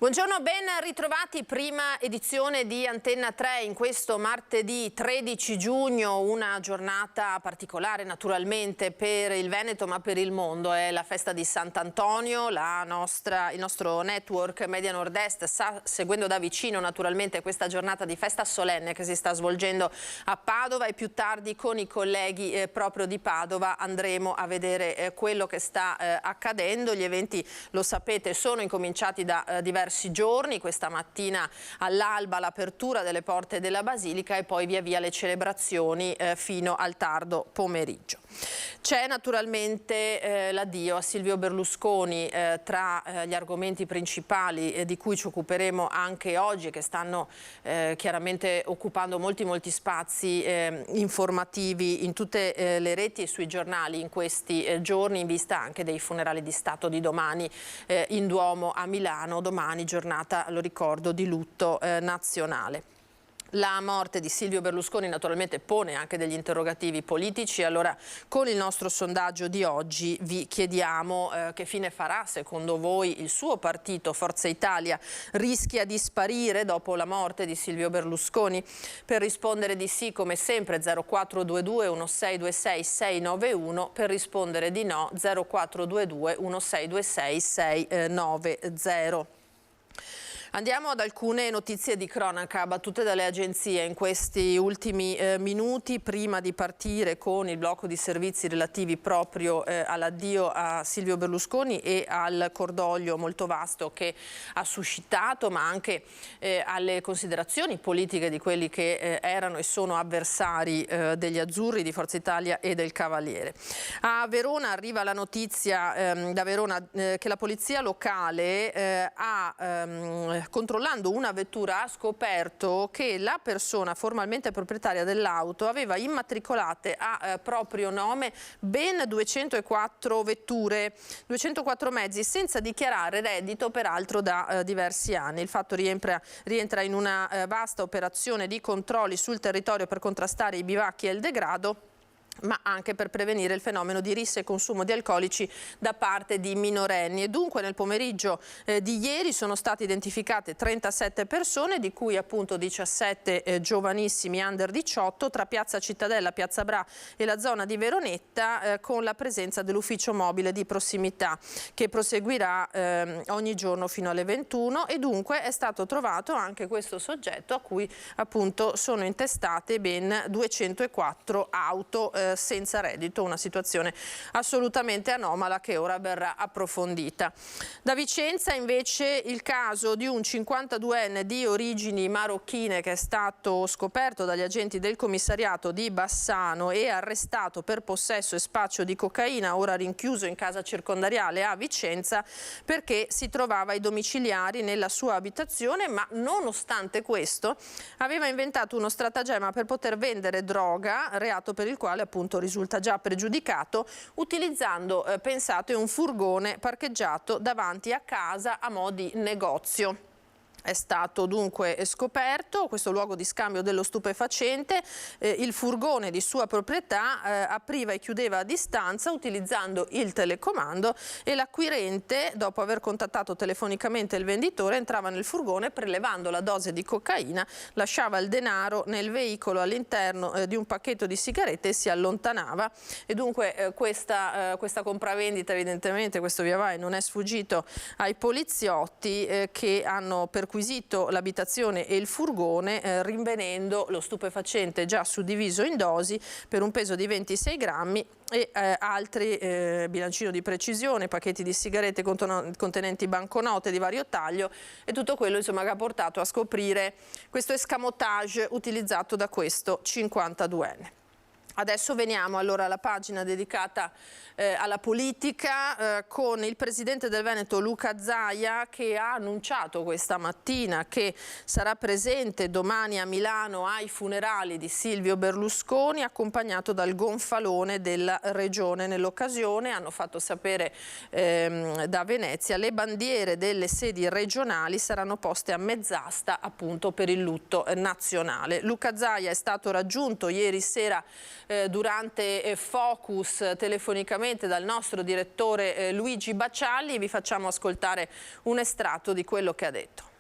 Buongiorno, ben ritrovati, prima edizione di Antenna 3 in questo martedì 13 giugno, una giornata particolare naturalmente per il Veneto ma per il mondo. È la festa di Sant'Antonio, il nostro network Media Nord-Est sta seguendo da vicino naturalmente questa giornata di festa solenne che si sta svolgendo a Padova e più tardi con i colleghi proprio di Padova andremo a vedere quello che sta accadendo. Gli eventi, lo sapete, sono incominciati da diversi giorni, questa mattina all'alba l'apertura delle porte della Basilica e poi via via le celebrazioni fino al tardo pomeriggio. C'è naturalmente l'addio a Silvio Berlusconi tra gli argomenti principali di cui ci occuperemo anche oggi, che stanno chiaramente occupando molti spazi informativi in tutte le reti e sui giornali in questi giorni, in vista anche dei funerali di Stato di domani in Duomo a Milano. Domani giornata, lo ricordo, di lutto nazionale. La morte di Silvio Berlusconi naturalmente pone anche degli interrogativi politici. Allora, con il nostro sondaggio di oggi vi chiediamo che fine farà secondo voi il suo partito Forza Italia. Rischia di sparire dopo la morte di Silvio Berlusconi? Per rispondere di sì, come sempre, 0422 1626 691, per rispondere di no 0422 1626 690. Andiamo ad alcune notizie di cronaca battute dalle agenzie in questi ultimi minuti, prima di partire con il blocco di servizi relativi proprio all'addio a Silvio Berlusconi e al cordoglio molto vasto che ha suscitato, ma anche alle considerazioni politiche di quelli che erano e sono avversari degli azzurri, di Forza Italia e del Cavaliere. A Verona arriva la notizia da Verona che la polizia locale controllando una vettura ha scoperto che la persona formalmente proprietaria dell'auto aveva immatricolate a proprio nome ben 204 vetture, 204 mezzi, senza dichiarare reddito peraltro da diversi anni. Il fatto rientra in una vasta operazione di controlli sul territorio per contrastare i bivacchi e il degrado, ma anche per prevenire il fenomeno di risse e consumo di alcolici da parte di minorenni. E dunque nel pomeriggio di ieri sono state identificate 37 persone, di cui appunto 17 giovanissimi under 18, tra Piazza Cittadella, Piazza Bra e la zona di Veronetta, con la presenza dell'ufficio mobile di prossimità che proseguirà ogni giorno fino alle 21, e dunque è stato trovato anche questo soggetto a cui appunto sono intestate ben 204 auto senza reddito, una situazione assolutamente anomala che ora verrà approfondita. Da Vicenza invece il caso di un 52enne di origini marocchine che è stato scoperto dagli agenti del commissariato di Bassano e arrestato per possesso e spaccio di cocaina, ora rinchiuso in casa circondariale a Vicenza perché si trovava ai domiciliari nella sua abitazione, ma nonostante questo aveva inventato uno stratagemma per poter vendere droga, reato per il quale appunto risulta già pregiudicato, utilizzando, pensate, un furgone parcheggiato davanti a casa a mo' di negozio. È stato dunque scoperto questo luogo di scambio dello stupefacente, il furgone di sua proprietà apriva e chiudeva a distanza utilizzando il telecomando, e l'acquirente, dopo aver contattato telefonicamente il venditore, entrava nel furgone prelevando la dose di cocaina, lasciava il denaro nel veicolo all'interno di un pacchetto di sigarette e si allontanava. E dunque questa compravendita, evidentemente questo via vai, non è sfuggito ai poliziotti che hanno perquisito l'abitazione e il furgone, rinvenendo lo stupefacente già suddiviso in dosi per un peso di 26 grammi e altri bilancino di precisione, pacchetti di sigarette contenenti banconote di vario taglio, e tutto quello insomma che ha portato a scoprire questo escamotage utilizzato da questo 52enne. Adesso veniamo allora alla pagina dedicata alla politica con il presidente del Veneto Luca Zaia, che ha annunciato questa mattina che sarà presente domani a Milano ai funerali di Silvio Berlusconi, accompagnato dal gonfalone della regione. Nell'occasione, hanno fatto sapere da Venezia, le bandiere delle sedi regionali saranno poste a mezz'asta appunto per il lutto nazionale. Luca Zaia è stato raggiunto ieri sera durante Focus telefonicamente dal nostro direttore Luigi Baccialli. Vi facciamo ascoltare un estratto di quello che ha detto.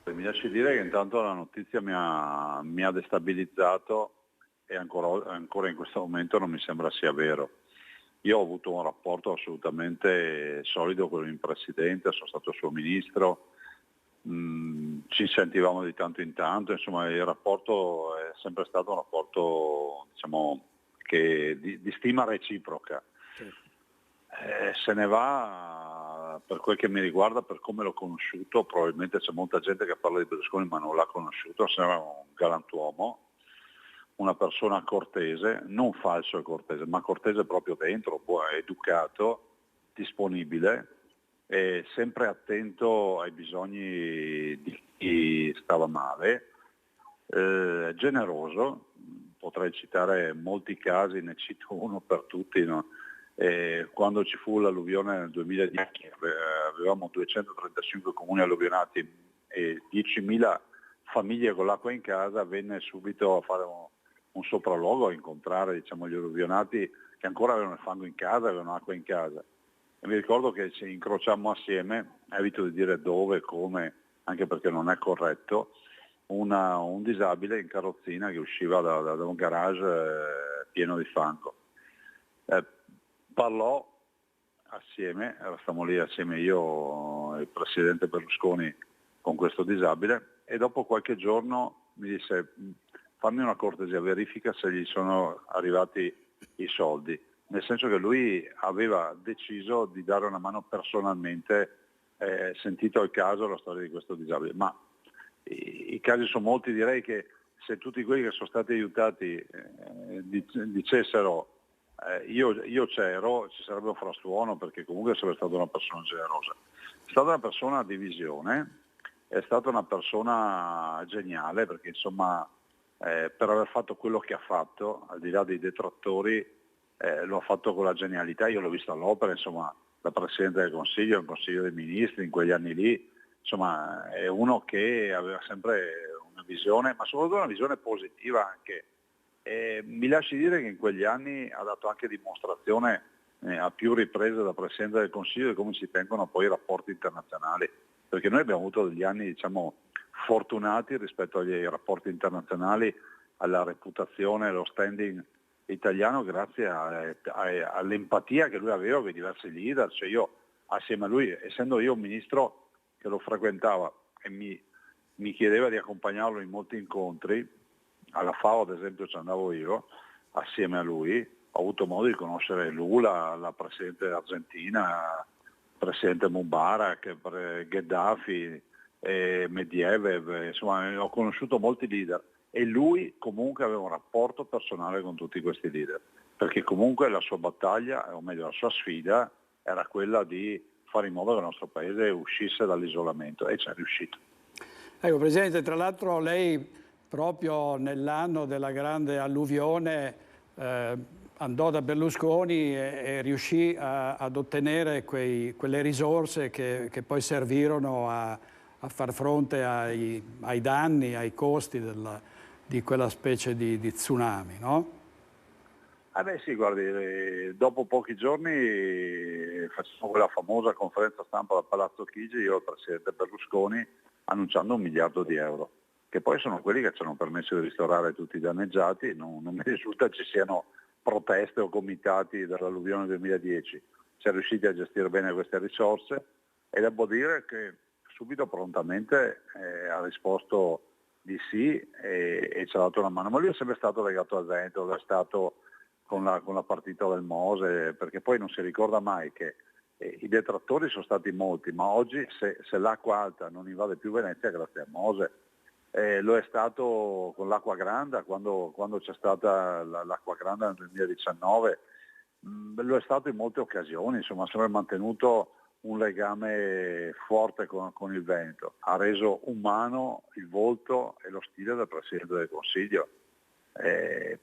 Mi lasci dire che intanto la notizia mi ha destabilizzato e ancora in questo momento non mi sembra sia vero. Io ho avuto un rapporto assolutamente solido con il Presidente, sono stato suo ministro, ci sentivamo di tanto in tanto, insomma il rapporto è sempre stato un rapporto, diciamo, di stima reciproca. Se ne va, per quel che mi riguarda, per come l'ho conosciuto, probabilmente c'è molta gente che parla di Berlusconi ma non l'ha conosciuto, sembra un galantuomo, una persona cortese, non falso e cortese, ma cortese proprio dentro, educato, disponibile e sempre attento ai bisogni di chi stava male, generoso. Potrei citare molti casi, ne cito uno per tutti, no? Quando ci fu l'alluvione nel 2010 avevamo 235 comuni alluvionati e 10.000 famiglie con l'acqua in casa, venne subito a fare un sopralluogo, a incontrare, diciamo, gli alluvionati che ancora avevano il fango in casa, avevano acqua in casa. E mi ricordo che ci incrociammo assieme, evito di dire dove, come, anche perché non è corretto, un disabile in carrozzina che usciva da un garage pieno di fango. Parlò assieme, stavamo lì assieme io e il Presidente Berlusconi con questo disabile e dopo qualche giorno mi disse: fammi una cortesia, verifica se gli sono arrivati i soldi, nel senso che lui aveva deciso di dare una mano personalmente, sentito il caso, la storia di questo disabile. Ma i casi sono molti, direi che se tutti quelli che sono stati aiutati dicessero io c'ero, ci sarebbe un frastuono, perché comunque sarebbe stata una persona generosa. È stata una persona di visione, è stata una persona geniale, perché insomma per aver fatto quello che ha fatto, al di là dei detrattori, lo ha fatto con la genialità. Io l'ho visto all'opera, insomma, da Presidente del Consiglio, in Consiglio dei Ministri, in quegli anni lì, insomma è uno che aveva sempre una visione, ma soprattutto una visione positiva anche. Mi lasci dire che in quegli anni ha dato anche dimostrazione a più riprese da Presidente del Consiglio di come si tengono poi i rapporti internazionali, perché noi abbiamo avuto degli anni, diciamo, fortunati rispetto agli rapporti internazionali, alla reputazione, allo standing italiano, grazie all'empatia che lui aveva con i diversi leader. Cioè io assieme a lui, essendo io un ministro che lo frequentava e mi chiedeva di accompagnarlo in molti incontri, alla FAO ad esempio ci andavo io assieme a lui, ho avuto modo di conoscere Lula, la Presidente dell'Argentina, Presidente Mubarak, Gheddafi, Medvedev, insomma ho conosciuto molti leader e lui comunque aveva un rapporto personale con tutti questi leader, perché comunque la sua battaglia, o meglio la sua sfida, era quella di fare in modo che il nostro paese uscisse dall'isolamento e ci è riuscito. Ecco Presidente, tra l'altro lei proprio nell'anno della grande alluvione andò da Berlusconi e riuscì ad ottenere quelle risorse che poi servirono a far fronte ai danni, ai costi di quella specie di tsunami, no? Ah beh sì, guardi, dopo pochi giorni facciamo quella famosa conferenza stampa da Palazzo Chigi, io e il Presidente Berlusconi, annunciando 1 miliardo di euro, che poi sono quelli che ci hanno permesso di ristorare tutti i danneggiati. Non mi risulta ci siano proteste o comitati dall'alluvione 2010, si è riusciti a gestire bene queste risorse e devo dire che subito prontamente ha risposto di sì e ci ha dato una mano, ma lui è sempre stato legato al Veneto, è stato con la partita del Mose, perché poi non si ricorda mai che i detrattori sono stati molti, ma oggi se l'acqua alta non invade più Venezia grazie a Mose. Lo è stato con l'acqua grande, quando c'è stata l'acqua grande nel 2019, lo è stato in molte occasioni, insomma ha sempre mantenuto un legame forte con il Veneto, ha reso umano il volto e lo stile del Presidente del Consiglio.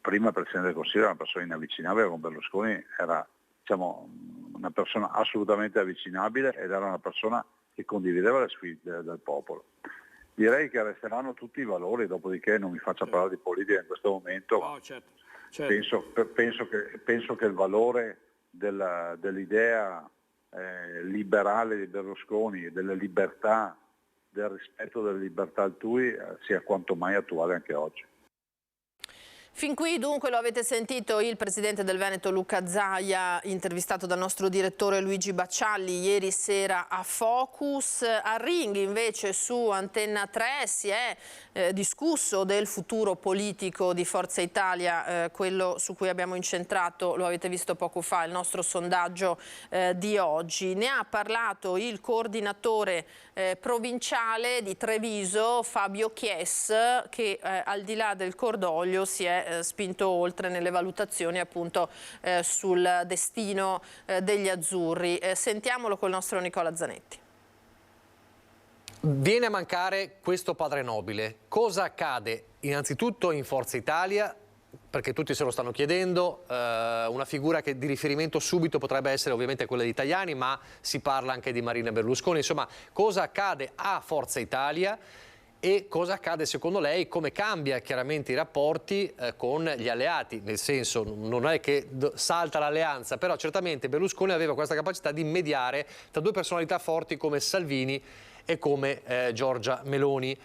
Prima il Presidente del Consiglio era una persona inavvicinabile, con Berlusconi era, diciamo, una persona assolutamente avvicinabile ed era una persona che condivideva le sfide del popolo. direi che resteranno tutti i valori, dopodiché non mi faccia parlare di politica in questo momento. No, certo. Penso che il valore dell'idea liberale di Berlusconi, delle libertà, del rispetto delle libertà altrui sia quanto mai attuale anche oggi. Fin qui dunque lo avete sentito il presidente del Veneto Luca Zaia, intervistato dal nostro direttore Luigi Baccialli ieri sera a Focus. A Ring invece su Antenna 3 si è discusso del futuro politico di Forza Italia, quello su cui abbiamo incentrato, lo avete visto poco fa, il nostro sondaggio di oggi. Ne ha parlato il coordinatore provinciale di Treviso, Fabio Chies, che al di là del cordoglio si è spinto oltre nelle valutazioni appunto sul destino degli azzurri. Sentiamolo col nostro Nicola Zanetti. Viene a mancare questo padre nobile. Cosa accade innanzitutto in Forza Italia? Perché tutti se lo stanno chiedendo, una figura che di riferimento subito potrebbe essere ovviamente quella di Tajani, ma si parla anche di Marina Berlusconi. Insomma, cosa accade a Forza Italia e cosa accade secondo lei, come cambia chiaramente i rapporti con gli alleati? Nel senso, non è che salta l'alleanza, però certamente Berlusconi aveva questa capacità di mediare tra due personalità forti come Salvini e come Giorgia Meloni.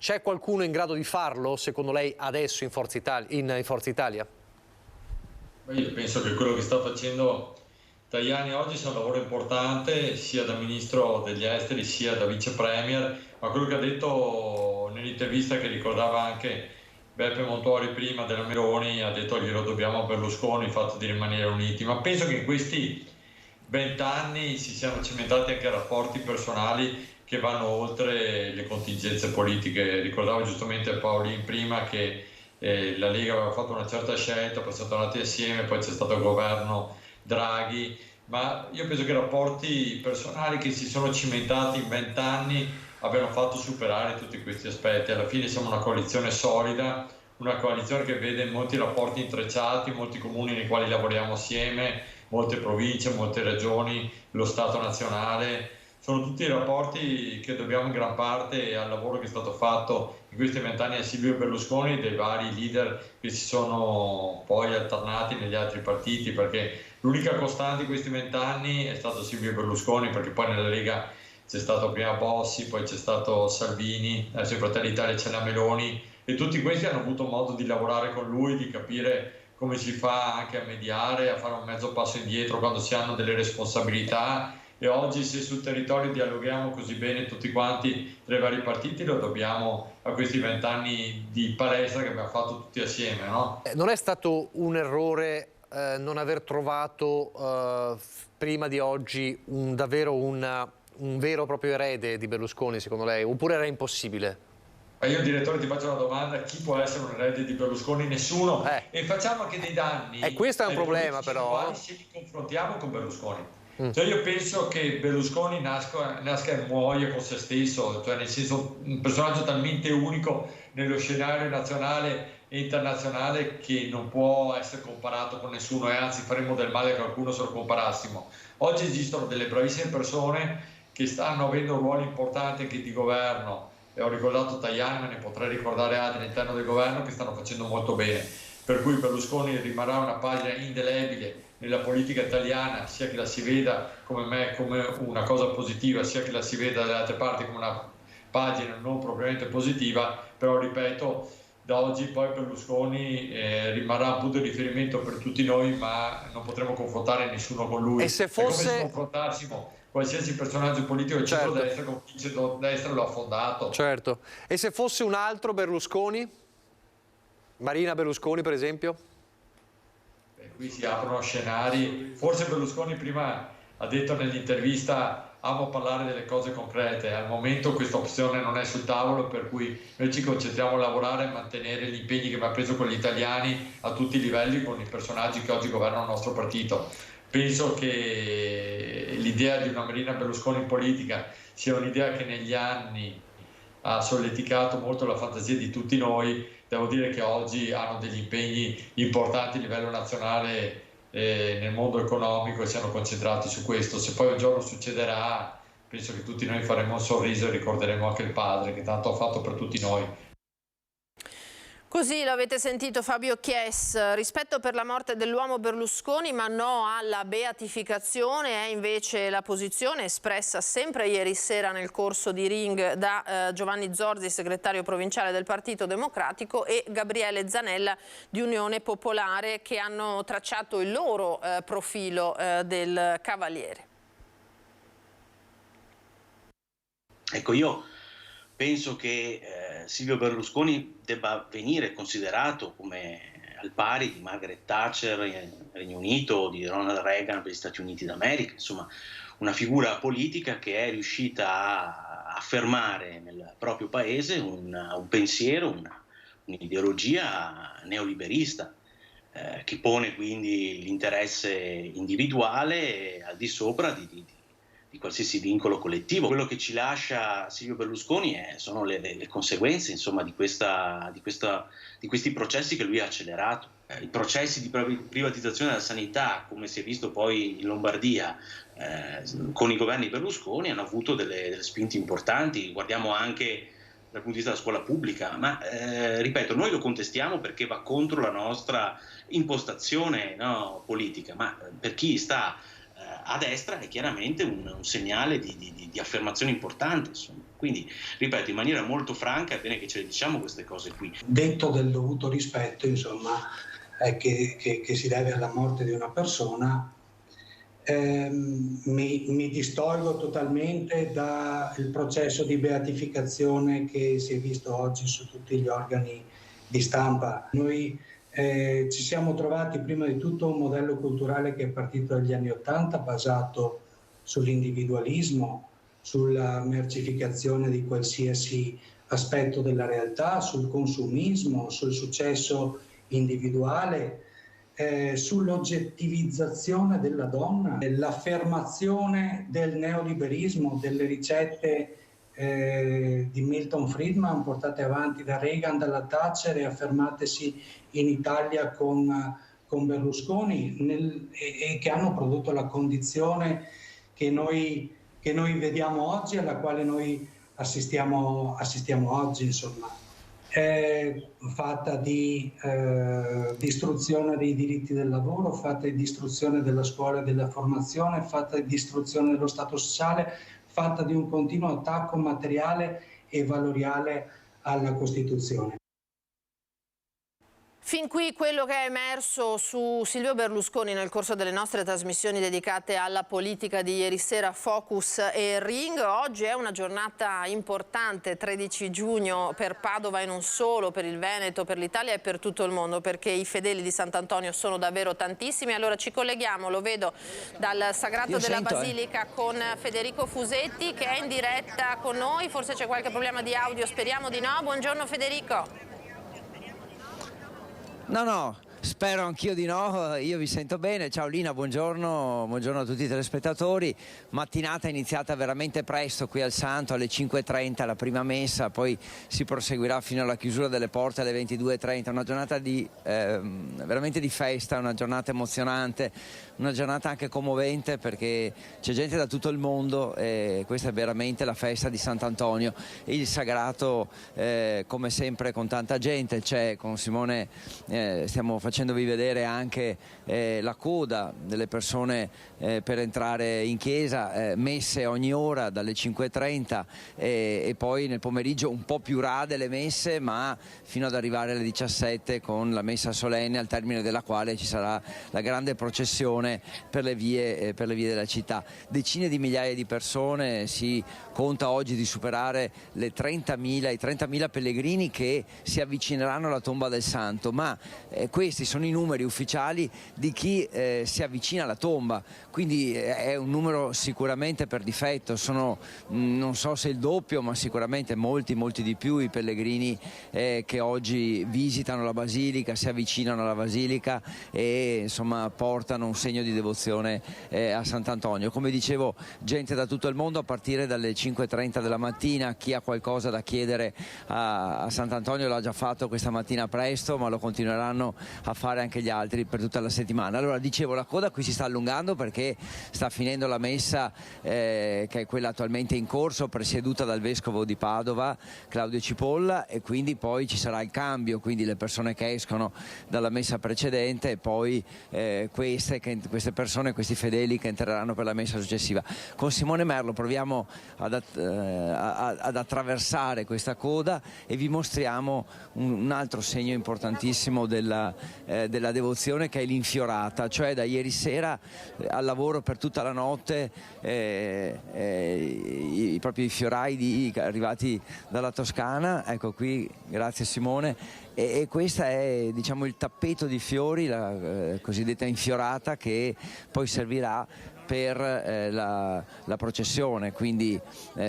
C'è qualcuno in grado di farlo, secondo lei, adesso in Forza Italia? Io penso che quello che sta facendo Tajani oggi sia un lavoro importante, sia da Ministro degli Esteri, sia da Vice Premier, ma quello che ha detto nell'intervista che ricordava anche Beppe Montori prima della Meloni, ha detto glielo dobbiamo a Berlusconi, il fatto di rimanere uniti, ma penso che in questi 20 anni si siano cimentati anche rapporti personali che vanno oltre le contingenze politiche. Ricordava giustamente Paolin prima che la Lega aveva fatto una certa scelta, poi sono tornati assieme, poi c'è stato il governo Draghi, ma io penso che i rapporti personali che si sono cimentati in 20 anni abbiano fatto superare tutti questi aspetti. Alla fine siamo una coalizione solida, una coalizione che vede molti rapporti intrecciati, molti comuni nei quali lavoriamo assieme, molte province, molte regioni, lo Stato nazionale. Sono tutti rapporti che dobbiamo in gran parte al lavoro che è stato fatto in questi 20 anni a Silvio Berlusconi e dei vari leader che si sono poi alternati negli altri partiti, perché l'unica costante in questi 20 anni è stato Silvio Berlusconi, perché poi nella Lega c'è stato prima Bossi, poi c'è stato Salvini, adesso in Fratelli d'Italia c'è la Meloni, e tutti questi hanno avuto modo di lavorare con lui, di capire come si fa anche a mediare, a fare un mezzo passo indietro quando si hanno delle responsabilità. E oggi se sul territorio dialoghiamo così bene tutti quanti tra i vari partiti lo dobbiamo a questi 20 anni di palestra che abbiamo fatto tutti assieme, no? Non è stato un errore non aver trovato prima di oggi davvero un vero e proprio erede di Berlusconi, secondo lei? Oppure era impossibile? Io direttore ti faccio una domanda: chi può essere un erede di Berlusconi? Nessuno. E facciamo anche dei danni. E questo è un problema però. Se li confrontiamo con Berlusconi. Cioè io penso che Berlusconi nasca e muoia con se stesso, cioè nel senso un personaggio talmente unico nello scenario nazionale e internazionale che non può essere comparato con nessuno, e anzi faremmo del male a qualcuno se lo comparassimo. Oggi esistono delle bravissime persone che stanno avendo ruoli importanti anche di governo, e ho ricordato Tajani, ma ne potrei ricordare altri all'interno del governo che stanno facendo molto bene, per cui Berlusconi rimarrà una pagina indelebile nella politica italiana, sia che la si veda come me come una cosa positiva, sia che la si veda dalle altre parti come una pagina non propriamente positiva, però ripeto, da oggi poi Berlusconi rimarrà un punto di riferimento per tutti noi, ma non potremo confrontare nessuno con lui. E se fosse... È come se confrontassimo qualsiasi personaggio politico del centro-destra con chi il centro-destra lo ha fondato. Certo. E se fosse un altro Berlusconi? Marina Berlusconi, per esempio? Qui si aprono scenari. Forse Berlusconi prima ha detto nell'intervista: amo parlare delle cose concrete. Al momento questa opzione non è sul tavolo, per cui noi ci concentriamo a lavorare e mantenere gli impegni che abbiamo preso con gli italiani a tutti i livelli, con i personaggi che oggi governano il nostro partito. Penso che l'idea di una Marina Berlusconi in politica sia un'idea che negli anni ha solleticato molto la fantasia di tutti noi. Devo dire che oggi hanno degli impegni importanti a livello nazionale nel mondo economico e siamo concentrati su questo. Se poi un giorno succederà, penso che tutti noi faremo un sorriso e ricorderemo anche il padre che tanto ha fatto per tutti noi. Così lo avete sentito Fabio Chies, rispetto per la morte dell'uomo Berlusconi ma no alla beatificazione è invece la posizione espressa sempre ieri sera nel corso di Ring da Giovanni Zorzi, segretario provinciale del Partito Democratico, e Gabriele Zanella di Unione Popolare, che hanno tracciato il loro profilo del Cavaliere. Ecco, io penso che Silvio Berlusconi debba venire considerato come al pari di Margaret Thatcher nel Regno Unito, di Ronald Reagan per gli Stati Uniti d'America, insomma una figura politica che è riuscita a affermare nel proprio paese un pensiero, un'ideologia neoliberista che pone quindi l'interesse individuale al di sopra di qualsiasi vincolo collettivo. Quello che ci lascia Silvio Berlusconi sono le conseguenze, insomma, di questi processi che lui ha accelerato. I processi di privatizzazione della sanità, come si è visto poi in Lombardia con i governi Berlusconi, hanno avuto delle spinte importanti. Guardiamo anche dal punto di vista della scuola pubblica, ma ripeto, noi lo contestiamo perché va contro la nostra impostazione, no, politica, ma per chi sta a destra è chiaramente un segnale di affermazione importante, insomma. Quindi, ripeto, in maniera molto franca è bene che ce le diciamo queste cose qui. Detto del dovuto rispetto, insomma, che si deve alla morte di una persona, mi distolgo totalmente dal processo di beatificazione che si è visto oggi su tutti gli organi di stampa. Noi ci siamo trovati prima di tutto un modello culturale che è partito dagli anni '80, basato sull'individualismo, sulla mercificazione di qualsiasi aspetto della realtà, sul consumismo, sul successo individuale, sull'oggettivizzazione della donna, l'affermazione del neoliberismo, delle ricette di Milton Friedman portate avanti da Reagan, dalla Thatcher e affermatesi in Italia con Berlusconi e che hanno prodotto la condizione che noi vediamo oggi, alla quale noi assistiamo oggi, insomma. È fatta di distruzione dei diritti del lavoro, fatta di distruzione della scuola e della formazione, fatta di distruzione dello Stato sociale, fatta di un continuo attacco materiale e valoriale alla Costituzione. Fin qui quello che è emerso su Silvio Berlusconi nel corso delle nostre trasmissioni dedicate alla politica di ieri sera, Focus e Ring. Oggi è una giornata importante, 13 giugno, per Padova e non solo, per il Veneto, per l'Italia e per tutto il mondo, perché i fedeli di Sant'Antonio sono davvero tantissimi. Allora ci colleghiamo, lo vedo, dal Sagrato della Basilica con Federico Fusetti, che è in diretta con noi. Forse c'è qualche problema di audio, speriamo di no. Buongiorno Federico. No, spero anch'io di no, io vi sento bene. Ciao Lina, buongiorno a tutti i telespettatori. Mattinata iniziata veramente presto qui al Santo, alle 5:30 la prima messa, poi si proseguirà fino alla chiusura delle porte alle 22:30. Una giornata veramente di festa, una giornata emozionante, una giornata anche commovente perché c'è gente da tutto il mondo e questa è veramente la festa di Sant'Antonio. Il Sagrato, come sempre, con tanta gente, c'è con Simone, stiamo facendovi vedere anche la coda delle persone per entrare in chiesa, messe ogni ora dalle 5:30 e poi nel pomeriggio un po' più rade le messe, ma fino ad arrivare alle 17 con la messa solenne, al termine della quale ci sarà la grande processione per le vie della città. Decine di migliaia di persone, si conta oggi di superare i 30.000 pellegrini che si avvicineranno alla tomba del Santo, ma questi sono i numeri ufficiali di chi si avvicina alla tomba, quindi è un numero sicuramente per difetto, sono non so se il doppio, ma sicuramente molti di più i pellegrini che oggi visitano la Basilica, si avvicinano alla Basilica e insomma portano un segno di devozione a Sant'Antonio. Come dicevo, gente da tutto il mondo a partire dalle 5:30 della mattina. Chi ha qualcosa da chiedere a Sant'Antonio l'ha già fatto questa mattina presto, ma lo continueranno a fare anche gli altri per tutta la settimana. Allora dicevo, la coda qui si sta allungando perché sta finendo la messa che è quella attualmente in corso, presieduta dal vescovo di Padova Claudio Cipolla, e quindi poi ci sarà il cambio, quindi le persone che escono dalla messa precedente e poi queste persone, questi fedeli che entreranno per la messa successiva. Con Simone Merlo proviamo ad attraversare questa coda e vi mostriamo un altro segno importantissimo della devozione, che è l'infiorata, cioè da ieri sera al lavoro per tutta la notte proprio i fiorai arrivati dalla Toscana, ecco qui, grazie Simone, e questo è, diciamo, il tappeto di fiori, la cosiddetta infiorata, che poi servirà per la processione, quindi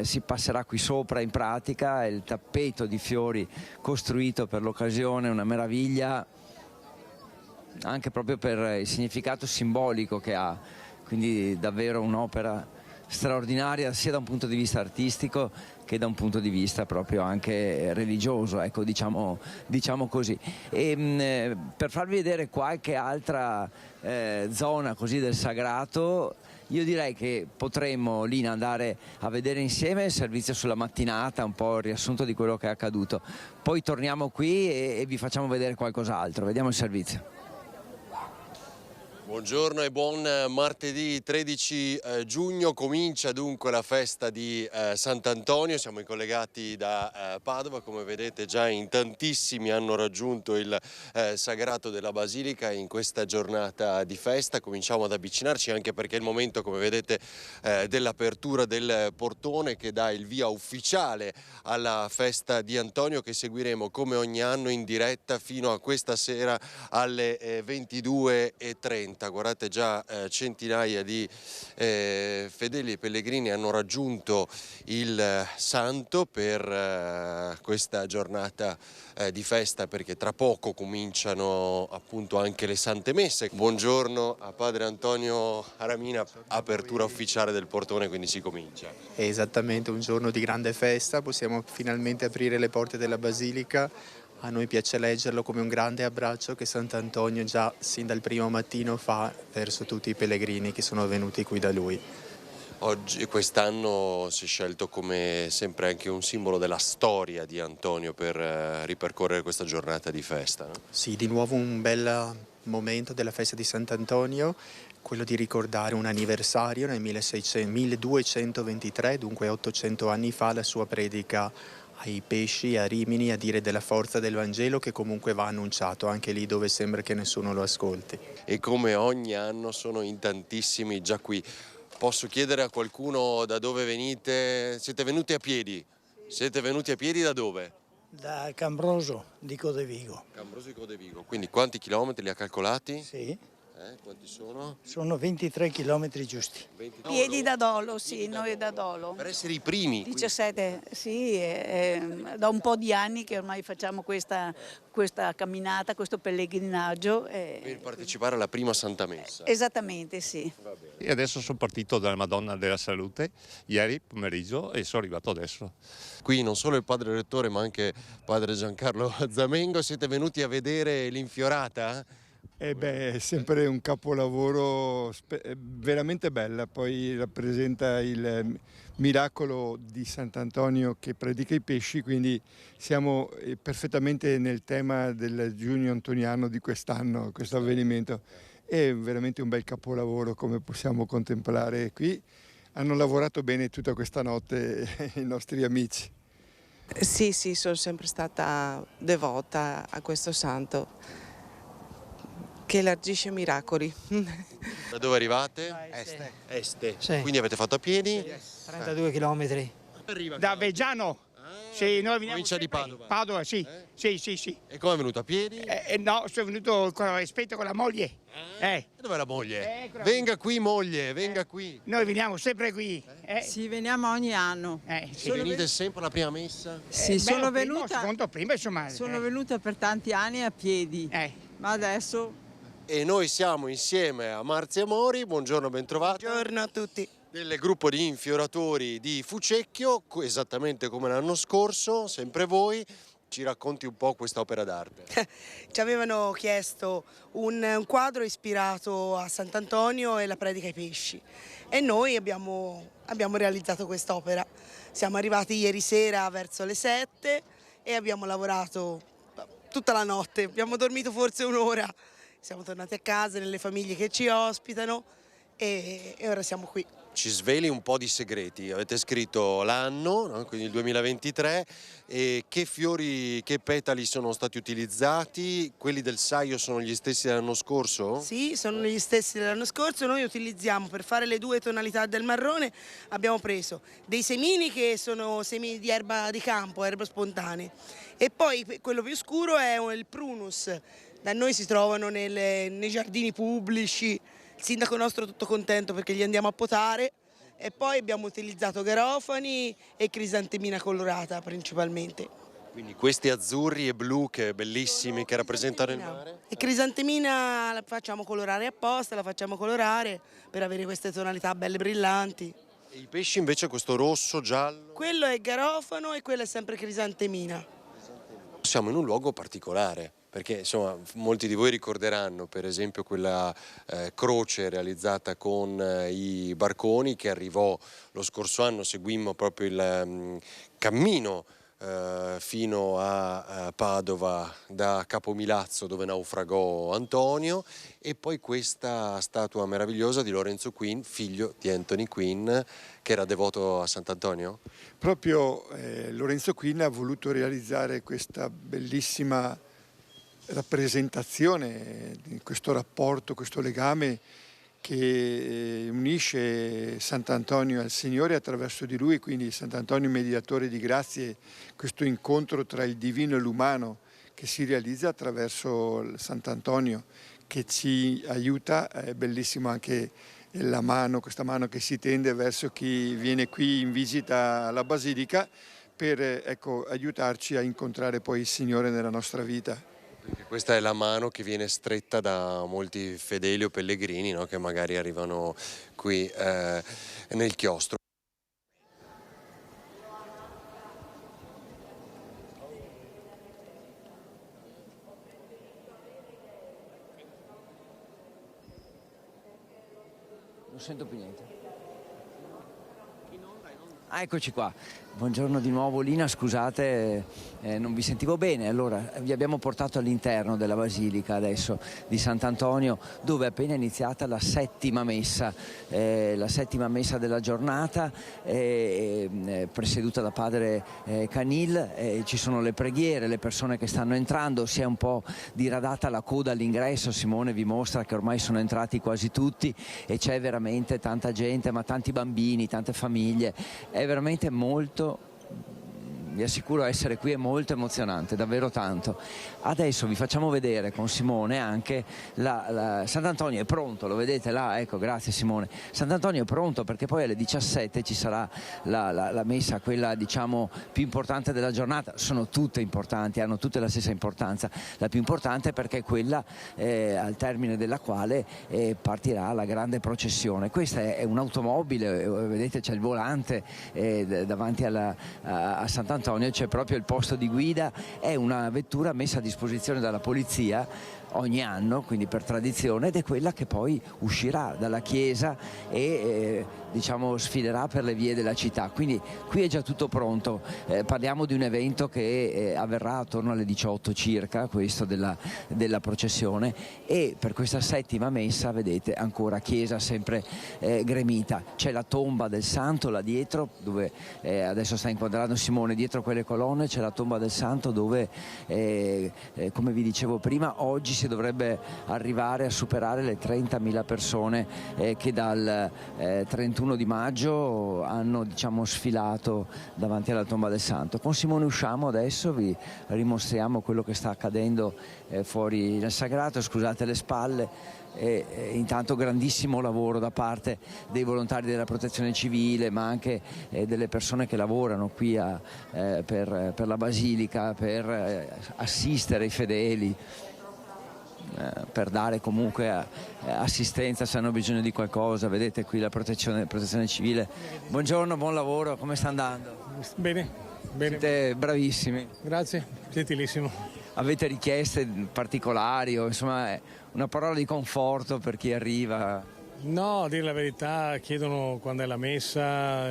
si passerà qui sopra in pratica, è il tappeto di fiori costruito per l'occasione, una meraviglia anche proprio per il significato simbolico che ha, quindi davvero un'opera straordinaria sia da un punto di vista artistico che da un punto di vista proprio anche religioso, ecco, diciamo così. E per farvi vedere qualche altra zona così del sagrato, io direi che potremmo, Lina, andare a vedere insieme il servizio sulla mattinata, un po' il riassunto di quello che è accaduto. Poi torniamo qui e vi facciamo vedere qualcos'altro. Vediamo il servizio. Buongiorno e buon martedì 13 giugno, comincia dunque la festa di Sant'Antonio, siamo collegati da Padova, come vedete già in tantissimi hanno raggiunto il sagrato della Basilica in questa giornata di festa. Cominciamo ad avvicinarci anche perché è il momento, come vedete, dell'apertura del portone che dà il via ufficiale alla festa di Antonio, che seguiremo come ogni anno in diretta fino a questa sera alle 22:30. Guardate, già centinaia di fedeli e pellegrini hanno raggiunto il santo per questa giornata di festa, perché tra poco cominciano appunto anche le sante messe. Buongiorno a padre Antonio Aramina, apertura ufficiale del portone, quindi si comincia. È esattamente un giorno di grande festa, possiamo finalmente aprire le porte della Basilica. A noi piace leggerlo come un grande abbraccio che Sant'Antonio già sin dal primo mattino fa verso tutti i pellegrini che sono venuti qui da lui. Oggi, quest'anno, si è scelto come sempre anche un simbolo della storia di Antonio per ripercorrere questa giornata di festa, no? Sì, di nuovo un bel momento della festa di Sant'Antonio, quello di ricordare un anniversario nel 1223, dunque 800 anni fa, la sua predica ai pesci a Rimini, a dire della forza del Vangelo, che comunque va annunciato anche lì dove sembra che nessuno lo ascolti. E come ogni anno sono in tantissimi già qui. Posso chiedere a qualcuno da dove venite? Siete venuti a piedi? Siete venuti a piedi da dove? Da Cambroso di Codevigo. Cambroso di Codevigo. Quindi quanti chilometri li ha calcolati? Sì. Quanti sono? Sono 23 chilometri giusti. Piedi da Dolo, sì, noi da Dolo. Per essere i primi? 17, sì, da un po' di anni che ormai facciamo questa camminata, questo pellegrinaggio. Per partecipare alla prima Santa Messa? Esattamente, sì. E adesso sono partito dalla Madonna della Salute, ieri pomeriggio, e sono arrivato adesso. Qui non solo il padre rettore ma anche padre Giancarlo Zamengo, siete venuti a vedere l'infiorata? È sempre un capolavoro veramente bella, poi rappresenta il miracolo di Sant'Antonio che predica i pesci, quindi siamo perfettamente nel tema del giugno antoniano di quest'anno, questo avvenimento. È veramente un bel capolavoro, come possiamo contemplare qui. Hanno lavorato bene tutta questa notte i nostri amici. Sì, sono sempre stata devota a questo santo, che elargisce miracoli. Da dove arrivate? Este. Sì. Quindi avete fatto a piedi? 32 chilometri. Da Veggiano. Sì, noi veniamo provincia di Padova. Padova, sì. Sì. E come è venuto, a piedi? No, sono venuto aspetto con la moglie. E dov'è la moglie? Venga qui moglie, venga qui. Noi veniamo sempre qui. Sì, veniamo ogni anno. Sì. Venite sempre alla prima messa? Sì, sono venuta. Prima, insomma. Sono venuta per tanti anni a piedi. Ma adesso. E noi siamo insieme a Marzia Mori, buongiorno, bentrovati. Buongiorno a tutti. Del gruppo di infioratori di Fucecchio, esattamente come l'anno scorso, sempre voi. Ci racconti un po' questa opera d'arte? Ci avevano chiesto un quadro ispirato a Sant'Antonio e la predica ai pesci e noi abbiamo realizzato quest'opera. Siamo arrivati ieri sera verso le 7 e abbiamo lavorato tutta la notte, abbiamo dormito forse un'ora, siamo tornati a casa nelle famiglie che ci ospitano e ora siamo qui. Ci sveli un po' di segreti, avete scritto l'anno, no? Quindi il 2023, e che fiori, che petali sono stati utilizzati? Quelli del saio sono gli stessi dell'anno scorso? Sì, sono gli stessi dell'anno scorso. Noi utilizziamo, per fare le 2 tonalità del marrone, abbiamo preso dei semini che sono semi di erba di campo, erbe spontanee, e poi quello più scuro è il prunus. Da noi si trovano nei giardini pubblici. Il sindaco nostro è tutto contento perché gli andiamo a potare, e poi abbiamo utilizzato garofani e crisantemina colorata principalmente. Quindi questi azzurri e blu che bellissimi, che rappresentano il mare? E crisantemina la facciamo colorare apposta, la facciamo colorare per avere queste tonalità belle brillanti. E i pesci invece questo rosso, giallo? Quello è garofano e quello è sempre crisantemina. Siamo in un luogo particolare, perché insomma molti di voi ricorderanno per esempio quella croce realizzata con i barconi che arrivò lo scorso anno. Seguimmo proprio il cammino fino a Padova da Capomilazzo, dove naufragò Antonio, e poi questa statua meravigliosa di Lorenzo Quinn, figlio di Anthony Quinn, che era devoto a Sant'Antonio. Proprio Lorenzo Quinn ha voluto realizzare questa bellissima rappresentazione di questo rapporto, questo legame che unisce Sant'Antonio al Signore attraverso di lui, quindi Sant'Antonio mediatore di grazie, questo incontro tra il divino e l'umano che si realizza attraverso Sant'Antonio, che ci aiuta. È bellissimo anche la mano, questa mano che si tende verso chi viene qui in visita alla Basilica per aiutarci a incontrare poi il Signore nella nostra vita. Perché questa è la mano che viene stretta da molti fedeli o pellegrini, no? Che magari arrivano qui nel chiostro. Non sento più niente. Ah, eccoci qua. Buongiorno di nuovo Lina, scusate, non vi sentivo bene. Allora, vi abbiamo portato all'interno della Basilica adesso di Sant'Antonio, dove è appena iniziata la settima messa della giornata, presieduta da padre Canil. Ci sono le preghiere, le persone che stanno entrando, si è un po' diradata la coda all'ingresso. Simone vi mostra che ormai sono entrati quasi tutti e c'è veramente tanta gente, ma tanti bambini, tante famiglie. È veramente molto, vi assicuro, essere qui è molto emozionante, davvero tanto. Adesso vi facciamo vedere con Simone anche Sant'Antonio è pronto, lo vedete là? Ecco, grazie Simone. Sant'Antonio è pronto perché poi alle 17 ci sarà la messa, quella diciamo più importante della giornata. Sono tutte importanti, hanno tutte la stessa importanza. La più importante perché è quella al termine della quale partirà la grande processione. Questa è un'automobile, vedete c'è il volante davanti a Sant'Antonio. C'è proprio il posto di guida, è una vettura messa a disposizione dalla polizia ogni anno, quindi per tradizione, ed è quella che poi uscirà dalla chiesa e diciamo sfilerà per le vie della città. Quindi qui è già tutto pronto. Parliamo di un evento che avverrà attorno alle 18 circa, questo della processione, e per questa settima messa vedete ancora chiesa sempre gremita. C'è la tomba del santo là dietro, dove adesso sta inquadrando Simone, dietro quelle colonne c'è la tomba del santo dove come vi dicevo prima, oggi si dovrebbe arrivare a superare le 30.000 persone che dal 31 di maggio hanno diciamo sfilato davanti alla tomba del santo. Con Simone usciamo adesso, vi rimostriamo quello che sta accadendo fuori nel sagrato, scusate le spalle. Intanto grandissimo lavoro da parte dei volontari della protezione civile, ma anche delle persone che lavorano qui per la Basilica, per assistere i fedeli, per dare comunque assistenza se hanno bisogno di qualcosa. Vedete qui la protezione civile. Buongiorno, buon lavoro, come sta andando? Bene. Bene. Siete bravissimi. Grazie, gentilissimo. Avete richieste particolari o insomma una parola di conforto per chi arriva? No, a dire la verità, chiedono quando è la messa,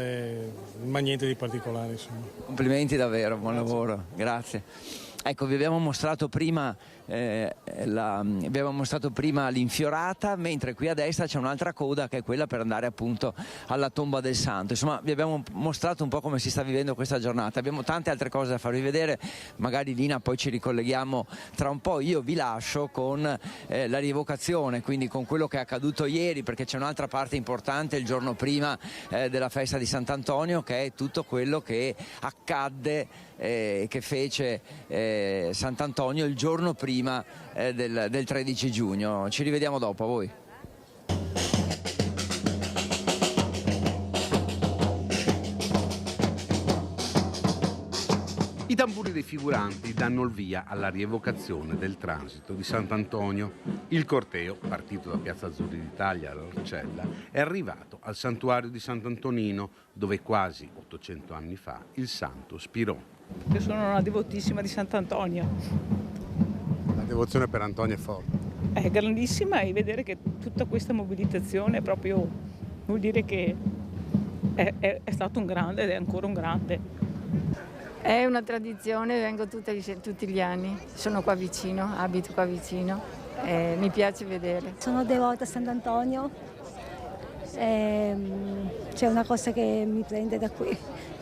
ma niente di particolare. Insomma. Complimenti davvero, buon lavoro, grazie. Ecco, vi abbiamo mostrato prima l'infiorata, mentre qui a destra c'è un'altra coda che è quella per andare appunto alla tomba del santo. Insomma, vi abbiamo mostrato un po' come si sta vivendo questa giornata. Abbiamo tante altre cose da farvi vedere, magari Lina poi ci ricolleghiamo tra un po'. Io vi lascio con la rievocazione, quindi con quello che è accaduto ieri, perché c'è un'altra parte importante il giorno prima della festa di Sant'Antonio, che è tutto quello che accadde, che fece Sant'Antonio il giorno prima del 13 giugno. Ci rivediamo dopo, a voi. I tamburi dei figuranti danno il via alla rievocazione del transito di Sant'Antonio. Il corteo, partito da Piazza Azzurri d'Italia all'Arcella, è arrivato al santuario di Sant'Antonino, dove quasi 800 anni fa il santo spirò. Io sono una devotissima di Sant'Antonio. La devozione per Antonio è forte. È grandissima, e vedere che tutta questa mobilitazione è proprio, vuol dire che è stato un grande ed è ancora un grande. È una tradizione, vengo tutti gli anni, sono qua vicino, abito qua vicino, mi piace vedere. Sono devota a Sant'Antonio, c'è una cosa che mi prende da qui,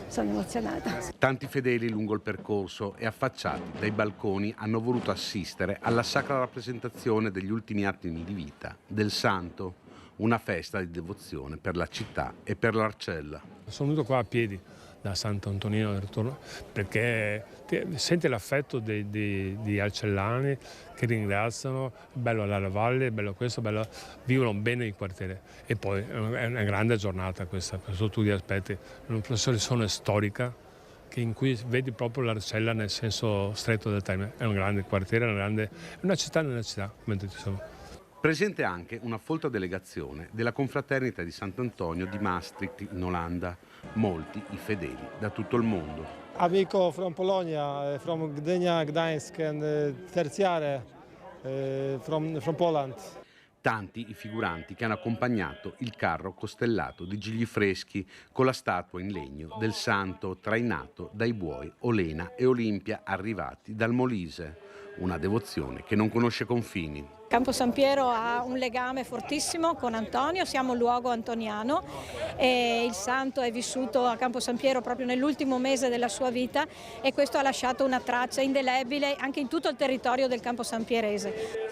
sono emozionata. Tanti fedeli lungo il percorso e affacciati dai balconi hanno voluto assistere alla sacra rappresentazione degli ultimi attimi di vita del santo, una festa di devozione per la città e per l'Arcella. Sono venuto qua a piedi da Sant'Antonino del ritorno perché sente l'affetto di arcellani che ringraziano, bello alla valle, bello questo, bello, vivono bene il quartiere. E poi è una grande giornata questa, per tutti gli aspetti, una processione storica in cui vedi proprio l'Arcella nel senso stretto del termine. È un grande quartiere, è una città nella città, come tutti sono. Presente anche una folta delegazione della confraternita di Sant'Antonio di Maastricht in Olanda, molti i fedeli da tutto il mondo. Amico from Polonia, from Gdynia, Gdańsk and Terziare, from Poland. Tanti i figuranti che hanno accompagnato il carro costellato di gigli freschi con la statua in legno del santo trainato dai buoi Olena e Olimpia arrivati dal Molise, una devozione che non conosce confini. Campo San Piero ha un legame fortissimo con Antonio, siamo un luogo antoniano e il santo è vissuto a Campo San Piero proprio nell'ultimo mese della sua vita e questo ha lasciato una traccia indelebile anche in tutto il territorio del Campo San Pierese.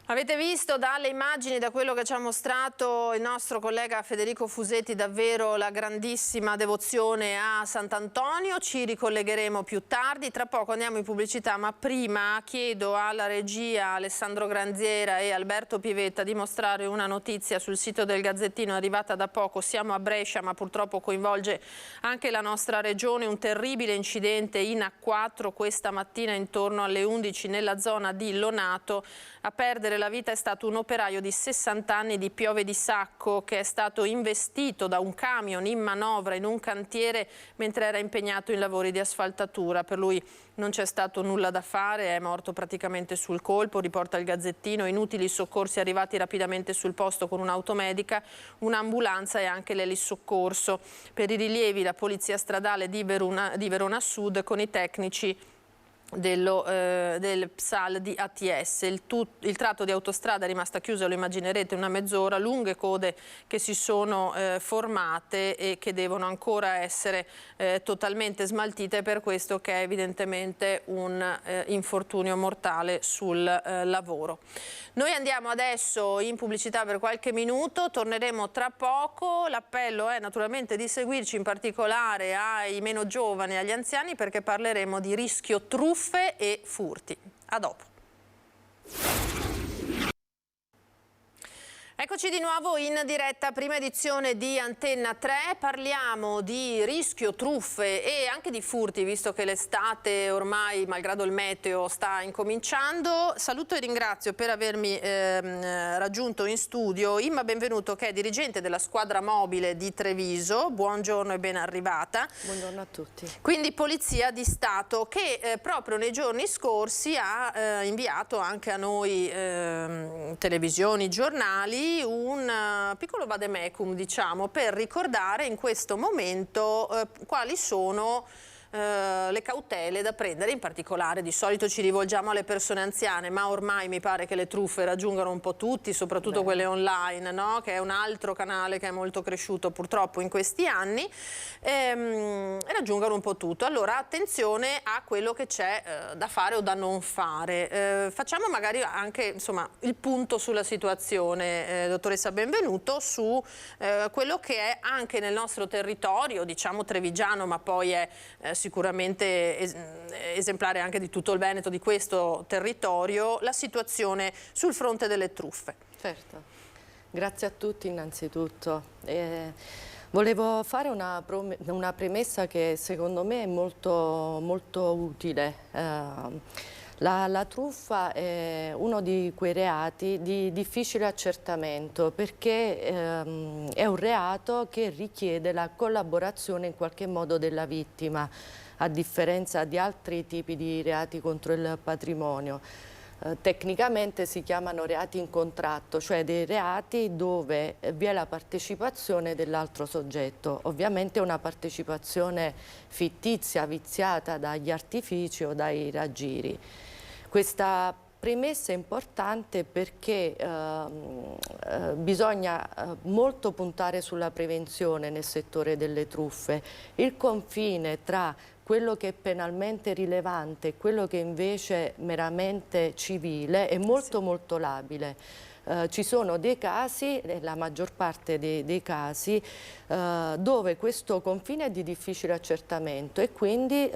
Avete visto dalle immagini, da quello che ci ha mostrato il nostro collega Federico Fusetti, davvero la grandissima devozione a Sant'Antonio. Ci ricollegheremo più tardi, tra poco andiamo in pubblicità, ma prima chiedo alla regia Alessandro Granziera e Alberto Pivetta di mostrare una notizia sul sito del Gazzettino, è arrivata da poco. Siamo a Brescia, ma purtroppo coinvolge anche la nostra regione. Un terribile incidente in A4 questa mattina intorno alle 11 nella zona di Lonato. A perdere la vita è stato un operaio di 60 anni di Piove di Sacco che è stato investito da un camion in manovra in un cantiere mentre era impegnato in lavori di asfaltatura. Per lui non c'è stato nulla da fare, è morto praticamente sul colpo, riporta il Gazzettino. Inutili soccorsi arrivati rapidamente sul posto con un'automedica, un'ambulanza e anche l'elisoccorso. Per i rilievi la Polizia Stradale di Verona Sud con i tecnici del PSAL di ATS. Il tratto di autostrada è rimasto chiuso, lo immaginerete, una mezz'ora, lunghe code che si sono formate e che devono ancora essere totalmente smaltite, per questo che è evidentemente un infortunio mortale sul lavoro. Noi andiamo adesso in pubblicità per qualche minuto, torneremo tra poco. L'appello è naturalmente di seguirci, in particolare ai meno giovani e agli anziani, perché parleremo di rischio truffe e furti. A dopo. Eccoci di nuovo in diretta, prima edizione di Antenna 3, parliamo di rischio, truffe e anche di furti, visto che l'estate ormai, malgrado il meteo, sta incominciando. Saluto e ringrazio per avermi raggiunto in studio Imma Benvenuto, che è dirigente della squadra mobile di Treviso. Buongiorno e ben arrivata. Buongiorno a tutti. Quindi Polizia di Stato, che proprio nei giorni scorsi ha inviato anche a noi televisioni, giornali, un piccolo vademecum, diciamo, per ricordare in questo momento quali sono le cautele da prendere. In particolare, di solito ci rivolgiamo alle persone anziane, ma ormai mi pare che le truffe raggiungano un po' tutti, soprattutto quelle online, no? Che è un altro canale che è molto cresciuto purtroppo in questi anni, raggiungano un po' tutto. Allora attenzione a quello che c'è da fare o da non fare. Facciamo magari anche, insomma, il punto sulla situazione, dottoressa Benvenuto, su quello che è anche nel nostro territorio, diciamo trevigiano, ma poi è sicuramente esemplare anche di tutto il Veneto, di questo territorio, la situazione sul fronte delle truffe. Certo, grazie a tutti innanzitutto. Volevo fare una premessa che secondo me è molto, molto utile. La truffa è uno di quei reati di difficile accertamento, perché è un reato che richiede la collaborazione in qualche modo della vittima, a differenza di altri tipi di reati contro il patrimonio. Tecnicamente si chiamano reati in contratto, cioè dei reati dove vi è la partecipazione dell'altro soggetto, ovviamente una partecipazione fittizia, viziata dagli artifici o dai raggiri. Questa premessa è importante perché bisogna molto puntare sulla prevenzione nel settore delle truffe. Il confine tra quello che è penalmente rilevante e quello che invece è meramente civile è molto molto labile. Ci sono dei casi, la maggior parte dei casi, dove questo confine è di difficile accertamento e quindi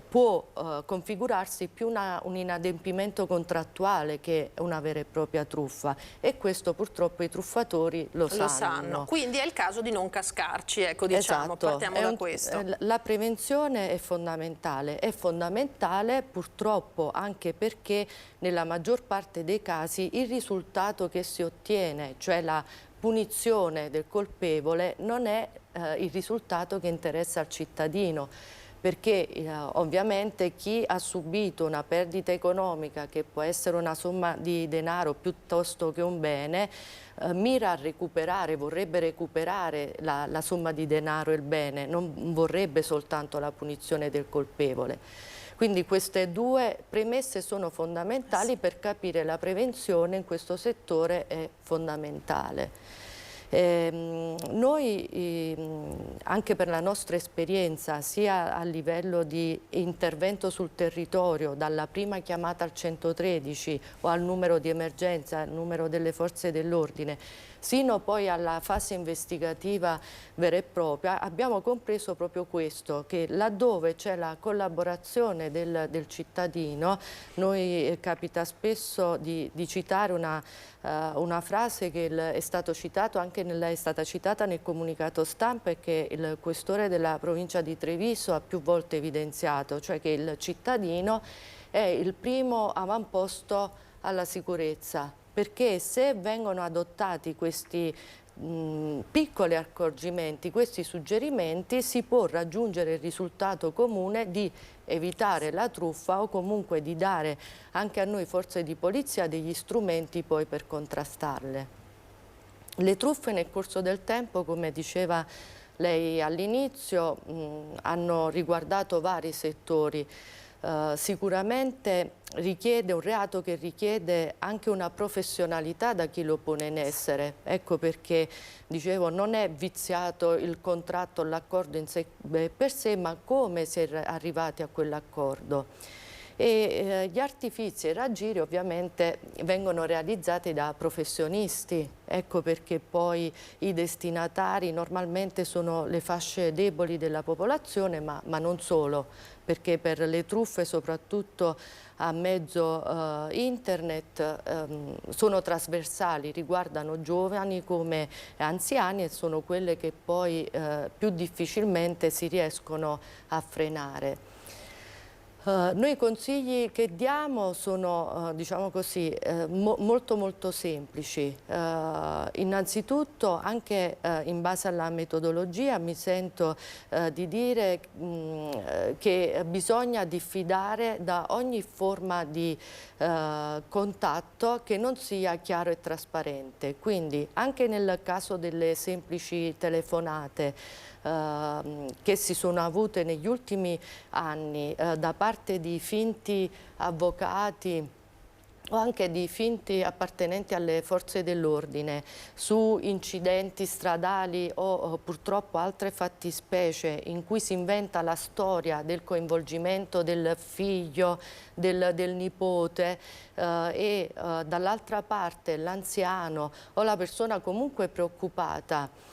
può configurarsi più un inadempimento contrattuale che una vera e propria truffa, e questo purtroppo i truffatori lo sanno. Quindi è il caso di non cascarci, ecco, diciamo, esatto. Partiamo da questo. La prevenzione è fondamentale purtroppo anche perché nella maggior parte dei casi il risultato che si ottiene, cioè la punizione del colpevole, non è il risultato che interessa al cittadino, perché ovviamente chi ha subito una perdita economica, che può essere una somma di denaro piuttosto che un bene, mira a recuperare, vorrebbe recuperare la somma di denaro e il bene, non vorrebbe soltanto la punizione del colpevole. Quindi queste due premesse sono fondamentali per capire la prevenzione in questo settore è fondamentale. Noi anche per la nostra esperienza, sia a livello di intervento sul territorio, dalla prima chiamata al 113 o al numero di emergenza, al numero delle forze dell'ordine, sino poi alla fase investigativa vera e propria, abbiamo compreso proprio questo, che laddove c'è la collaborazione del cittadino, noi capita spesso di citare una frase che è stata citata nel comunicato stampa e che il questore della provincia di Treviso ha più volte evidenziato, cioè che il cittadino è il primo avamposto alla sicurezza, perché se vengono adottati questi piccoli accorgimenti, questi suggerimenti, si può raggiungere il risultato comune di evitare la truffa o comunque di dare anche a noi forze di polizia degli strumenti poi per contrastarle. Le truffe nel corso del tempo, come diceva lei all'inizio, hanno riguardato vari settori. Sicuramente richiede un reato che richiede anche una professionalità da chi lo pone in essere. Ecco perché, dicevo, non è viziato il contratto, l'accordo in sé per sé, ma come si è arrivati a quell'accordo. E gli artifizi e i raggiri ovviamente vengono realizzati da professionisti, ecco perché poi i destinatari normalmente sono le fasce deboli della popolazione, ma non solo, perché per le truffe soprattutto a mezzo internet sono trasversali, riguardano giovani come anziani e sono quelle che poi più difficilmente si riescono a frenare. Noi i consigli che diamo sono, diciamo così, molto semplici. Innanzitutto, anche in base alla metodologia, mi sento di dire che bisogna diffidare da ogni forma di contatto che non sia chiaro e trasparente. Quindi, anche nel caso delle semplici telefonate, che si sono avute negli ultimi anni da parte di finti avvocati o anche di finti appartenenti alle forze dell'ordine su incidenti stradali o purtroppo altre fattispecie in cui si inventa la storia del coinvolgimento del figlio, del nipote e dall'altra parte l'anziano o la persona comunque preoccupata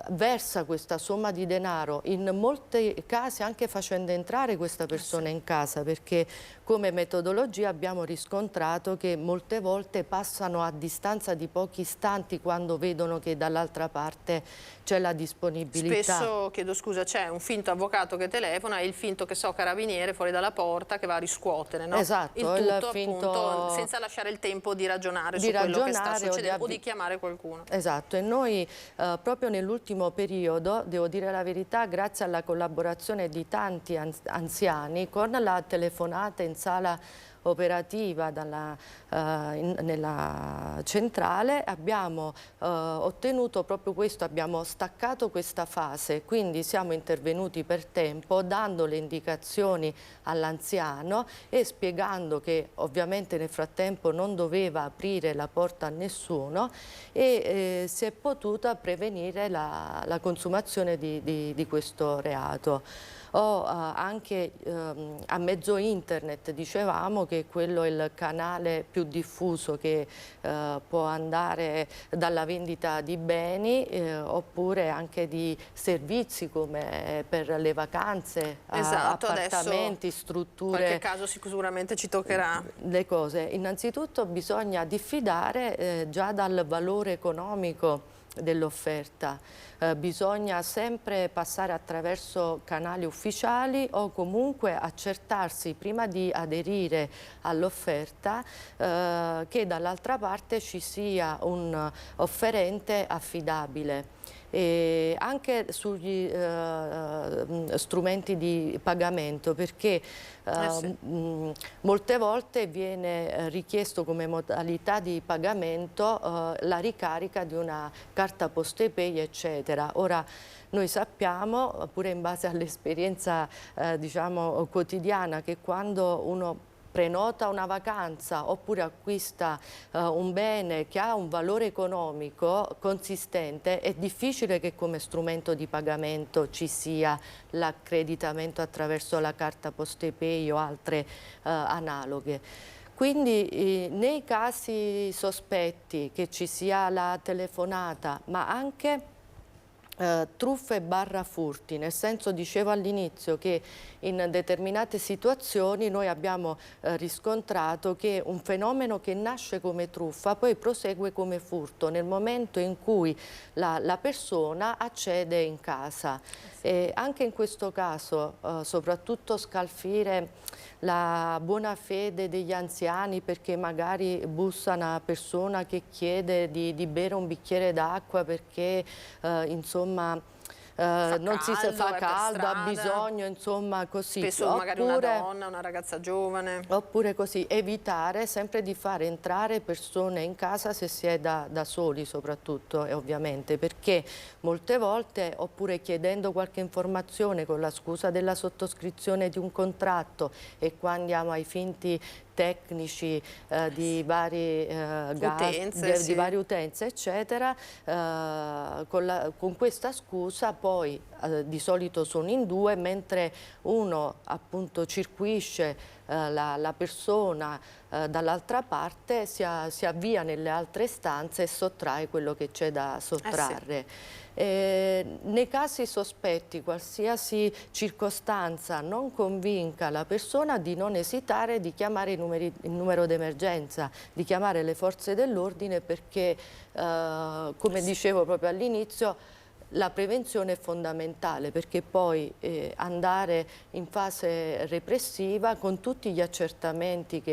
versa questa somma di denaro, in molti casi anche facendo entrare questa persona in casa, perché come metodologia abbiamo riscontrato che molte volte passano a distanza di pochi istanti quando vedono che dall'altra parte c'è la disponibilità. Spesso, chiedo scusa, c'è un finto avvocato che telefona e il finto, che so, carabiniere fuori dalla porta che va a riscuotere, no? Esatto, il tutto finto... appunto senza lasciare il tempo di ragionare su quello che sta succedendo o di chiamare qualcuno. Esatto, e noi proprio nell'ultimo periodo, devo dire la verità, grazie alla collaborazione di tanti anziani, con la telefonata in sala operativa nella centrale abbiamo ottenuto proprio questo, abbiamo staccato questa fase, quindi siamo intervenuti per tempo dando le indicazioni all'anziano e spiegando che ovviamente nel frattempo non doveva aprire la porta a nessuno e si è potuta prevenire la consumazione di questo reato. O anche a mezzo internet, dicevamo che quello è il canale più diffuso che può andare dalla vendita di beni oppure anche di servizi come per le vacanze, esatto, appartamenti, strutture. Qualche caso sicuramente ci toccherà. Le cose. Innanzitutto bisogna diffidare già dal valore economico dell'offerta. Bisogna sempre passare attraverso canali ufficiali o comunque accertarsi prima di aderire all'offerta che dall'altra parte ci sia un offerente affidabile. E anche sugli strumenti di pagamento, perché molte volte viene richiesto come modalità di pagamento la ricarica di una carta PostePay, eccetera. Ora noi sappiamo, pure in base all'esperienza diciamo quotidiana, che quando uno prenota una vacanza oppure acquista un bene che ha un valore economico consistente, è difficile che come strumento di pagamento ci sia l'accreditamento attraverso la carta PostePay o altre analoghe. Quindi nei casi sospetti che ci sia la telefonata, ma anche truffe / furti, nel senso, dicevo all'inizio che in determinate situazioni noi abbiamo riscontrato che un fenomeno che nasce come truffa poi prosegue come furto nel momento in cui la persona accede in casa. E anche in questo caso soprattutto scalfire la buona fede degli anziani, perché magari bussa una persona che chiede di bere un bicchiere d'acqua perché insomma non si fa caldo, ha bisogno, insomma, così. Spesso magari una donna, una ragazza giovane. Oppure così, evitare sempre di far entrare persone in casa se si è da soli soprattutto, ovviamente, perché molte volte, oppure chiedendo qualche informazione con la scusa della sottoscrizione di un contratto, e qua andiamo ai finti tecnici di vari utenze, di varie utenze, eccetera, con questa scusa poi di solito sono in due, mentre uno appunto circuisce la persona dall'altra parte, si avvia nelle altre stanze e sottrae quello che c'è da sottrarre. Sì. Nei casi sospetti, qualsiasi circostanza non convinca la persona, di non esitare di chiamare il numero d'emergenza, di chiamare le forze dell'ordine, perché come dicevo proprio all'inizio, la prevenzione è fondamentale, perché poi andare in fase repressiva con tutti gli accertamenti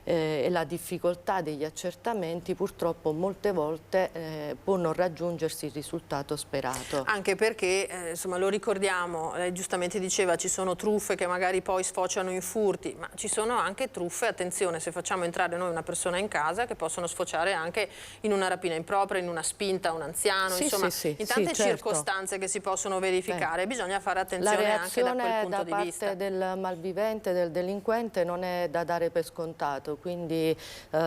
e la difficoltà degli accertamenti, purtroppo molte volte può non raggiungersi il risultato sperato. Anche perché, insomma, lo ricordiamo, lei giustamente diceva, ci sono truffe che magari poi sfociano in furti, ma ci sono anche truffe, attenzione, se facciamo entrare noi una persona in casa, che possono sfociare anche in una rapina impropria, in una spinta a un anziano, insomma, in tante circostanze che si possono verificare, bisogna fare attenzione anche da quel punto di vista. La reazione da parte del malvivente, del delinquente, non è da dare per scontato, quindi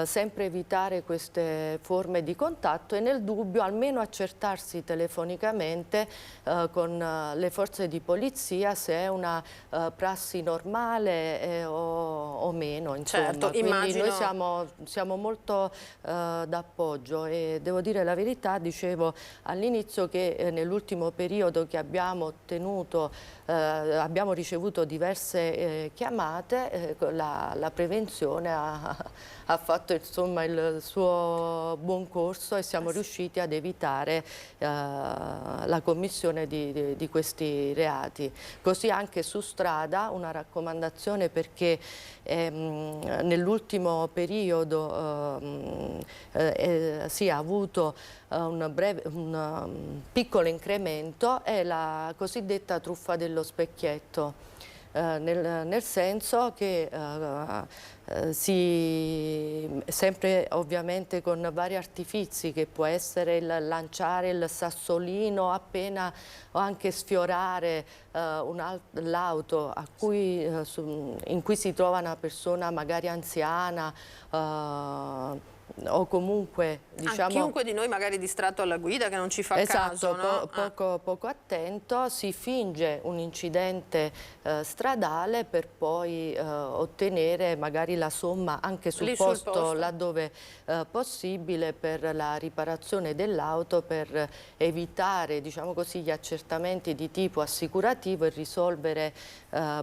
sempre evitare queste forme di contatto e nel dubbio almeno accertarsi telefonicamente con le forze di polizia se è una prassi normale o meno, insomma. Certo, quindi immagino... noi siamo molto d'appoggio e devo dire la verità, dicevo all'inizio che nell'ultimo periodo che abbiamo ottenuto, abbiamo ricevuto diverse chiamate, la prevenzione ha fatto insomma il suo buon corso e siamo riusciti ad evitare la commissione di questi reati. Così anche su strada una raccomandazione, perché nell'ultimo periodo si è avuto un piccolo incremento, è la cosiddetta truffa dello specchietto, nel senso che sempre ovviamente con vari artifizi, che può essere il lanciare il sassolino appena o anche sfiorare l'auto in cui si trova una persona magari anziana, o comunque diciamo chiunque di noi magari distratto alla guida, che non ci fa caso, no? poco attento, si finge un incidente stradale per poi ottenere magari la somma anche sul posto laddove possibile, per la riparazione dell'auto, per evitare, diciamo così, gli accertamenti di tipo assicurativo e risolvere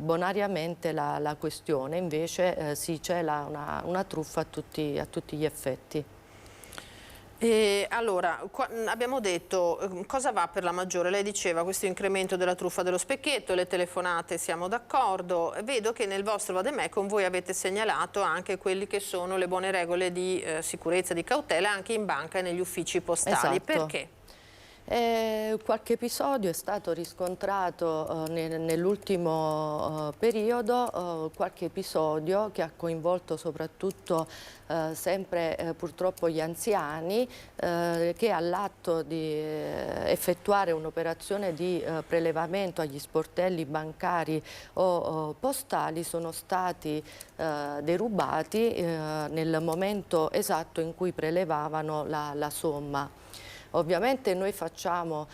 bonariamente la questione. Invece si cela una truffa a tutti gli effetti. E allora, abbiamo detto cosa va per la maggiore. Lei diceva questo incremento della truffa dello specchietto, le telefonate, siamo d'accordo. Vedo che nel vostro vademecum voi avete segnalato anche quelli che sono le buone regole di sicurezza, di cautela anche in banca e negli uffici postali. Esatto. Perché? Qualche episodio è stato riscontrato nell'ultimo periodo, qualche episodio che ha coinvolto soprattutto sempre purtroppo gli anziani, che all'atto di effettuare un'operazione di prelevamento agli sportelli bancari o postali sono stati derubati nel momento esatto in cui prelevavano la somma. Ovviamente noi facciamo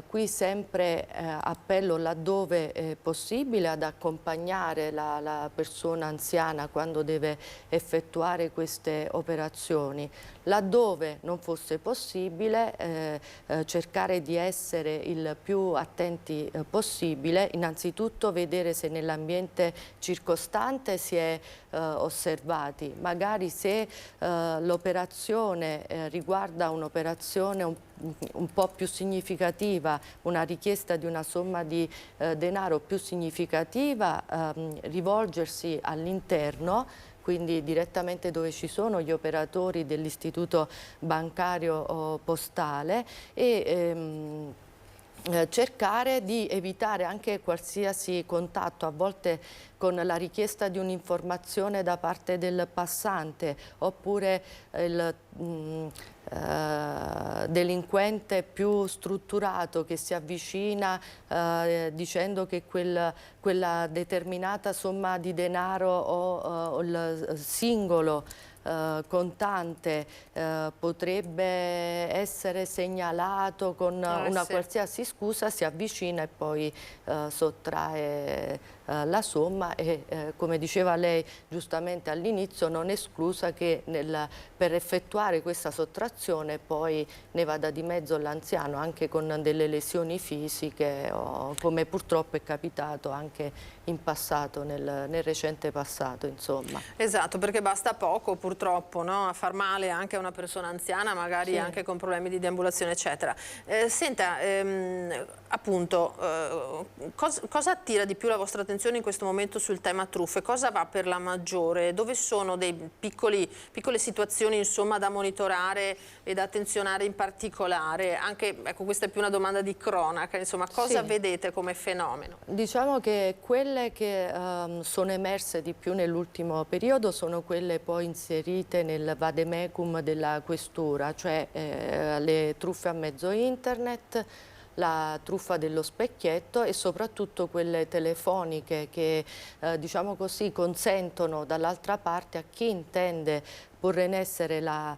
qui sempre appello laddove è possibile ad accompagnare la persona anziana quando deve effettuare queste operazioni. Laddove non fosse possibile cercare di essere il più attenti possibile, innanzitutto vedere se nell'ambiente circostante si è osservati, magari se l'operazione riguarda un'operazione un po' più significativa, una richiesta di una somma di denaro più significativa, rivolgersi all'interno, quindi direttamente dove ci sono gli operatori dell'istituto bancario postale, e cercare di evitare anche qualsiasi contatto, a volte con la richiesta di un'informazione da parte del passante, oppure delinquente più strutturato che si avvicina dicendo che quella determinata somma di denaro o il singolo contante potrebbe essere segnalato con una qualsiasi scusa, si avvicina e poi sottrae la somma e come diceva lei giustamente all'inizio, non è esclusa che per effettuare questa sottrazione poi ne vada di mezzo l'anziano anche con delle lesioni fisiche, come purtroppo è capitato anche in passato, nel recente passato, insomma. Esatto, perché basta poco purtroppo, no? A far male anche a una persona anziana, magari anche con problemi di deambulazione eccetera. Senta, appunto, cosa attira di più la vostra attenzione in questo momento sul tema truffe? Cosa va per la maggiore? Dove sono dei piccole situazioni insomma da monitorare e da attenzionare in particolare? Anche, ecco, questa è più una domanda di cronaca, insomma, cosa vedete come fenomeno? Diciamo che quelle che sono emerse di più nell'ultimo periodo sono quelle poi inserite nel vademecum della questura, cioè le truffe a mezzo internet, la truffa dello specchietto e soprattutto quelle telefoniche che diciamo così consentono dall'altra parte a chi intende porre in essere la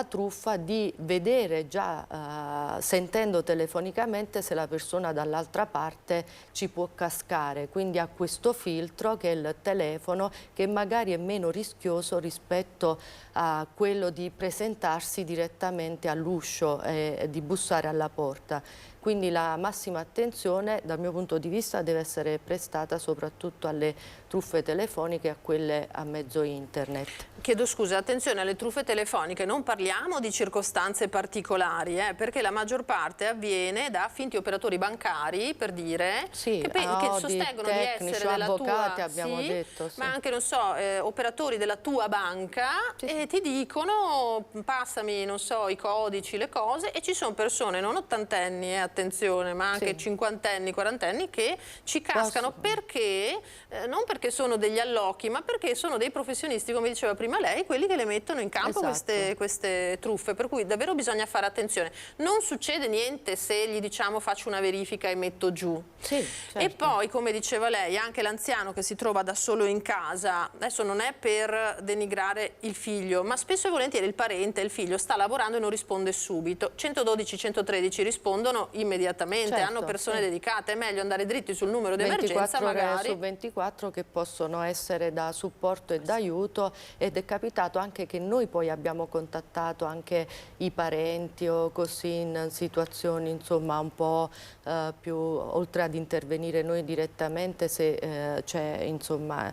truffa di vedere già sentendo telefonicamente se la persona dall'altra parte ci può cascare, quindi ha questo filtro che è il telefono, che magari è meno rischioso rispetto a quello di presentarsi direttamente all'uscio e di bussare alla porta. Quindi la massima attenzione dal mio punto di vista deve essere prestata soprattutto alle truffe telefoniche e a quelle a mezzo internet. Chiedo scusa, attenzione alle truffe telefoniche, non parliamo di circostanze particolari, perché la maggior parte avviene da finti operatori bancari, per dire, che sostengono di essere della avvocati, tua, abbiamo detto, ma anche, non so, operatori della tua banca e ti dicono passami, non so, i codici, le cose, e ci sono persone non ottantenni, attenzione, ma anche cinquantenni, quarantenni che ci cascano perché, non perché sono degli allocchi, ma perché sono dei professionisti, come diceva prima lei, quelli che le mettono in campo queste truffe, per cui davvero bisogna fare attenzione. Non succede niente se gli diciamo faccio una verifica e metto giù. E poi, come diceva lei, anche l'anziano che si trova da solo in casa, adesso non è per denigrare il figlio, ma spesso e volentieri il parente, il figlio, sta lavorando e non risponde subito. 112, 113 rispondono immediatamente, hanno persone dedicate, è meglio andare dritti sul numero di emergenza, 24 magari. ore su 24 che possono essere da supporto e d'aiuto, ed è capitato anche che noi poi abbiamo contattato anche i parenti o così in situazioni insomma un po' più, oltre ad intervenire noi direttamente se c'è insomma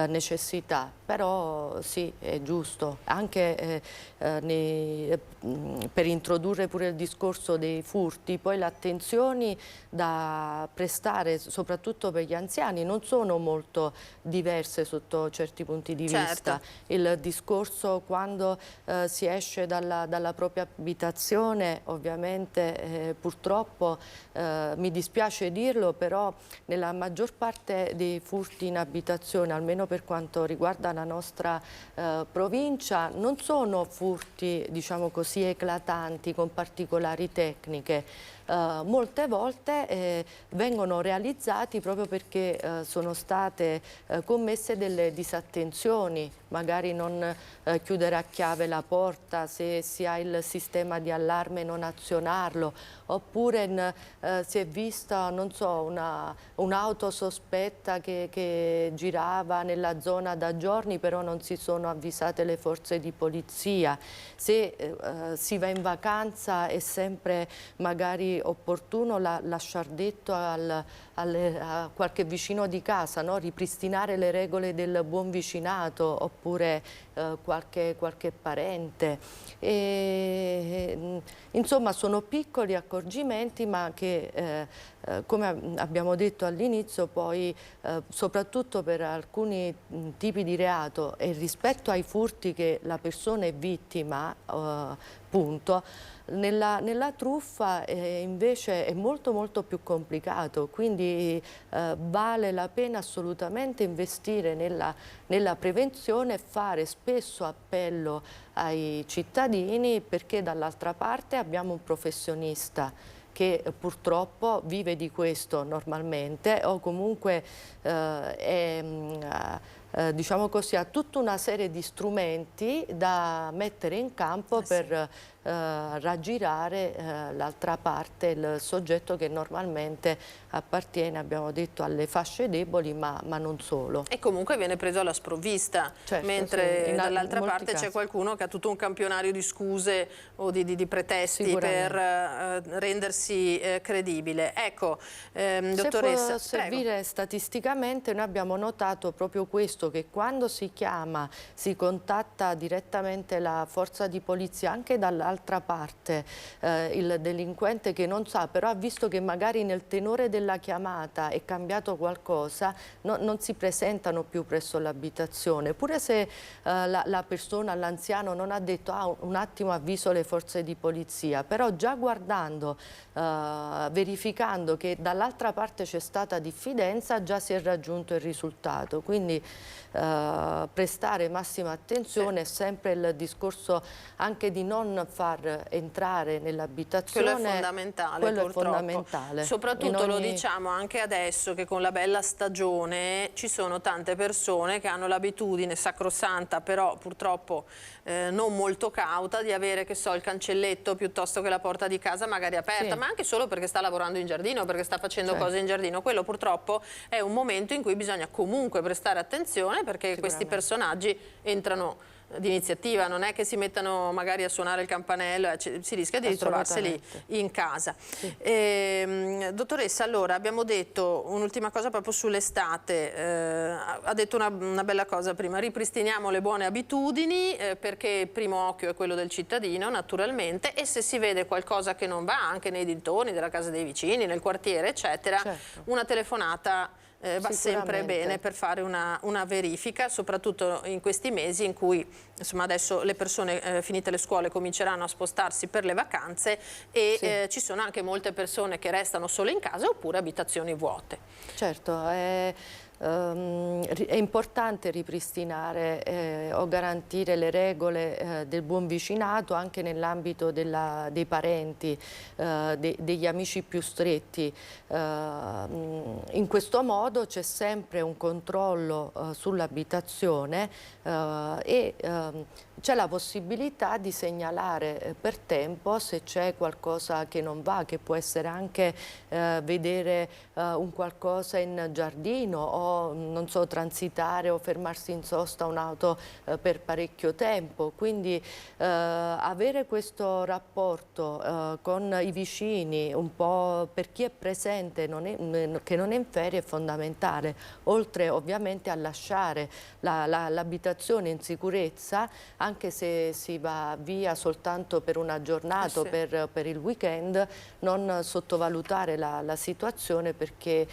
necessità, però sì, è giusto anche per introdurre pure il discorso dei furti. Poi le attenzioni da prestare soprattutto per gli anziani non sono molto diverse sotto certi punti di vista. Il discorso quando si esce dalla propria abitazione, ovviamente purtroppo mi dispiace dirlo, però nella maggior parte dei furti in abitazione, almeno per quanto riguarda la nostra provincia, non sono furti diciamo così eclatanti con particolari tecniche. Molte volte vengono realizzati proprio perché sono state commesse delle disattenzioni, magari non chiudere a chiave la porta, se si ha il sistema di allarme non azionarlo, oppure si è vista, non so, un'auto sospetta che girava nella zona da giorni, però non si sono avvisate le forze di polizia. Se si va in vacanza è sempre magari opportuno lasciar detto a qualche vicino di casa, no? Ripristinare le regole del buon vicinato, oppure qualche parente. Insomma, sono piccoli accorgimenti, ma che come abbiamo detto all'inizio, poi soprattutto per alcuni tipi di reato e rispetto ai furti che la persona è vittima, punto. Nella truffa invece è molto più complicato, quindi vale la pena assolutamente investire nella prevenzione e fare spesso appello ai cittadini, perché dall'altra parte abbiamo un professionista che purtroppo vive di questo normalmente, o comunque diciamo così, ha tutta una serie di strumenti da mettere in campo per raggirare l'altra parte, il soggetto che normalmente appartiene, abbiamo detto, alle fasce deboli, ma non solo. E comunque viene preso alla sprovvista, certo, mentre sì, dall'altra parte c'è qualcuno che ha tutto un campionario di scuse o di pretesti per rendersi credibile. Ecco, dottoressa, se può servire statisticamente, noi abbiamo notato proprio questo, che quando si chiama, si contatta direttamente la forza di polizia, anche dall'altra parte il delinquente che non sa, però ha visto che magari nel tenore della chiamata è cambiato qualcosa, non si presentano più presso l'abitazione, pure se la persona, l'anziano, non ha detto un attimo avviso le forze di polizia, però già guardando, verificando che dall'altra parte c'è stata diffidenza, già si è raggiunto il risultato. Quindi prestare massima attenzione, è sempre il discorso anche di non far entrare nell'abitazione. Quello è fondamentale, quello purtroppo. È fondamentale. Soprattutto lo diciamo anche adesso che con la bella stagione ci sono tante persone che hanno l'abitudine sacrosanta, però purtroppo non molto cauta, di avere, che so, il cancelletto piuttosto che la porta di casa magari aperta, ma anche solo perché sta lavorando in giardino, perché sta facendo cose in giardino. Quello purtroppo è un momento in cui bisogna comunque prestare attenzione, perché questi personaggi entrano d'iniziativa, non è che si mettano magari a suonare il campanello, si rischia di ritrovarseli in casa. Dottoressa, allora abbiamo detto un'ultima cosa proprio sull'estate, ha detto una bella cosa prima: ripristiniamo le buone abitudini, perché il primo occhio è quello del cittadino naturalmente, e se si vede qualcosa che non va anche nei dintorni della casa dei vicini, nel quartiere eccetera, una telefonata va sempre bene per fare una verifica, soprattutto in questi mesi in cui, insomma, adesso le persone finite le scuole cominceranno a spostarsi per le vacanze e ci sono anche molte persone che restano solo in casa oppure abitazioni vuote. Certo, è importante ripristinare o garantire le regole del buon vicinato anche nell'ambito dei parenti, degli amici più stretti. In questo modo c'è sempre un controllo sull'abitazione e c'è la possibilità di segnalare per tempo se c'è qualcosa che non va, che può essere anche vedere un qualcosa in giardino o non so, transitare o fermarsi in sosta un'auto per parecchio tempo. Quindi avere questo rapporto con i vicini, un po' per chi è presente, che non è in ferie, è fondamentale, oltre ovviamente a lasciare l'abitazione in sicurezza, anche se si va via soltanto per una giornata o per il weekend, non sottovalutare la situazione, perché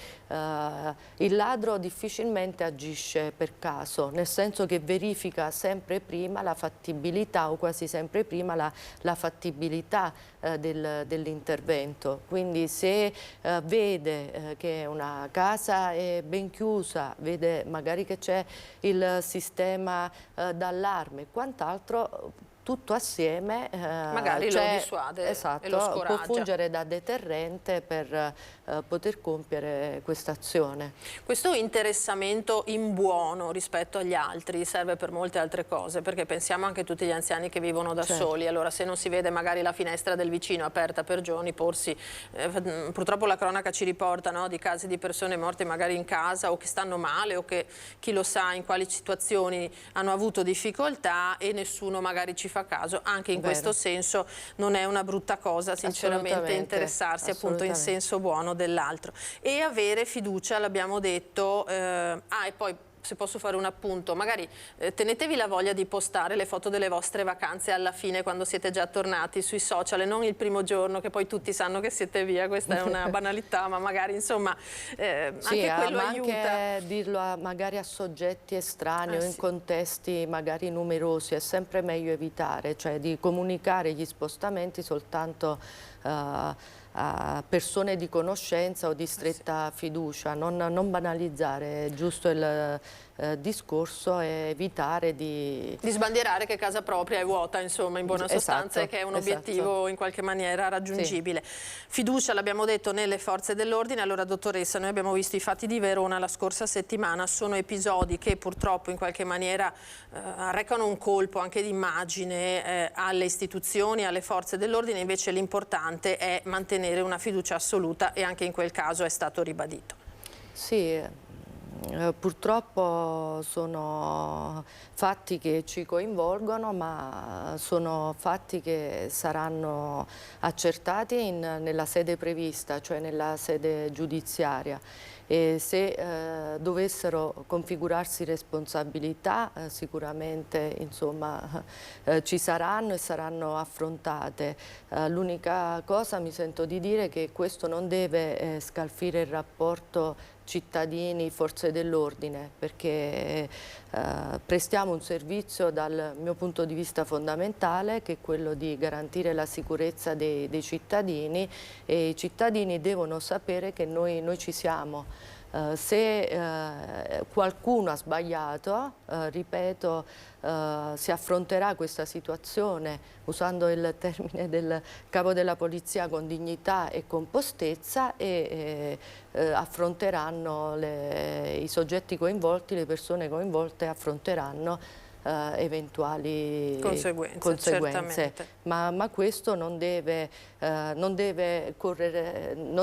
il ladro difficilmente agisce per caso, nel senso che verifica sempre prima la fattibilità, o quasi sempre prima la fattibilità dell'intervento. Quindi se vede che una casa è ben chiusa, vede magari che c'è il sistema d'allarme e quant'altro, tutto assieme magari lo dissuade e lo scoraggia. Può fungere da deterrente per poter compiere questa azione. Questo interessamento in buono rispetto agli altri serve per molte altre cose, perché pensiamo anche a tutti gli anziani che vivono da soli. Allora, se non si vede magari la finestra del vicino aperta per giorni, porsi, purtroppo la cronaca ci riporta, no, di casi di persone morte magari in casa, o che stanno male, o che chi lo sa in quali situazioni hanno avuto difficoltà e nessuno magari ci fa caso. Anche in questo senso non è una brutta cosa, sinceramente, interessarsi appunto in senso buono dell'altro e avere fiducia, l'abbiamo detto. E poi se posso fare un appunto, magari tenetevi la voglia di postare le foto delle vostre vacanze alla fine, quando siete già tornati sui social, e non il primo giorno che poi tutti sanno che siete via. Questa è una banalità, ma magari insomma anche quello ma aiuta. Anche dirlo magari a soggetti estranei o in sì. contesti magari numerosi è sempre meglio evitare, cioè di comunicare gli spostamenti soltanto a persone di conoscenza o di stretta fiducia, non banalizzare, è giusto il discorso e evitare di sbandierare che casa propria è vuota, insomma, in buona sostanza, e che è un obiettivo in qualche maniera raggiungibile. Sì. Fiducia, l'abbiamo detto, nelle forze dell'ordine. Allora, dottoressa, noi abbiamo visto i fatti di Verona la scorsa settimana, sono episodi che purtroppo in qualche maniera arrecano un colpo anche di immagine alle istituzioni, alle forze dell'ordine. Invece l'importante è mantenere una fiducia assoluta, e anche in quel caso è stato ribadito. Sì. Purtroppo sono fatti che ci coinvolgono, ma sono fatti che saranno accertati nella sede prevista, cioè nella sede giudiziaria. E se dovessero configurarsi responsabilità, sicuramente insomma, ci saranno e saranno affrontate. L'unica cosa mi sento di dire è che questo non deve scalfire il rapporto cittadini, forze dell'ordine, perché prestiamo un servizio dal mio punto di vista fondamentale, che è quello di garantire la sicurezza dei cittadini, e i cittadini devono sapere che noi ci siamo. Se qualcuno ha sbagliato, ripeto, si affronterà questa situazione, usando il termine del capo della polizia, con dignità e compostezza, e affronteranno i soggetti coinvolti, le persone coinvolte affronteranno eventuali conseguenze. Ma questo non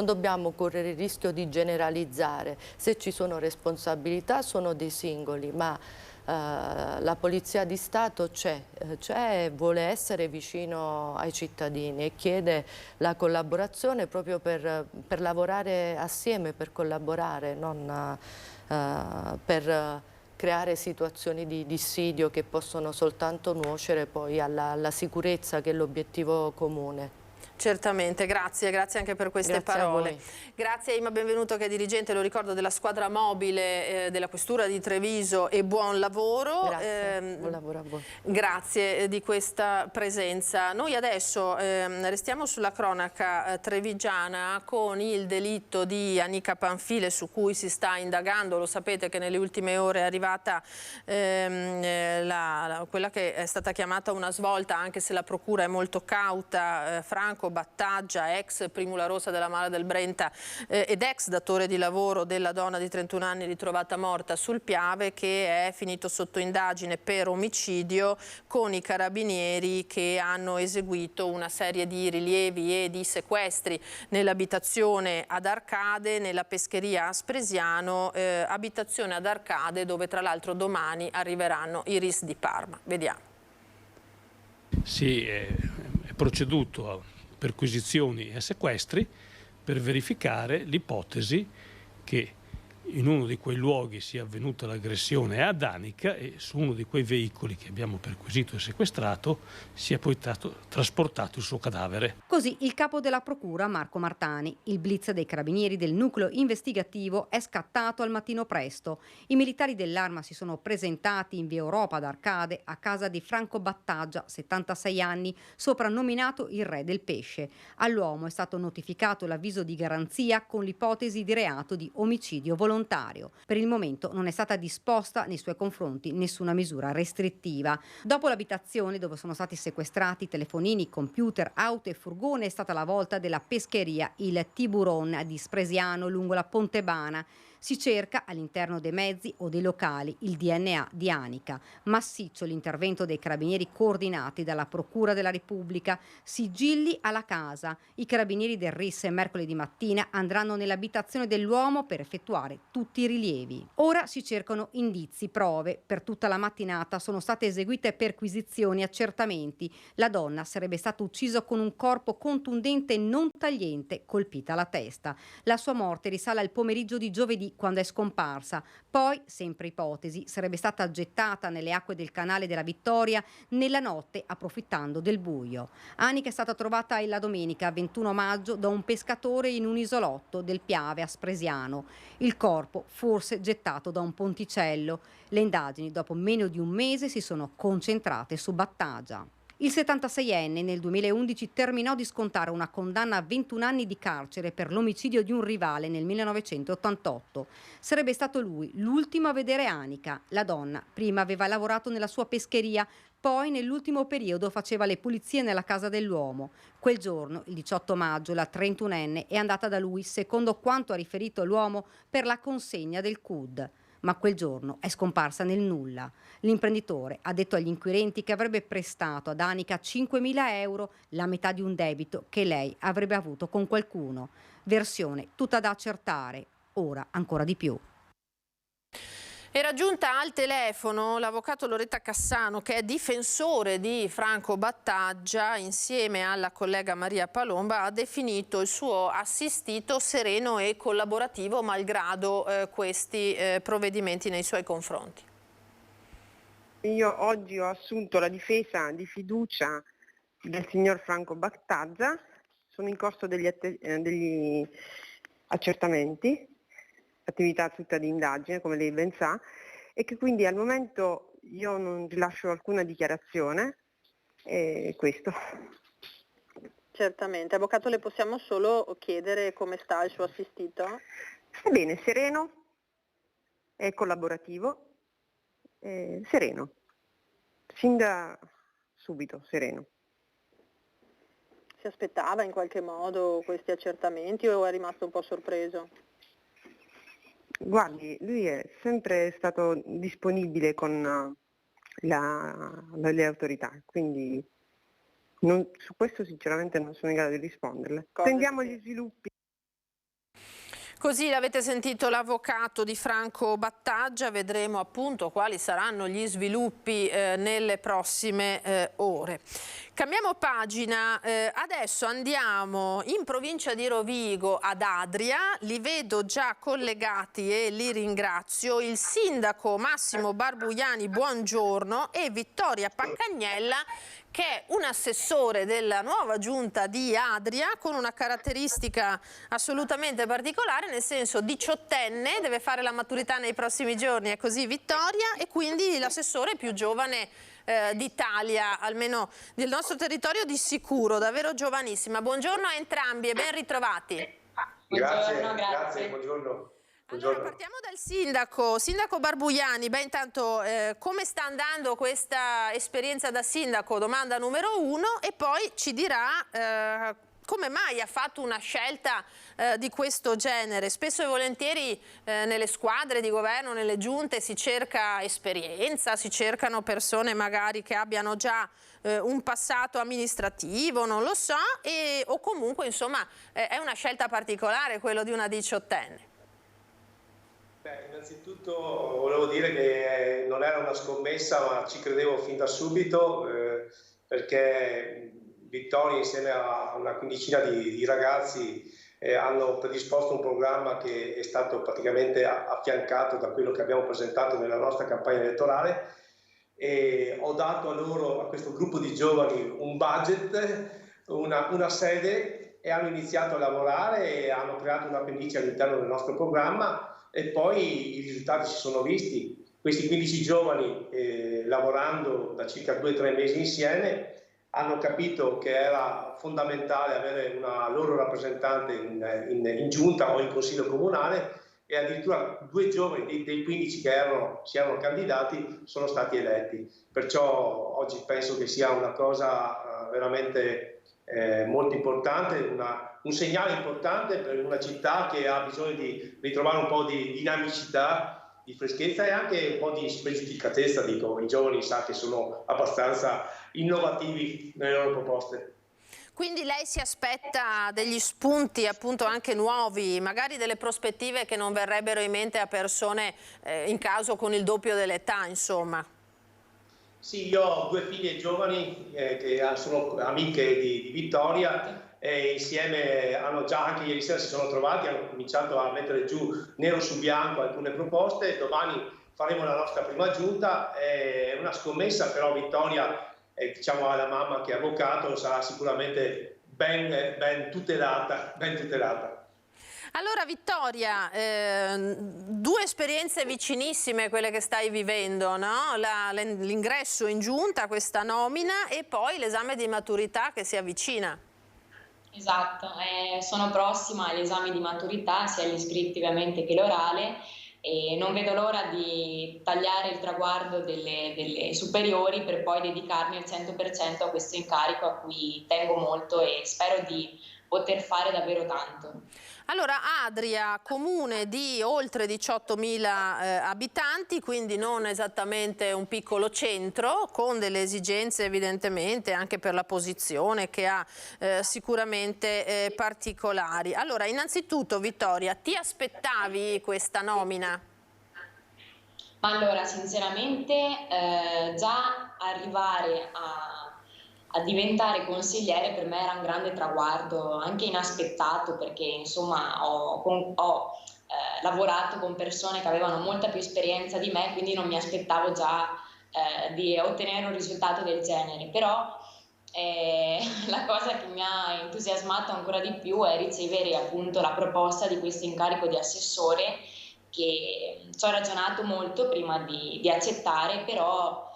dobbiamo correre il rischio di generalizzare. Se ci sono responsabilità sono dei singoli, ma la Polizia di Stato c'è e vuole essere vicino ai cittadini e chiede la collaborazione proprio per lavorare assieme, per collaborare, non per creare situazioni di dissidio che possono soltanto nuocere poi alla sicurezza, che è l'obiettivo comune. Certamente, grazie anche per queste parole. Grazie a Ima Benvenuto, che è dirigente, lo ricordo, della squadra mobile della Questura di Treviso, e buon lavoro. Grazie, buon lavoro a voi. Grazie di questa presenza. Noi adesso restiamo sulla cronaca trevigiana con il delitto di Anica Panfile, su cui si sta indagando. Lo sapete che nelle ultime ore è arrivata quella che è stata chiamata una svolta, anche se la procura è molto cauta. Franco Battaggia, ex primula rossa della Mala del Brenta ed ex datore di lavoro della donna di 31 anni ritrovata morta sul Piave, che è finito sotto indagine per omicidio, con i carabinieri che hanno eseguito una serie di rilievi e di sequestri nell'abitazione ad Arcade, nella pescheria a Spresiano, abitazione ad Arcade dove tra l'altro domani arriveranno i RIS di Parma. Vediamo. Sì, è proceduto a perquisizioni e sequestri per verificare l'ipotesi che in uno di quei luoghi sia avvenuta l'aggressione ad Anica, e su uno di quei veicoli che abbiamo perquisito e sequestrato sia poi stato trasportato il suo cadavere. Così il capo della procura, Marco Martani. Il blitz dei carabinieri del nucleo investigativo è scattato al mattino presto. I militari dell'Arma si sono presentati in via Europa ad Arcade, a casa di Franco Battaggia, 76 anni, soprannominato il re del pesce. All'uomo è stato notificato l'avviso di garanzia con l'ipotesi di reato di omicidio volontario. Per il momento non è stata disposta nei suoi confronti nessuna misura restrittiva. Dopo l'abitazione, dove sono stati sequestrati telefonini, computer, auto e furgone, è stata la volta della pescheria Il Tiburon di Spresiano, lungo la Pontebana. Si cerca all'interno dei mezzi o dei locali il DNA di Anica. Massiccio l'intervento dei carabinieri coordinati dalla Procura della Repubblica. Sigilli alla casa. I carabinieri del RIS mercoledì mattina andranno nell'abitazione dell'uomo per effettuare tutti i rilievi. Ora si cercano indizi, prove. Per tutta la mattinata sono state eseguite perquisizioni e accertamenti. La donna sarebbe stata uccisa con un corpo contundente e non tagliente, colpita alla testa. La sua morte risale al pomeriggio di giovedì lunedì quando è scomparsa. Poi, sempre ipotesi, sarebbe stata gettata nelle acque del canale della Vittoria nella notte approfittando del buio. Anica è stata trovata la domenica 21 maggio da un pescatore in un isolotto del Piave a Spresiano. Il corpo forse gettato da un ponticello. Le indagini dopo meno di un mese si sono concentrate su Battagia. Il 76enne nel 2011 terminò di scontare una condanna a 21 anni di carcere per l'omicidio di un rivale nel 1988. Sarebbe stato lui l'ultimo a vedere Anica. La donna prima aveva lavorato nella sua pescheria, poi nell'ultimo periodo faceva le pulizie nella casa dell'uomo. Quel giorno, il 18 maggio, la 31enne è andata da lui, secondo quanto ha riferito l'uomo, per la consegna del CUD. Ma quel giorno è scomparsa nel nulla. L'imprenditore ha detto agli inquirenti che avrebbe prestato ad Anica 5.000 euro, la metà di un debito che lei avrebbe avuto con qualcuno. Versione tutta da accertare, ora ancora di più. Era giunta al telefono l'avvocato Loretta Cassano, che è difensore di Franco Battaglia, insieme alla collega Maria Palomba, ha definito il suo assistito sereno e collaborativo malgrado questi provvedimenti nei suoi confronti. Io oggi ho assunto la difesa di fiducia del signor Franco Battaglia, sono in corso degli accertamenti, attività tutta di indagine, come lei ben sa, e che quindi al momento io non rilascio alcuna dichiarazione, questo. Certamente. Avvocato, le possiamo solo chiedere come sta il suo assistito? Sta bene, sereno, è collaborativo, sereno, sin da subito sereno. Si aspettava in qualche modo questi accertamenti o è rimasto un po' sorpreso? Guardi, lui è sempre stato disponibile con le autorità, quindi su questo sinceramente non sono in grado di risponderle. Attendiamo gli sviluppi. Così l'avete sentito l'avvocato di Franco Battaglia, vedremo appunto quali saranno gli sviluppi nelle prossime ore. Cambiamo pagina, adesso andiamo in provincia di Rovigo ad Adria, li vedo già collegati e li ringrazio, il sindaco Massimo Barbuiani, buongiorno, e Vittoria Paccagnella, che è un assessore della nuova giunta di Adria con una caratteristica assolutamente particolare, nel senso 18enne, deve fare la maturità nei prossimi giorni, è così Vittoria, e quindi l'assessore più giovane d'Italia, almeno del nostro territorio di sicuro, davvero giovanissima. Buongiorno a entrambi e ben ritrovati. Grazie, buongiorno. Allora, partiamo dal sindaco Barbuiani. Beh, intanto come sta andando questa esperienza da sindaco? Domanda numero 1, e poi ci dirà come mai ha fatto una scelta di questo genere. Spesso e volentieri nelle squadre di governo, nelle giunte, si cerca esperienza, si cercano persone magari che abbiano già un passato amministrativo, non lo so, o comunque insomma è una scelta particolare quello di una 18enne. Beh, innanzitutto volevo dire che non era una scommessa, ma ci credevo fin da subito, perché Vittoria insieme a una quindicina di ragazzi hanno predisposto un programma che è stato praticamente affiancato da quello che abbiamo presentato nella nostra campagna elettorale, e ho dato a questo gruppo di giovani un budget, una sede, e hanno iniziato a lavorare e hanno creato un appendice all'interno del nostro programma, e poi i risultati si sono visti. Questi 15 giovani, lavorando da circa 2-3 mesi insieme, hanno capito che era fondamentale avere una loro rappresentante in giunta o in consiglio comunale, e addirittura 2 giovani dei 15 che si erano candidati sono stati eletti. Perciò oggi penso che sia una cosa veramente molto importante, un segnale importante per una città che ha bisogno di ritrovare un po' di dinamicità, di freschezza e anche un po' di specificatezza. Dico, i giovani sa che sono abbastanza innovativi nelle loro proposte. Quindi lei si aspetta degli spunti appunto anche nuovi, magari delle prospettive che non verrebbero in mente a persone in caso con il doppio dell'età, insomma? Sì, io ho due figlie giovani che sono amiche di Vittoria e insieme hanno già, anche ieri sera si sono trovati, hanno cominciato a mettere giù nero su bianco alcune proposte. Domani faremo la nostra prima giunta, è una scommessa, però Vittoria, diciamo alla mamma che è avvocato, sarà sicuramente ben tutelata, ben tutelata. Allora Vittoria, due esperienze vicinissime quelle che stai vivendo, no? L'ingresso in giunta, questa nomina e poi l'esame di maturità che si avvicina. Esatto, sono prossima agli esami di maturità, sia gli iscritti ovviamente che l'orale, e non vedo l'ora di tagliare il traguardo delle superiori per poi dedicarmi al 100% a questo incarico a cui tengo molto e spero di poter fare davvero tanto. Allora, Adria, comune di oltre 18.000 abitanti, quindi non esattamente un piccolo centro, con delle esigenze evidentemente anche per la posizione che ha sicuramente particolari. Allora, innanzitutto Vittoria, ti aspettavi questa nomina? Allora, sinceramente già arrivare a diventare consigliere per me era un grande traguardo, anche inaspettato, perché insomma ho lavorato con persone che avevano molta più esperienza di me, quindi non mi aspettavo già di ottenere un risultato del genere, però la cosa che mi ha entusiasmato ancora di più è ricevere appunto la proposta di questo incarico di assessore, che ci ho ragionato molto prima di accettare, però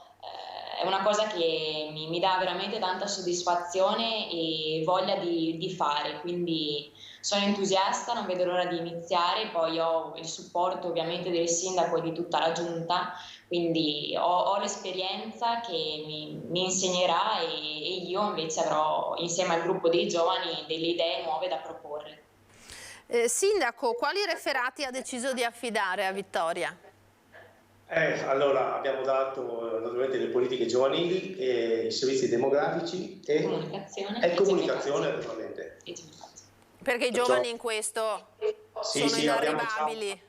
è una cosa che mi dà veramente tanta soddisfazione e voglia di fare, quindi sono entusiasta, non vedo l'ora di iniziare. Poi ho il supporto ovviamente del sindaco e di tutta la giunta, quindi ho l'esperienza che mi insegnerà e io invece avrò insieme al gruppo dei giovani delle idee nuove da proporre. Sindaco, quali referati ha deciso di affidare a Vittoria? Allora abbiamo dato naturalmente le politiche giovanili, i servizi demografici e comunicazione naturalmente. Perché i giovani in questo sono inarrivabili.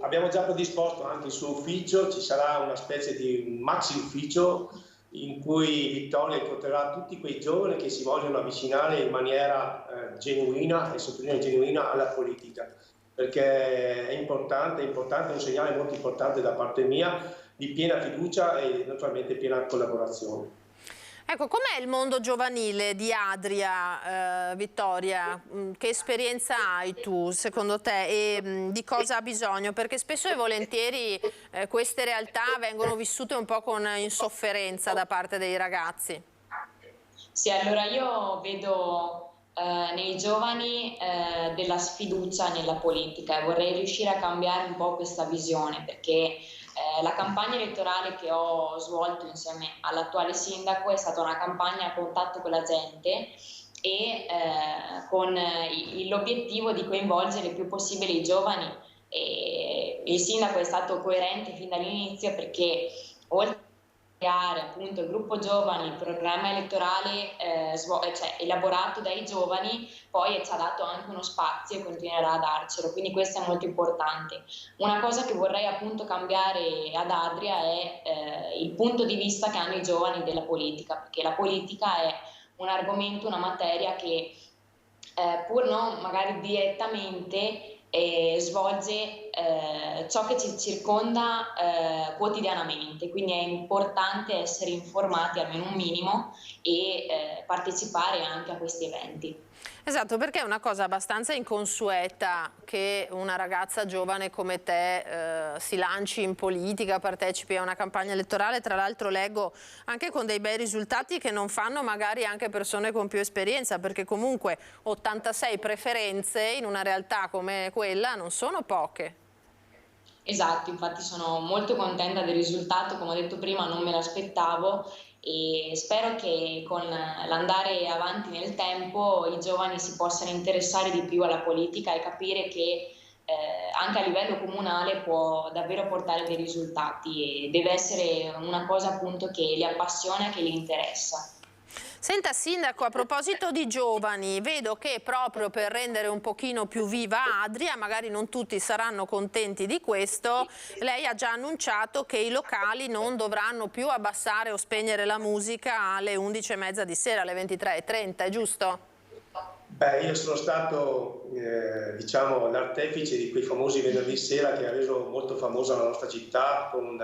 Abbiamo già predisposto anche il suo ufficio, ci sarà una specie di maxi ufficio in cui Vittoria incontrerà tutti quei giovani che si vogliono avvicinare in maniera genuina, e sottolineo genuina, alla politica. Perché è importante, un segnale molto importante da parte mia di piena fiducia e naturalmente piena collaborazione. Ecco, com'è il mondo giovanile di Adria, Vittoria? Che esperienza hai tu, secondo te, e di cosa ha bisogno? Perché spesso e volentieri queste realtà vengono vissute un po' con insofferenza da parte dei ragazzi. Sì, allora io vedo nei giovani della sfiducia nella politica e vorrei riuscire a cambiare un po' questa visione, perché la campagna elettorale che ho svolto insieme all'attuale sindaco è stata una campagna a contatto con la gente e con l'obiettivo di coinvolgere il più possibile i giovani, e il sindaco è stato coerente fin dall'inizio, perché oltre appunto il gruppo giovani, il programma elettorale elaborato dai giovani, poi ci ha dato anche uno spazio e continuerà a darcelo, quindi questo è molto importante. Una cosa che vorrei appunto cambiare ad Adria è il punto di vista che hanno i giovani della politica, perché la politica è un argomento, una materia che pur non magari direttamente svolge ciò che ci circonda quotidianamente, quindi è importante essere informati almeno un minimo e partecipare anche a questi eventi. Esatto, perché è una cosa abbastanza inconsueta che una ragazza giovane come te si lanci in politica, partecipi a una campagna elettorale, tra l'altro leggo anche con dei bei risultati che non fanno magari anche persone con più esperienza, perché comunque 86 preferenze in una realtà come quella non sono poche. Esatto, infatti sono molto contenta del risultato, come ho detto prima non me l'aspettavo, e spero che con l'andare avanti nel tempo i giovani si possano interessare di più alla politica e capire che anche a livello comunale può davvero portare dei risultati, e deve essere una cosa appunto che li appassiona e che li interessa. Senta Sindaco, a proposito di giovani, vedo che proprio per rendere un pochino più viva Adria, magari non tutti saranno contenti di questo, lei ha già annunciato che i locali non dovranno più abbassare o spegnere la musica alle 11:30 di sera, alle 23:30, è giusto? Beh, io sono stato diciamo, l'artefice di quei famosi venerdì sera che ha reso molto famosa la nostra città con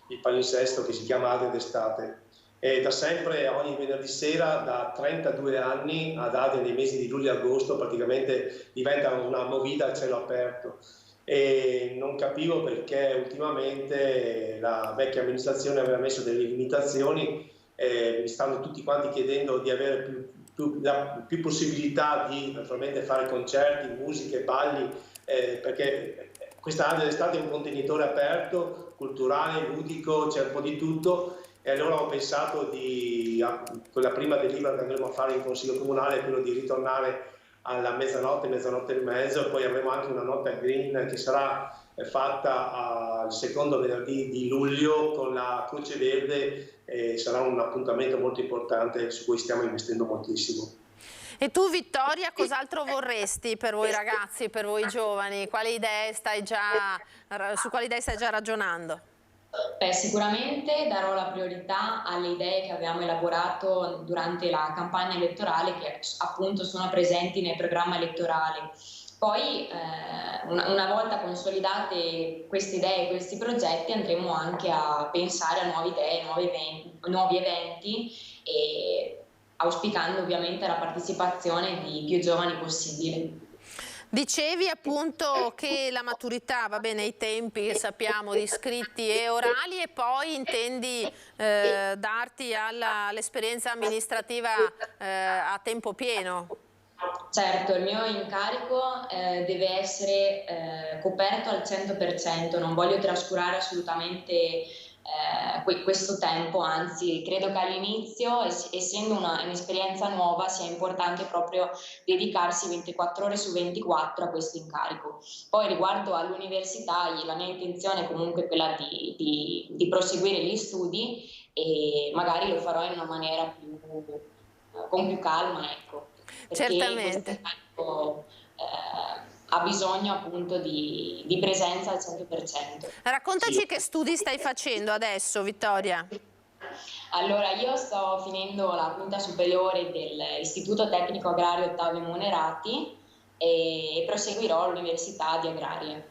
il palinsesto che si chiama Adria d'estate. E da sempre, ogni venerdì sera, da 32 anni, ad Adria nei mesi di luglio e agosto, praticamente diventa una movida al cielo aperto. E non capivo perché ultimamente la vecchia amministrazione aveva messo delle limitazioni, mi stanno tutti quanti chiedendo di avere più possibilità di naturalmente fare concerti, musiche, balli, perché questa Adria d'estate è un contenitore aperto, culturale, ludico, c'è un po' di tutto. E allora ho pensato con la prima delibera che andremo a fare in Consiglio Comunale è quello di ritornare alla mezzanotte e mezzo, e poi avremo anche una notte green che sarà fatta al secondo venerdì di luglio con la Croce Verde, e sarà un appuntamento molto importante su cui stiamo investendo moltissimo. E tu Vittoria, cos'altro vorresti per voi ragazzi, per voi giovani? Su quali idee stai già ragionando? Beh, sicuramente darò la priorità alle idee che abbiamo elaborato durante la campagna elettorale, che appunto sono presenti nel programma elettorale. Poi una volta consolidate queste idee, questi progetti, andremo anche a pensare a nuove idee, nuovi eventi, e auspicando ovviamente la partecipazione di più giovani possibile. Dicevi appunto che la maturità, va bene, i tempi che sappiamo di scritti e orali, e poi intendi darti all'esperienza amministrativa a tempo pieno? Certo, il mio incarico deve essere coperto al 100%, non voglio trascurare assolutamente questo tempo, anzi credo che all'inizio, essendo un'esperienza nuova, sia importante proprio dedicarsi 24 ore su 24 a questo incarico. Poi riguardo all'università, la mia intenzione è comunque quella di proseguire gli studi, e magari lo farò in una maniera con più calma, ecco. Certamente. Ha bisogno appunto di presenza al 100%. Raccontaci che studi stai facendo adesso, Vittoria. Allora, io sto finendo la quinta superiore dell'Istituto Tecnico Agrario Ottavio Monerati e proseguirò all'Università di Agrarie.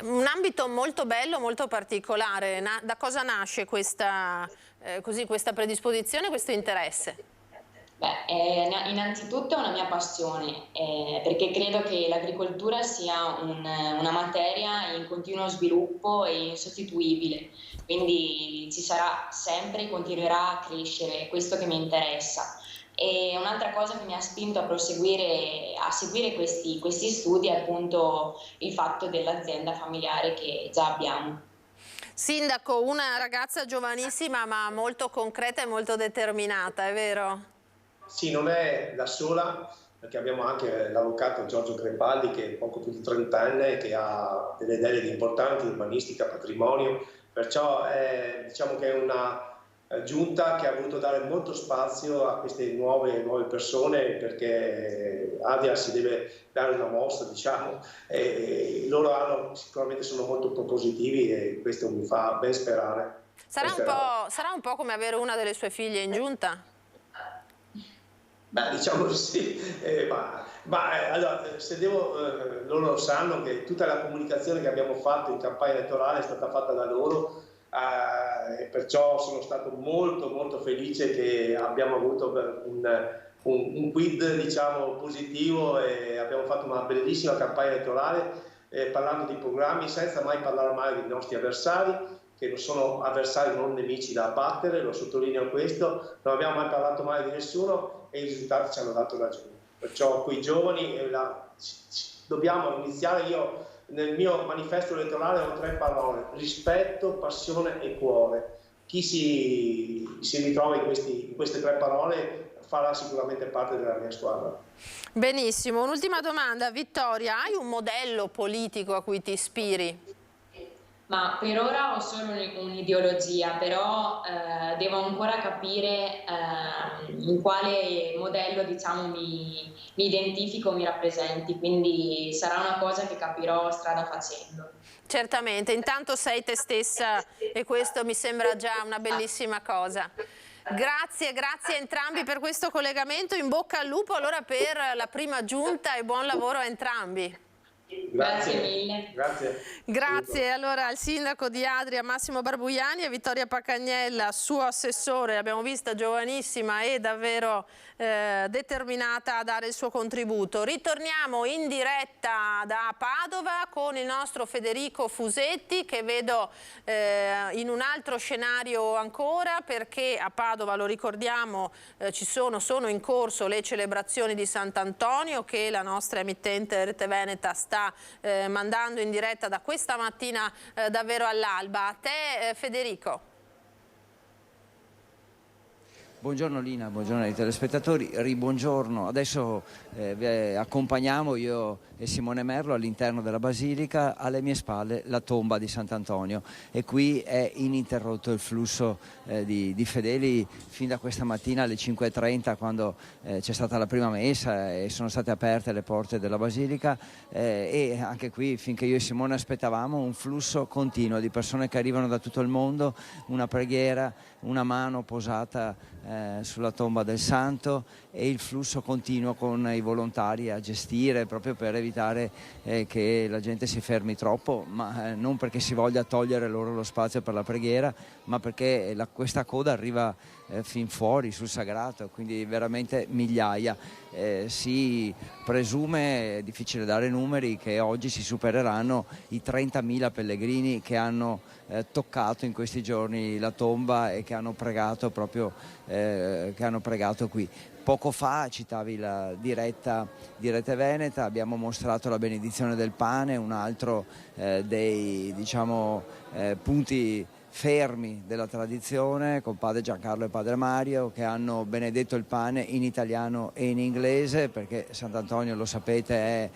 Un ambito molto bello, molto particolare. Da cosa nasce questa predisposizione, questo interesse? Beh, innanzitutto è una mia passione, perché credo che l'agricoltura sia una materia in continuo sviluppo e insostituibile, quindi ci sarà sempre e continuerà a crescere, questo che mi interessa. E un'altra cosa che mi ha spinto a seguire questi studi è appunto il fatto dell'azienda familiare che già abbiamo. Sindaco, una ragazza giovanissima ma molto concreta e molto determinata, è vero? Sì, non è la sola, perché abbiamo anche l'avvocato Giorgio Crepaldi, che è poco più di 30 anni, che ha delle deleghe importanti, urbanistica, patrimonio, perciò diciamo che è una giunta che ha voluto dare molto spazio a queste nuove persone, perché Adria si deve dare una mossa, diciamo, e loro sicuramente sono molto propositivi, e questo mi fa ben sperare. Sarà un po' come avere una delle sue figlie in giunta? Beh, diciamo di sì, allora, loro lo sanno che tutta la comunicazione che abbiamo fatto in campagna elettorale è stata fatta da loro, e perciò sono stato molto molto felice che abbiamo avuto un quid, diciamo, positivo, e abbiamo fatto una bellissima campagna elettorale, parlando di programmi senza mai parlare male dei nostri avversari, che sono avversari, non nemici da abbattere, lo sottolineo questo, non abbiamo mai parlato male di nessuno, e i risultati ci hanno dato ragione. Perciò quei giovani dobbiamo iniziare. Io nel mio manifesto elettorale ho 3 parole: rispetto, passione e cuore. Chi si ritrova in queste 3 parole farà sicuramente parte della mia squadra. Benissimo, un'ultima domanda. Vittoria, hai un modello politico a cui ti ispiri? Ma per ora ho solo un'ideologia, però devo ancora capire in quale modello, diciamo, mi identifico, mi rappresenti, quindi sarà una cosa che capirò strada facendo. Certamente, intanto sei te stessa e questo mi sembra già una bellissima cosa. Grazie a entrambi per questo collegamento, in bocca al lupo allora per la prima giunta e buon lavoro a entrambi. Grazie mille. Grazie allora al sindaco di Adria Massimo Barbuiani e Vittoria Pacagnella, suo assessore, l'abbiamo vista giovanissima e davvero determinata a dare il suo contributo. Ritorniamo in diretta da Padova con il nostro Federico Fusetti, che vedo in un altro scenario ancora, perché a Padova, lo ricordiamo, sono in corso le celebrazioni di Sant'Antonio che la nostra emittente Rete Veneta sta mandando in diretta da questa mattina davvero all'alba. A te Federico. Buongiorno Lina, buongiorno ai telespettatori, ribuongiorno. Adesso vi accompagniamo io e Simone Merlo all'interno della Basilica, alle mie spalle la tomba di Sant'Antonio, e qui è ininterrotto il flusso di fedeli fin da questa mattina alle 5:30, quando c'è stata la prima messa e sono state aperte le porte della Basilica, e anche qui finché io e Simone aspettavamo un flusso continuo di persone che arrivano da tutto il mondo, una preghiera, una mano posata sulla tomba del santo e il flusso continuo con i volontari a gestire, proprio per evitare che la gente si fermi troppo, ma non perché si voglia togliere loro lo spazio per la preghiera, ma perché questa coda arriva fin fuori sul sagrato, quindi veramente migliaia. Si presume, è difficile dare numeri, che oggi si supereranno i 30.000 pellegrini che hanno toccato in questi giorni la tomba e che hanno pregato proprio qui. Poco fa citavi la diretta di Rete Veneta, abbiamo mostrato la benedizione del pane, un altro dei punti fermi della tradizione, con padre Giancarlo e padre Mario, che hanno benedetto il pane in italiano e in inglese, perché Sant'Antonio, lo sapete,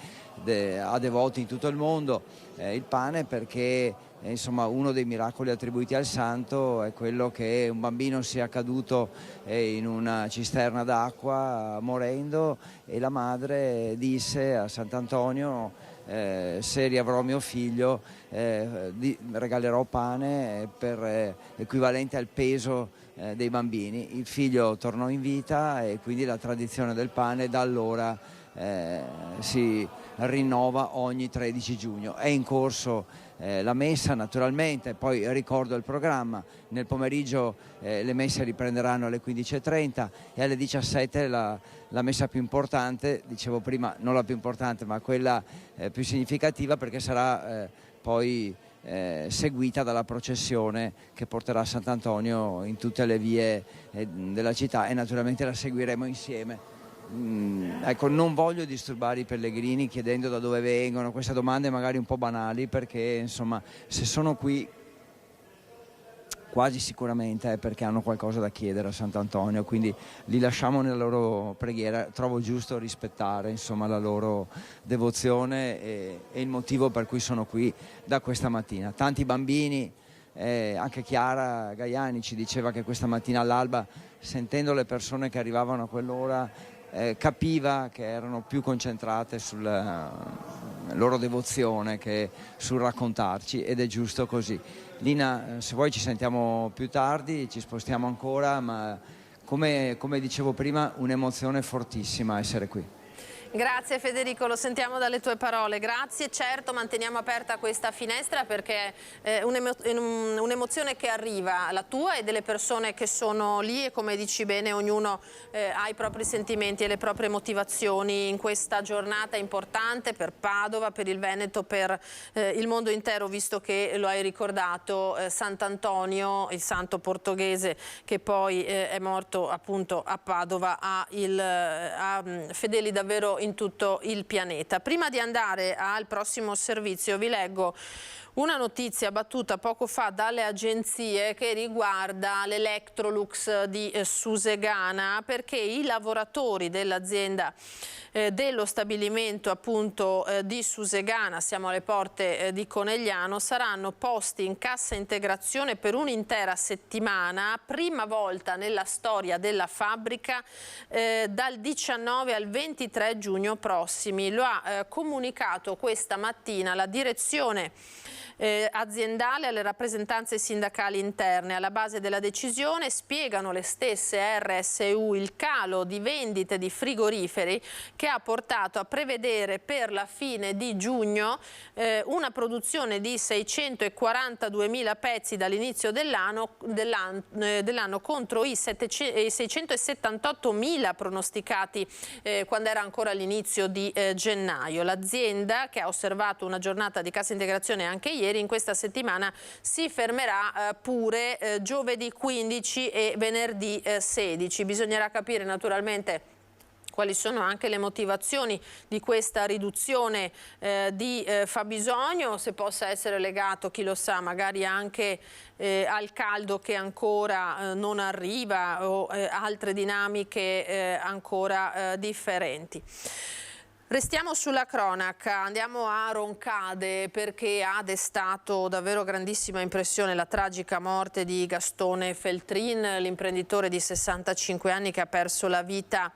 ha devoti in tutto il mondo. Il pane perché insomma, uno dei miracoli attribuiti al santo è quello che un bambino sia caduto in una cisterna d'acqua morendo, e la madre disse a Sant'Antonio: se riavrò mio figlio regalerò pane per equivalente al peso dei bambini. Il figlio tornò in vita e quindi la tradizione del pane da allora si rinnova ogni 13 giugno. È in corso la messa, naturalmente, poi ricordo il programma: nel pomeriggio le messe riprenderanno alle 15:30 e alle 17 la messa più importante, dicevo prima, non la più importante ma quella più significativa, perché sarà poi seguita dalla processione che porterà Sant'Antonio in tutte le vie della città, e naturalmente la seguiremo insieme. Ecco, non voglio disturbare i pellegrini chiedendo da dove vengono, queste domande magari un po' banali, perché insomma, se sono qui quasi sicuramente è perché hanno qualcosa da chiedere a Sant'Antonio, quindi li lasciamo nella loro preghiera. Trovo giusto rispettare insomma la loro devozione e il motivo per cui sono qui da questa mattina. Tanti bambini, anche Chiara Gaiani ci diceva che questa mattina all'alba, sentendo le persone che arrivavano a quell'ora, capiva che erano più concentrate sulla loro devozione che sul raccontarci, ed è giusto così. Lina, se vuoi ci sentiamo più tardi, ci spostiamo ancora, ma come dicevo prima, un'emozione fortissima essere qui. Grazie Federico, lo sentiamo dalle tue parole. Grazie, certo manteniamo aperta questa finestra perché è un'emozione che arriva, la tua e delle persone che sono lì, e come dici bene ognuno ha i propri sentimenti e le proprie motivazioni in questa giornata importante per Padova, per il Veneto, per il mondo intero, visto che lo hai ricordato, Sant'Antonio, il santo portoghese che poi è morto appunto a Padova, ha fedeli davvero in tutto il pianeta. Prima di andare al prossimo servizio vi leggo Una notizia battuta poco fa dalle agenzie che riguarda l'Electrolux di Susegana, perché i lavoratori dell'azienda dello stabilimento appunto di Susegana, siamo alle porte di Conegliano, saranno posti in cassa integrazione per un'intera settimana, prima volta nella storia della fabbrica, dal 19 al 23 giugno prossimi. Lo ha comunicato questa mattina la direzione aziendale alle rappresentanze sindacali interne. Alla base della decisione, spiegano le stesse RSU, il calo di vendite di frigoriferi che ha portato a prevedere per la fine di giugno una produzione di 642.000 pezzi dall'inizio dell'anno contro i 678.000 pronosticati quando era ancora all'inizio di gennaio. L'azienda, che ha osservato una giornata di cassa integrazione anche ieri, in questa settimana si fermerà pure giovedì 15 e venerdì 16. Bisognerà capire naturalmente quali sono anche le motivazioni di questa riduzione di fabbisogno, se possa essere legato, chi lo sa, magari anche al caldo che ancora non arriva o altre dinamiche ancora differenti. Restiamo sulla cronaca, andiamo a Roncade, perché ha destato davvero grandissima impressione la tragica morte di Gastone Feltrin, l'imprenditore di 65 anni che ha perso la vita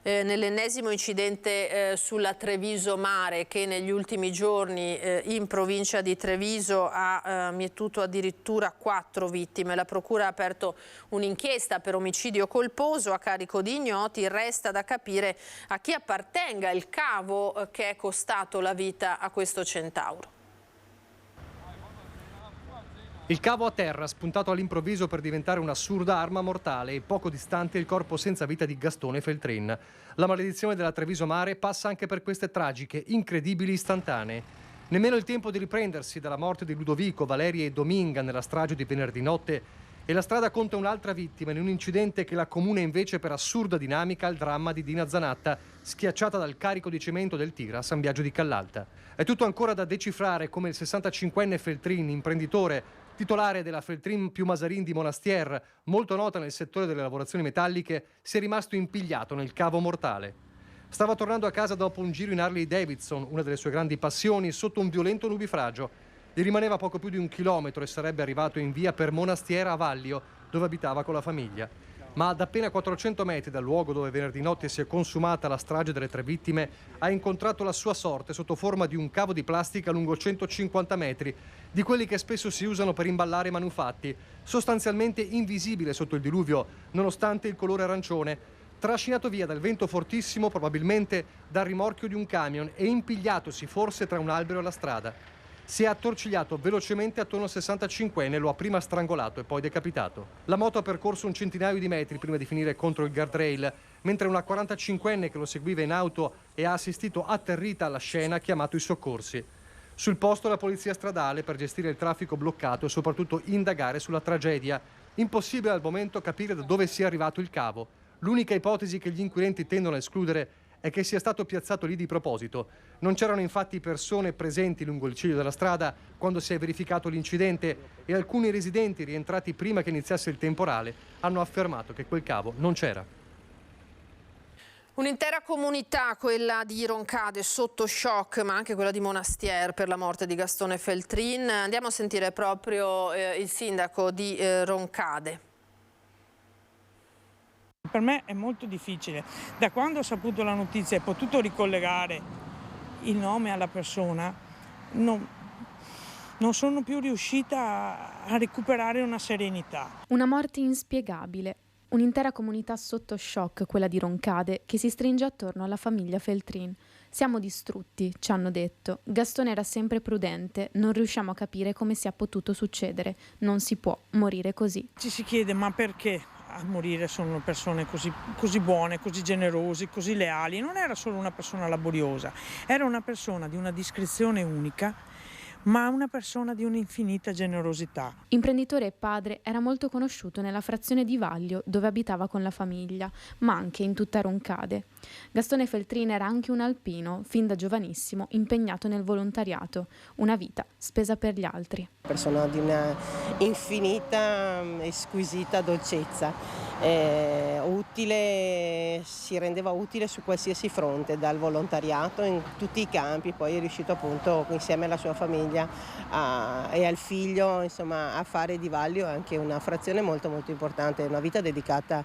nell'ennesimo incidente sulla Treviso Mare, che negli ultimi giorni in provincia di Treviso ha mietuto addirittura 4 vittime. La procura ha aperto un'inchiesta per omicidio colposo a carico di ignoti. Resta da capire a chi appartenga il cavo che è costato la vita a questo centauro. Il cavo a terra, spuntato all'improvviso per diventare un'assurda arma mortale, e poco distante il corpo senza vita di Gastone Feltrin. La maledizione della Treviso Mare passa anche per queste tragiche, incredibili istantanee. Nemmeno il tempo di riprendersi dalla morte di Ludovico, Valeria e Dominga nella strage di venerdì notte, e la strada conta un'altra vittima in un incidente che la accomuna invece per assurda dinamica al dramma di Dina Zanatta, schiacciata dal carico di cemento del tir a San Biagio di Callalta. È tutto ancora da decifrare come il 65enne Feltrin, imprenditore, titolare della Feltrin più Mazarin di Monastier, molto nota nel settore delle lavorazioni metalliche, sia rimasto impigliato nel cavo mortale. Stava tornando a casa dopo un giro in Harley Davidson, una delle sue grandi passioni, sotto un violento nubifragio. Gli rimaneva poco più di 1 chilometro e sarebbe arrivato in via per Monastiera a Vallio, dove abitava con la famiglia. Ma ad appena 400 metri dal luogo dove venerdì notte si è consumata la strage delle 3 vittime, ha incontrato la sua sorte sotto forma di un cavo di plastica lungo 150 metri, di quelli che spesso si usano per imballare manufatti, sostanzialmente invisibile sotto il diluvio, nonostante il colore arancione, trascinato via dal vento fortissimo, probabilmente dal rimorchio di un camion, e impigliatosi forse tra un albero e la strada. Si è attorcigliato velocemente attorno al 65enne, lo ha prima strangolato e poi decapitato. La moto ha percorso un centinaio di metri prima di finire contro il guardrail, mentre una 45enne che lo seguiva in auto e ha assistito atterrita alla scena ha chiamato i soccorsi. Sul posto la polizia stradale per gestire il traffico bloccato e soprattutto indagare sulla tragedia. Impossibile al momento capire da dove sia arrivato il cavo. L'unica ipotesi che gli inquirenti tendono a escludere è che sia stato piazzato lì di proposito. Non c'erano infatti persone presenti lungo il ciglio della strada quando si è verificato l'incidente e alcuni residenti rientrati prima che iniziasse il temporale hanno affermato che quel cavo non c'era. Un'intera comunità, quella di Roncade, sotto shock, ma anche quella di Monastier per la morte di Gastone Feltrin. Andiamo a sentire proprio il sindaco di Roncade. Per me è molto difficile. Da quando ho saputo la notizia e potuto ricollegare il nome alla persona, non sono più riuscita a recuperare una serenità. Una morte inspiegabile. Un'intera comunità sotto shock, quella di Roncade, che si stringe attorno alla famiglia Feltrin. Siamo distrutti, ci hanno detto. Gastone era sempre prudente, non riusciamo a capire come sia potuto succedere. Non si può morire così. Ci si chiede ma perché a morire sono persone così buone, così generosi, così leali. Non era solo una persona laboriosa, era una persona di una discrezione unica, ma una persona di un'infinita generosità. Imprenditore e padre, era molto conosciuto nella frazione di Vaglio, dove abitava con la famiglia, ma anche in tutta Roncade. Gastone Feltrin era anche un alpino, fin da giovanissimo, impegnato nel volontariato, una vita spesa per gli altri. Persona di una infinita, squisita dolcezza. Si rendeva utile su qualsiasi fronte, dal volontariato in tutti i campi, poi è riuscito appunto insieme alla sua famiglia e al figlio, insomma, a fare di Vaglio anche una frazione molto molto importante, una vita dedicata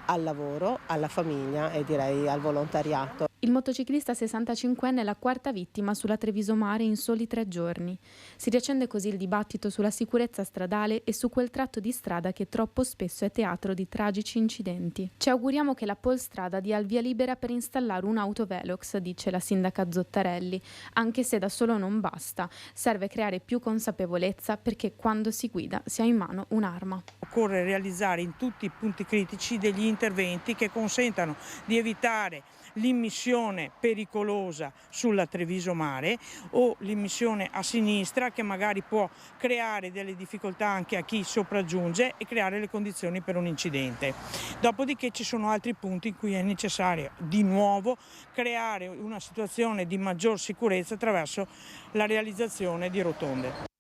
al lavoro, alla famiglia e direi al volontariato. Il motociclista 65enne è la quarta vittima sulla Treviso Mare in soli 3 giorni. Si riaccende così il dibattito sulla sicurezza stradale e su quel tratto di strada che troppo spesso è teatro di tragici incidenti. Ci auguriamo che la Polstrada dia il via libera per installare un'auto Velox, dice la sindaca Zottarelli, anche se da solo non basta. Serve creare più consapevolezza perché quando si guida si ha in mano un'arma. Occorre realizzare in tutti i punti critici degli interventi che consentano di evitare l'immissione pericolosa sulla Treviso Mare o l'immissione a sinistra che magari può creare delle difficoltà anche a chi sopraggiunge e creare le condizioni per un incidente. Dopodiché ci sono altri punti in cui è necessario di nuovo creare una situazione di maggior sicurezza attraverso la realizzazione di rotonde.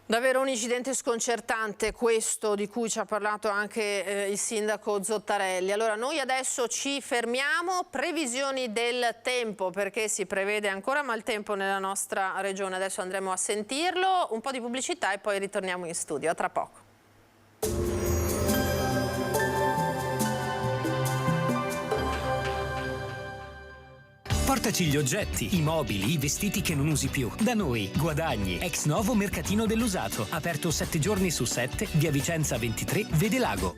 Davvero un incidente sconcertante questo di cui ci ha parlato anche il sindaco Zottarelli. Allora noi adesso ci fermiamo, previsioni del tempo perché si prevede ancora maltempo nella nostra regione, adesso andremo a sentirlo, un po' di pubblicità e poi ritorniamo in studio, a tra poco. Portaci gli oggetti, i mobili, i vestiti che non usi più. Da noi, Guadagni, ex novo mercatino dell'usato. Aperto 7 giorni su 7, via Vicenza 23, Vedelago.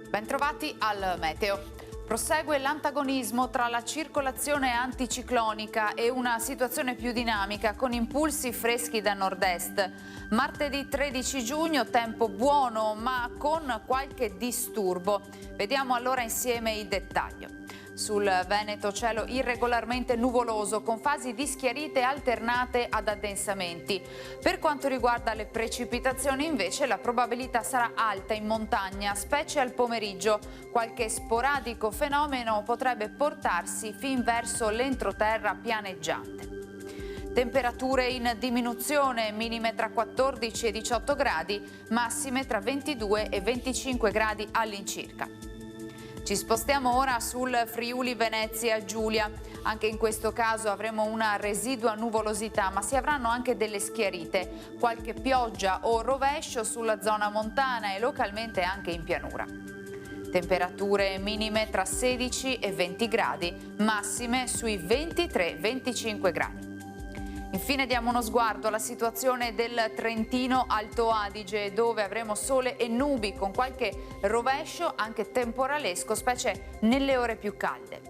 Bentrovati al meteo. Prosegue l'antagonismo tra la circolazione anticiclonica e una situazione più dinamica con impulsi freschi da nord-est. Martedì 13 giugno, tempo buono ma con qualche disturbo. Vediamo allora insieme il dettaglio. Sul Veneto cielo irregolarmente nuvoloso con fasi di schiarite alternate ad addensamenti. Per quanto riguarda le precipitazioni invece la probabilità sarà alta in montagna, specie al pomeriggio. Qualche sporadico fenomeno potrebbe portarsi fin verso l'entroterra pianeggiante. Temperature in diminuzione, minime tra 14 e 18 gradi, massime tra 22 e 25 gradi all'incirca. Ci spostiamo ora sul Friuli Venezia Giulia. Anche in questo caso avremo una residua nuvolosità, ma si avranno anche delle schiarite, qualche pioggia o rovescio sulla zona montana e localmente anche in pianura. Temperature minime tra 16 e 20 gradi, massime sui 23-25 gradi. Infine diamo uno sguardo alla situazione del Trentino Alto Adige, dove avremo sole e nubi con qualche rovescio anche temporalesco, specie nelle ore più calde.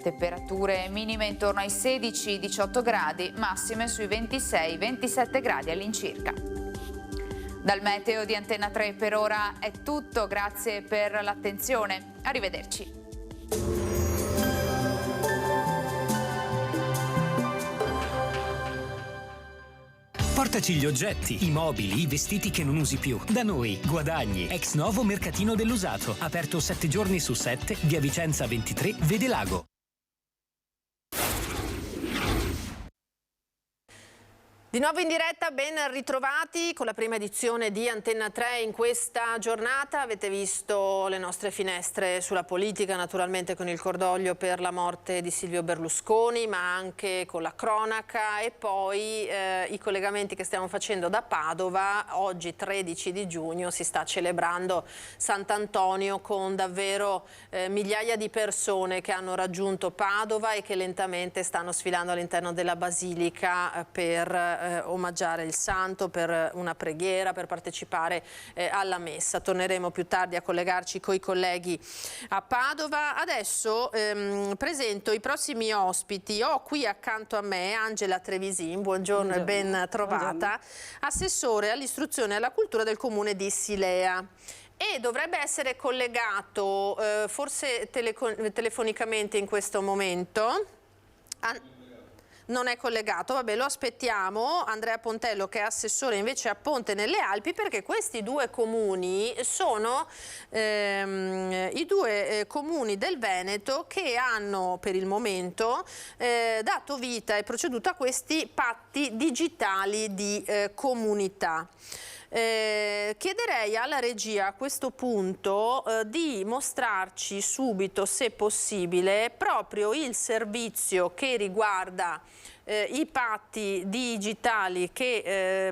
Temperature minime intorno ai 16-18 gradi, massime sui 26-27 gradi all'incirca. Dal meteo di Antenna 3 per ora è tutto, grazie per l'attenzione. Arrivederci. Portaci gli oggetti, i mobili, i vestiti che non usi più. Da noi, Guadagni, ex novo mercatino dell'usato. Aperto 7 giorni su 7, via Vicenza 23, Vedelago. Di nuovo in diretta, ben ritrovati con la prima edizione di Antenna 3 in questa giornata. Avete visto le nostre finestre sulla politica, naturalmente con il cordoglio per la morte di Silvio Berlusconi, ma anche con la cronaca e poi i collegamenti che stiamo facendo da Padova. Oggi 13 di giugno si sta celebrando Sant'Antonio con davvero migliaia di persone che hanno raggiunto Padova e che lentamente stanno sfilando all'interno della Basilica per omaggiare il santo, per una preghiera, per partecipare alla messa. Torneremo più tardi a collegarci coi colleghi a Padova. Adesso presento i prossimi ospiti. Ho qui accanto a me Angela Trevisin, buongiorno e ben trovata, buongiorno. Assessore all'istruzione e alla cultura del comune di Silea. E dovrebbe essere collegato forse telefonicamente in questo momento. Non è collegato, vabbè, lo aspettiamo. Andrea Pontello, che è assessore invece a Ponte nelle Alpi, perché questi due comuni sono i due comuni del Veneto che hanno per il momento dato vita e proceduto a questi patti digitali di comunità. Chiederei alla regia a questo punto di mostrarci subito, se possibile, proprio il servizio che riguarda i patti digitali che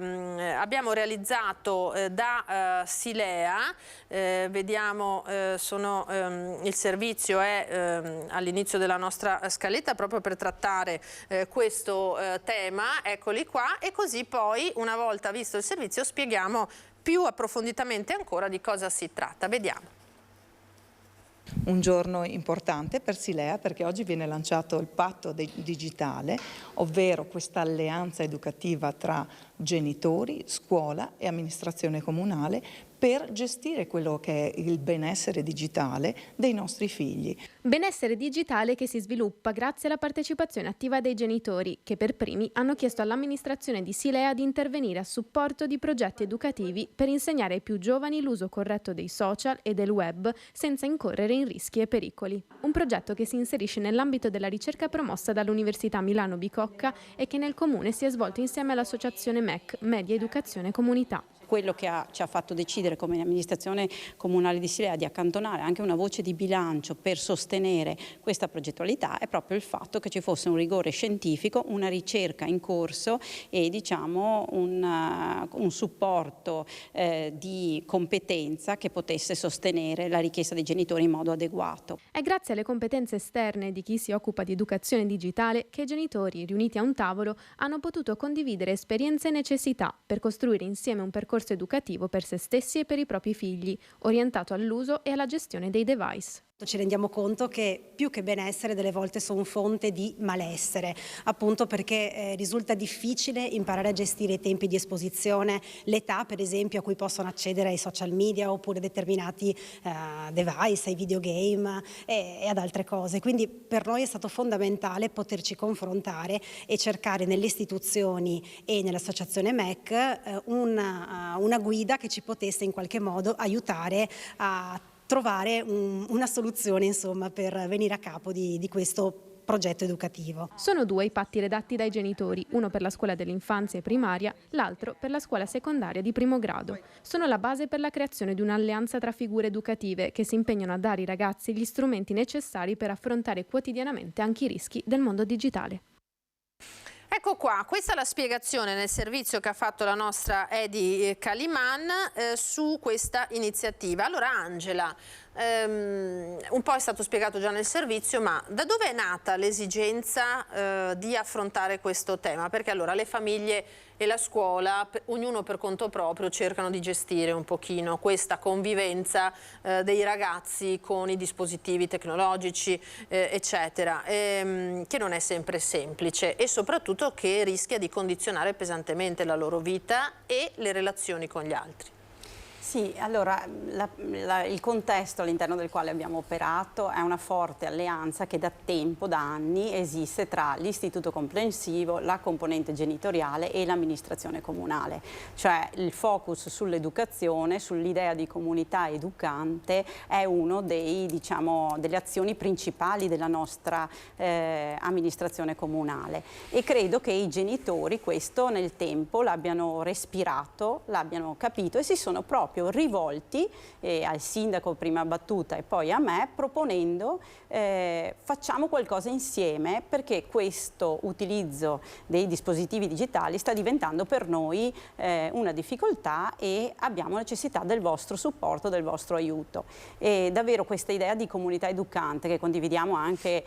abbiamo realizzato da Silea. Vediamo, il servizio è all'inizio della nostra scaletta proprio per trattare questo tema, eccoli qua, e così poi, una volta visto il servizio, spieghiamo più approfonditamente ancora di cosa si tratta. Vediamo. Un giorno importante per Silea, perché oggi viene lanciato il patto digitale, ovvero questa alleanza educativa tra genitori, scuola e amministrazione comunale per gestire quello che è il benessere digitale dei nostri figli. Benessere digitale che si sviluppa grazie alla partecipazione attiva dei genitori, che per primi hanno chiesto all'amministrazione di Silea di intervenire a supporto di progetti educativi per insegnare ai più giovani l'uso corretto dei social e del web senza incorrere in rischi e pericoli. Un progetto che si inserisce nell'ambito della ricerca promossa dall'Università Milano Bicocca e che nel comune si è svolto insieme all'associazione MEC, Media Educazione Comunità. Quello che ci ha fatto decidere come amministrazione comunale di Silea di accantonare anche una voce di bilancio per sostenere questa progettualità è proprio il fatto che ci fosse un rigore scientifico, una ricerca in corso e diciamo un supporto di competenza che potesse sostenere la richiesta dei genitori in modo adeguato. È grazie alle competenze esterne di chi si occupa di educazione digitale che i genitori, riuniti a un tavolo, hanno potuto condividere esperienze e necessità per costruire insieme un percorso educativo per se stessi e per i propri figli, orientato all'uso e alla gestione dei device. Ci rendiamo conto che più che benessere delle volte sono fonte di malessere, appunto perché risulta difficile imparare a gestire i tempi di esposizione, l'età per esempio a cui possono accedere ai social media oppure determinati device, ai videogame e ad altre cose. Quindi per noi è stato fondamentale poterci confrontare e cercare nelle istituzioni e nell'associazione MEC una guida che ci potesse in qualche modo aiutare a trovare una soluzione, insomma, per venire a capo di questo progetto educativo. Sono due i patti redatti dai genitori, uno per la scuola dell'infanzia e primaria, l'altro per la scuola secondaria di primo grado. Sono la base per la creazione di un'alleanza tra figure educative che si impegnano a dare ai ragazzi gli strumenti necessari per affrontare quotidianamente anche i rischi del mondo digitale. Ecco qua, questa è la spiegazione nel servizio che ha fatto la nostra Edi Caliman su questa iniziativa. Allora Angela, un po' è stato spiegato già nel servizio, ma da dove è nata l'esigenza di affrontare questo tema? Perché allora le famiglie e la scuola, ognuno per conto proprio, cercano di gestire un pochino questa convivenza dei ragazzi con i dispositivi tecnologici, eccetera, che non è sempre semplice e soprattutto che rischia di condizionare pesantemente la loro vita e le relazioni con gli altri. Sì, allora il contesto all'interno del quale abbiamo operato è una forte alleanza che da tempo, da anni, esiste tra l'istituto comprensivo, la componente genitoriale e l'amministrazione comunale. Cioè il focus sull'educazione, sull'idea di comunità educante è uno delle azioni principali della nostra amministrazione comunale e credo che i genitori questo nel tempo l'abbiano respirato, l'abbiano capito e si sono proprio rivolti al sindaco prima battuta e poi a me proponendo facciamo qualcosa insieme perché questo utilizzo dei dispositivi digitali sta diventando per noi una difficoltà e abbiamo necessità del vostro supporto, del vostro aiuto. E davvero questa idea di comunità educante che condividiamo anche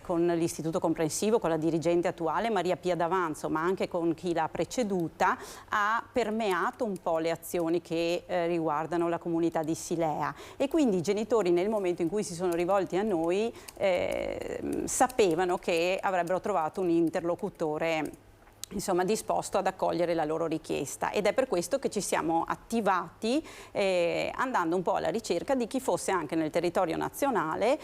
con l'istituto comprensivo, con la dirigente attuale Maria Pia D'Avanzo, ma anche con chi l'ha preceduta, ha permeato un po' le azioni che riguardano la comunità di Silea e quindi i genitori nel momento in cui si sono rivolti a noi sapevano che avrebbero trovato un interlocutore insomma, disposto ad accogliere la loro richiesta, ed è per questo che ci siamo attivati andando un po' alla ricerca di chi fosse anche nel territorio nazionale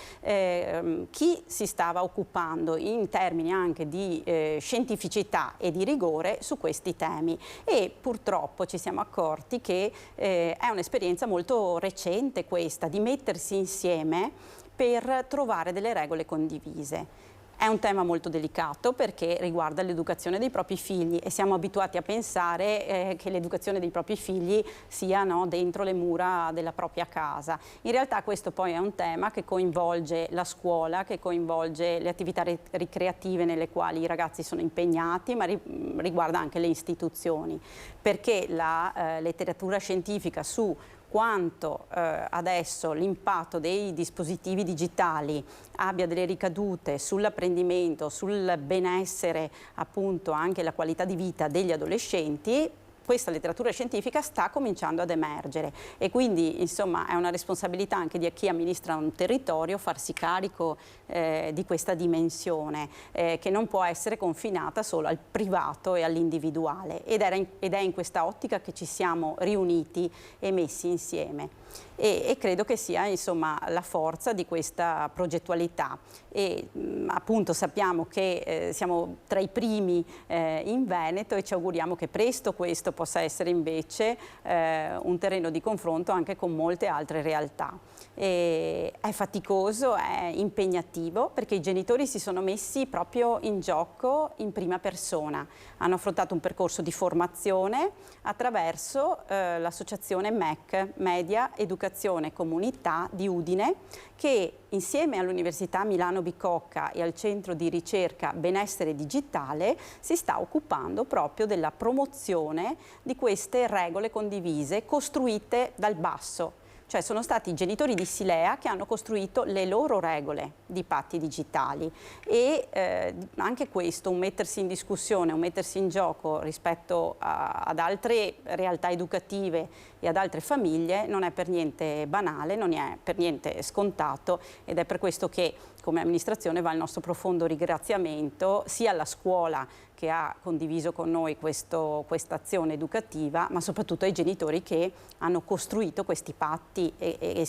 chi si stava occupando in termini anche di scientificità e di rigore su questi temi, e purtroppo ci siamo accorti che è un'esperienza molto recente questa, di mettersi insieme per trovare delle regole condivise. È un tema molto delicato perché riguarda l'educazione dei propri figli, e siamo abituati a pensare che l'educazione dei propri figli sia dentro le mura della propria casa. In realtà questo poi è un tema che coinvolge la scuola, che coinvolge le attività ricreative nelle quali i ragazzi sono impegnati, ma riguarda anche le istituzioni, perché la letteratura scientifica su quanto adesso l'impatto dei dispositivi digitali abbia delle ricadute sull'apprendimento, sul benessere, appunto anche la qualità di vita degli adolescenti, questa letteratura scientifica sta cominciando ad emergere, e quindi insomma è una responsabilità anche di chi amministra un territorio farsi carico di questa dimensione che non può essere confinata solo al privato e all'individuale, ed è in questa ottica che ci siamo riuniti e messi insieme. E credo che sia insomma la forza di questa progettualità, e appunto sappiamo che siamo tra i primi in Veneto, e ci auguriamo che presto questo possa essere invece un terreno di confronto anche con molte altre realtà. È faticoso, è impegnativo, perché i genitori si sono messi proprio in gioco in prima persona, hanno affrontato un percorso di formazione attraverso l'associazione MEC, Media Educazione Comunità di Udine, che insieme all'Università Milano Bicocca e al Centro di Ricerca Benessere Digitale si sta occupando proprio della promozione di queste regole condivise costruite dal basso. Cioè sono stati i genitori di Silea che hanno costruito le loro regole di patti digitali, e anche questo, un mettersi in discussione, un mettersi in gioco rispetto ad altre realtà educative e ad altre famiglie, non è per niente banale, non è per niente scontato, ed è per questo che come amministrazione va il nostro profondo ringraziamento sia alla scuola che ha condiviso con noi questa azione educativa, ma soprattutto ai genitori che hanno costruito questi patti e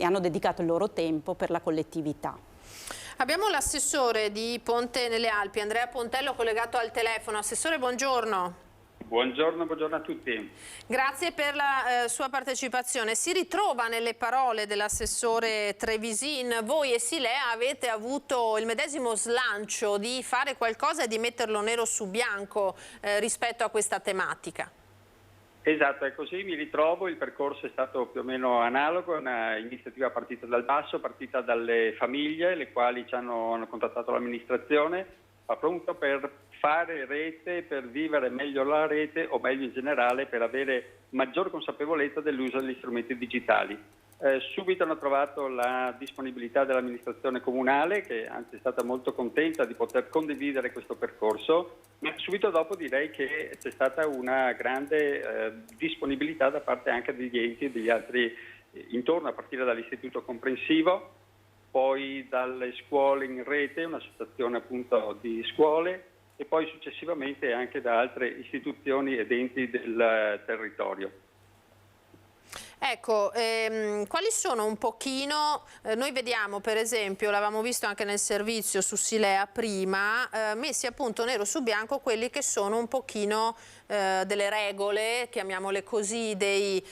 hanno dedicato il loro tempo per la collettività. Abbiamo l'assessore di Ponte nelle Alpi, Andrea Pontello, collegato al telefono. Assessore, buongiorno. Buongiorno a tutti. Grazie per la sua partecipazione. Si ritrova nelle parole dell'assessore Trevisin, voi e Silea avete avuto il medesimo slancio di fare qualcosa e di metterlo nero su bianco rispetto a questa tematica. Esatto, è così, mi ritrovo, il percorso è stato più o meno analogo, una iniziativa partita dal basso, partita dalle famiglie, le quali ci hanno contattato l'amministrazione, appunto per fare rete, per vivere meglio la rete, o meglio in generale per avere maggior consapevolezza dell'uso degli strumenti digitali. Subito hanno trovato la disponibilità dell'amministrazione comunale, che anzi è stata molto contenta di poter condividere questo percorso, ma subito dopo direi che c'è stata una grande disponibilità da parte anche degli enti e degli altri intorno, a partire dall'istituto comprensivo, poi dalle scuole in rete, un'associazione appunto di scuole, e poi successivamente anche da altre istituzioni ed enti del territorio. Ecco, quali sono un pochino, noi vediamo per esempio, l'avevamo visto anche nel servizio su Silea prima, messi appunto nero su bianco quelli che sono un pochino delle regole, chiamiamole così, dei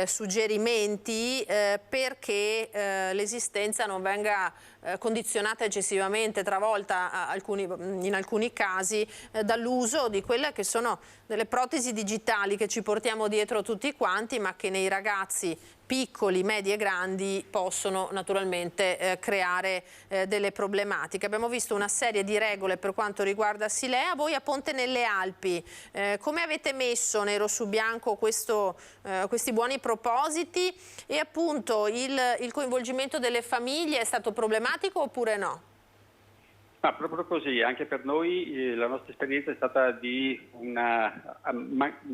suggerimenti perché l'esistenza non venga condizionata eccessivamente, travolta in alcuni casi dall'uso di quelle che sono delle protesi digitali che ci portiamo dietro tutti quanti, ma che nei ragazzi piccoli, medi e grandi possono naturalmente creare delle problematiche. Abbiamo visto una serie di regole per quanto riguarda Silea. Voi a Ponte nelle Alpi come avete messo nero su bianco questi buoni propositi, e appunto il coinvolgimento delle famiglie è stato problematico oppure no? Ma proprio così, anche per noi la nostra esperienza è stata di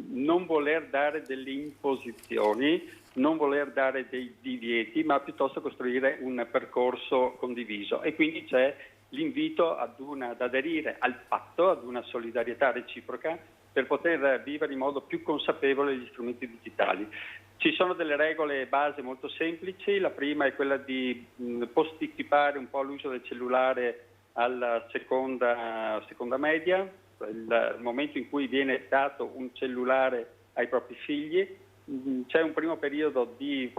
non voler dare delle imposizioni, non voler dare dei divieti, ma piuttosto costruire un percorso condiviso, e quindi c'è l'invito ad aderire al patto, ad una solidarietà reciproca per poter vivere in modo più consapevole gli strumenti digitali. Ci sono delle regole base molto semplici. La prima è quella di posticipare un po' l'uso del cellulare alla seconda media, il momento in cui viene dato un cellulare ai propri figli. C'è un primo periodo di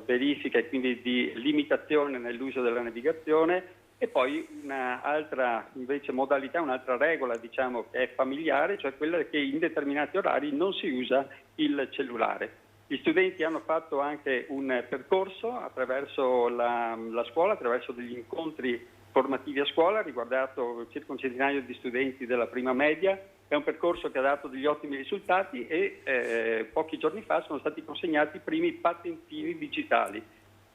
verifica e quindi di limitazione nell'uso della navigazione, e poi un'altra invece modalità, un'altra regola diciamo che è familiare, cioè quella che in determinati orari non si usa il cellulare. Gli studenti hanno fatto anche un percorso attraverso la scuola, attraverso degli incontri formativi a scuola, riguardato circa un centinaio di studenti della prima media. È un percorso che ha dato degli ottimi risultati e pochi giorni fa sono stati consegnati i primi patentini digitali.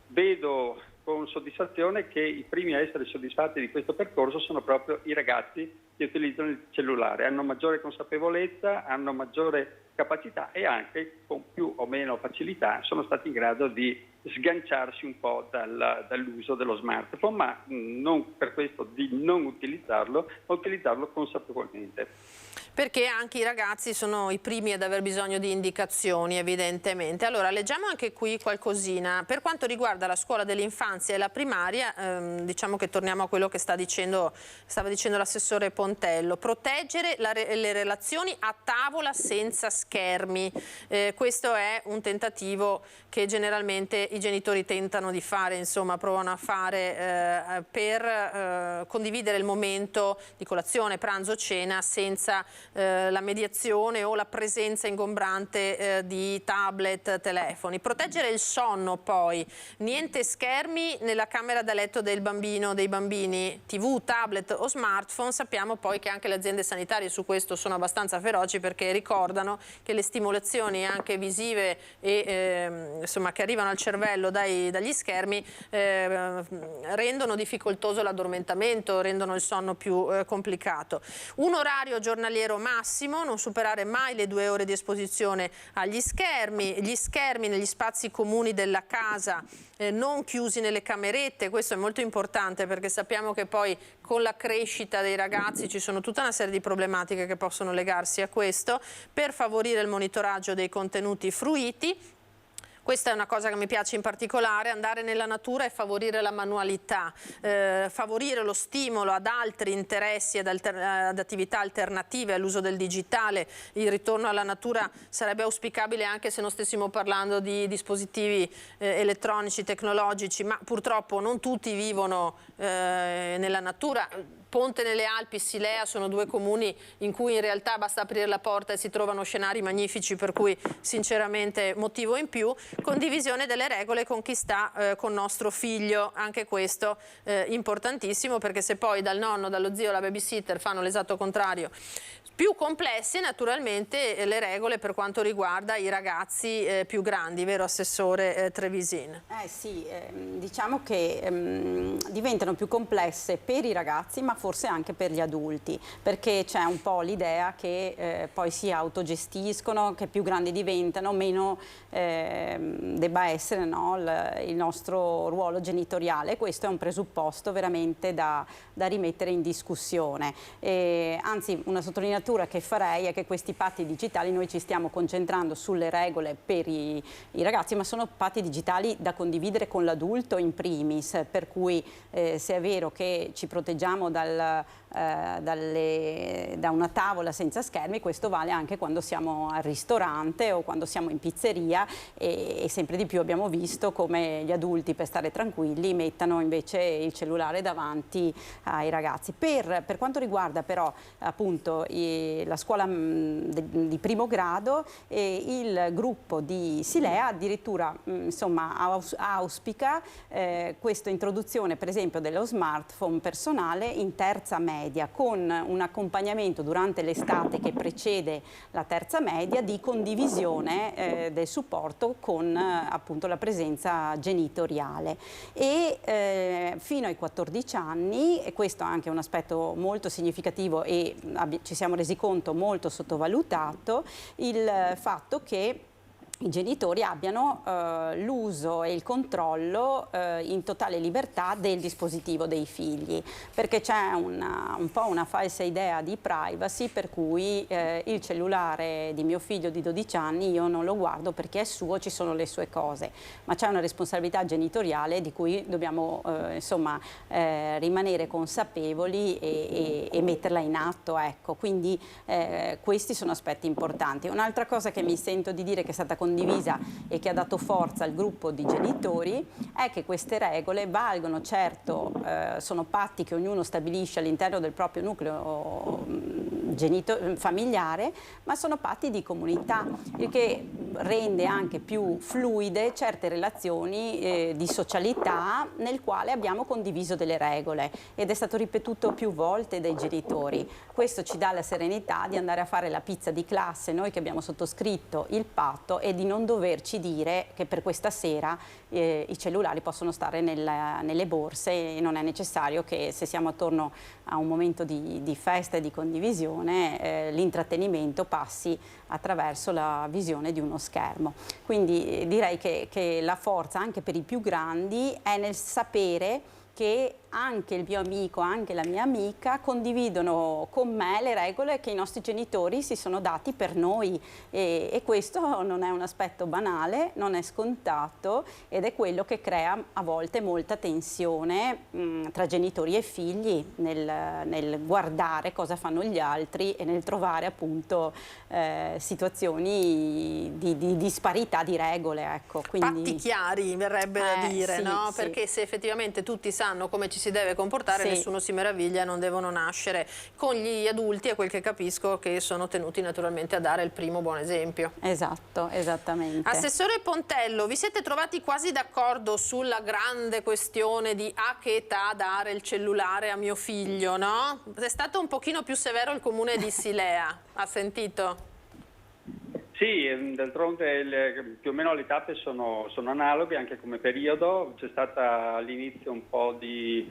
Vedo con soddisfazione che i primi a essere soddisfatti di questo percorso sono proprio i ragazzi che utilizzano il cellulare, hanno maggiore consapevolezza, hanno maggiore capacità e anche con più o meno facilità sono stati in grado di sganciarsi un po' dall'uso dello smartphone, ma non per questo di non utilizzarlo, ma utilizzarlo consapevolmente. Perché anche i ragazzi sono i primi ad aver bisogno di indicazioni, evidentemente. Allora, leggiamo anche qui qualcosina. Per quanto riguarda la scuola dell'infanzia e la primaria, diciamo che torniamo a quello che stava dicendo l'assessore Pontello. Proteggere le relazioni a tavola senza schermi. Questo è un tentativo che generalmente i genitori tentano di fare, insomma, provano a fare per condividere il momento di colazione, pranzo, cena senza la mediazione o la presenza ingombrante di tablet, telefoni. Proteggere il sonno poi, niente schermi nella camera da letto del bambino, dei bambini, TV, tablet o smartphone. Sappiamo poi che anche le aziende sanitarie su questo sono abbastanza feroci, perché ricordano che le stimolazioni anche visive e insomma che arrivano al cervello dagli schermi rendono difficoltoso l'addormentamento, rendono il sonno più complicato. Un orario giornaliero massimo, non superare mai le 2 ore di esposizione agli schermi, gli schermi negli spazi comuni della casa non chiusi nelle camerette. Questo è molto importante, perché sappiamo che poi con la crescita dei ragazzi ci sono tutta una serie di problematiche che possono legarsi a questo, per favorire il monitoraggio dei contenuti fruiti. Questa è una cosa che mi piace in particolare, andare nella natura e favorire la manualità, favorire lo stimolo ad altri interessi, ad attività alternative all'uso del digitale. Il ritorno alla natura sarebbe auspicabile anche se non stessimo parlando di dispositivi elettronici, tecnologici, ma purtroppo non tutti vivono nella natura. Ponte nelle Alpi, Silea sono 2 comuni in cui in realtà basta aprire la porta e si trovano scenari magnifici, per cui sinceramente motivo in più. Condivisione delle regole con chi sta con nostro figlio, anche questo importantissimo, perché se poi dal nonno, dallo zio, la babysitter fanno l'esatto contrario, più complesse naturalmente le regole per quanto riguarda i ragazzi più grandi, vero assessore Trevisin? Sì, diciamo che diventano più complesse per i ragazzi, ma forse anche per gli adulti, perché c'è un po' l'idea che poi si autogestiscono, che più grandi diventano, meno debba essere, no, il nostro ruolo genitoriale. Questo è un presupposto veramente da rimettere in discussione. Anzi, una sottolineatura che farei è che questi patti digitali, noi ci stiamo concentrando sulle regole per i ragazzi, ma sono patti digitali da condividere con l'adulto in primis, per cui se è vero che ci proteggiamo da una tavola senza schermi, questo vale anche quando siamo al ristorante o quando siamo in pizzeria, e sempre di più abbiamo visto come gli adulti, per stare tranquilli, mettano invece il cellulare davanti ai ragazzi. Per quanto riguarda però appunto la scuola di primo grado, il gruppo di Silea addirittura insomma auspica questa introduzione per esempio dello smartphone personale in terza media, con un accompagnamento durante l'estate che precede la terza media di condivisione del supporto con appunto la presenza genitoriale, e fino ai 14 anni, e questo è anche un aspetto molto significativo e ci siamo resi conto molto sottovalutato, il fatto che i genitori abbiano l'uso e il controllo in totale libertà del dispositivo dei figli, perché c'è un po' una falsa idea di privacy per cui il cellulare di mio figlio di 12 anni io non lo guardo perché è suo, ci sono le sue cose, ma c'è una responsabilità genitoriale di cui dobbiamo insomma rimanere consapevoli e metterla in atto, ecco. Quindi questi sono aspetti importanti. Un'altra cosa che mi sento di dire che è stata condivisa e che ha dato forza al gruppo di genitori è che queste regole valgono, certo, sono patti che ognuno stabilisce all'interno del proprio nucleo familiare, ma sono patti di comunità, il che rende anche più fluide certe relazioni di socialità nel quale abbiamo condiviso delle regole, ed è stato ripetuto più volte dai genitori. Questo ci dà la serenità di andare a fare la pizza di classe, noi che abbiamo sottoscritto il patto, e di non doverci dire che per questa sera i cellulari possono stare nelle borse e non è necessario che, se siamo attorno a un momento di festa e di condivisione, l'intrattenimento passi attraverso la visione di uno schermo. Quindi direi che la forza anche per i più grandi è nel sapere che anche il mio amico, anche la mia amica condividono con me le regole che i nostri genitori si sono dati per noi, e questo non è un aspetto banale, non è scontato, ed è quello che crea a volte molta tensione tra genitori e figli nel guardare cosa fanno gli altri e nel trovare appunto situazioni di disparità di regole, ecco. Quindi patti chiari, verrebbe da dire, sì, no? sì. Perché se effettivamente tutti sanno come ci si deve comportare, sì, nessuno si meraviglia, non devono nascere con gli adulti, a quel che capisco, che sono tenuti naturalmente a dare il primo buon esempio. Esatto, esattamente. Assessore Pontello, vi siete trovati quasi d'accordo sulla grande questione di a che età dare il cellulare a mio figlio, no? È stato un pochino più severo il comune di Silea, ha sentito? Sì, d'altronde più o meno le tappe sono analoghe anche come periodo. C'è stata all'inizio un po' di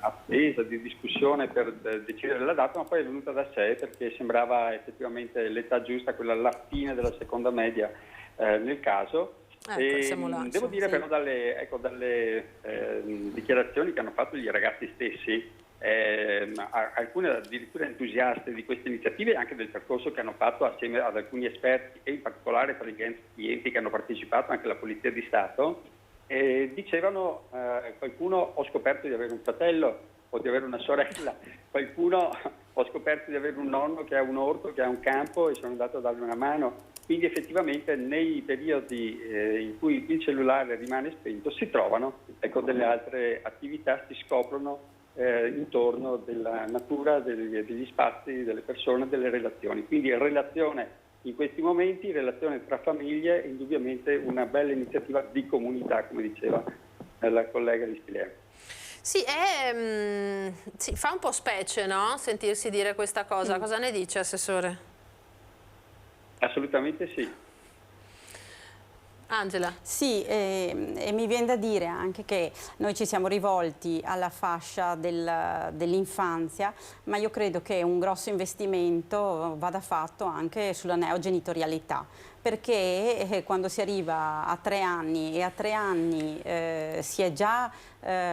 attesa, di discussione per decidere la data, ma poi è venuta da sé perché sembrava effettivamente l'età giusta, quella alla fine della seconda media nel caso. Devo dire però dalle dichiarazioni che hanno fatto gli ragazzi stessi, alcune addirittura entusiaste di queste iniziative e anche del percorso che hanno fatto assieme ad alcuni esperti, e in particolare tra gli enti che hanno partecipato, anche la Polizia di Stato, dicevano qualcuno: ho scoperto di avere un fratello o di avere una sorella, qualcuno ho scoperto di avere un nonno che ha un orto, che ha un campo, e sono andato a dargli una mano. Quindi effettivamente nei periodi in cui il cellulare rimane spento si trovano delle altre attività, si scoprono intorno della natura, degli spazi, delle persone, delle relazioni. Quindi relazione in questi momenti, relazione tra famiglie, è indubbiamente una bella iniziativa di comunità, come diceva la collega di Silea. Sì, fa un po' specie, no? Sentirsi dire questa cosa. Cosa ne dice, Assessore? Assolutamente sì. Angela. Sì, e mi viene da dire anche che noi ci siamo rivolti alla fascia dell'infanzia, ma io credo che un grosso investimento vada fatto anche sulla neogenitorialità, perché quando si arriva a 3 anni e a 3 anni si è già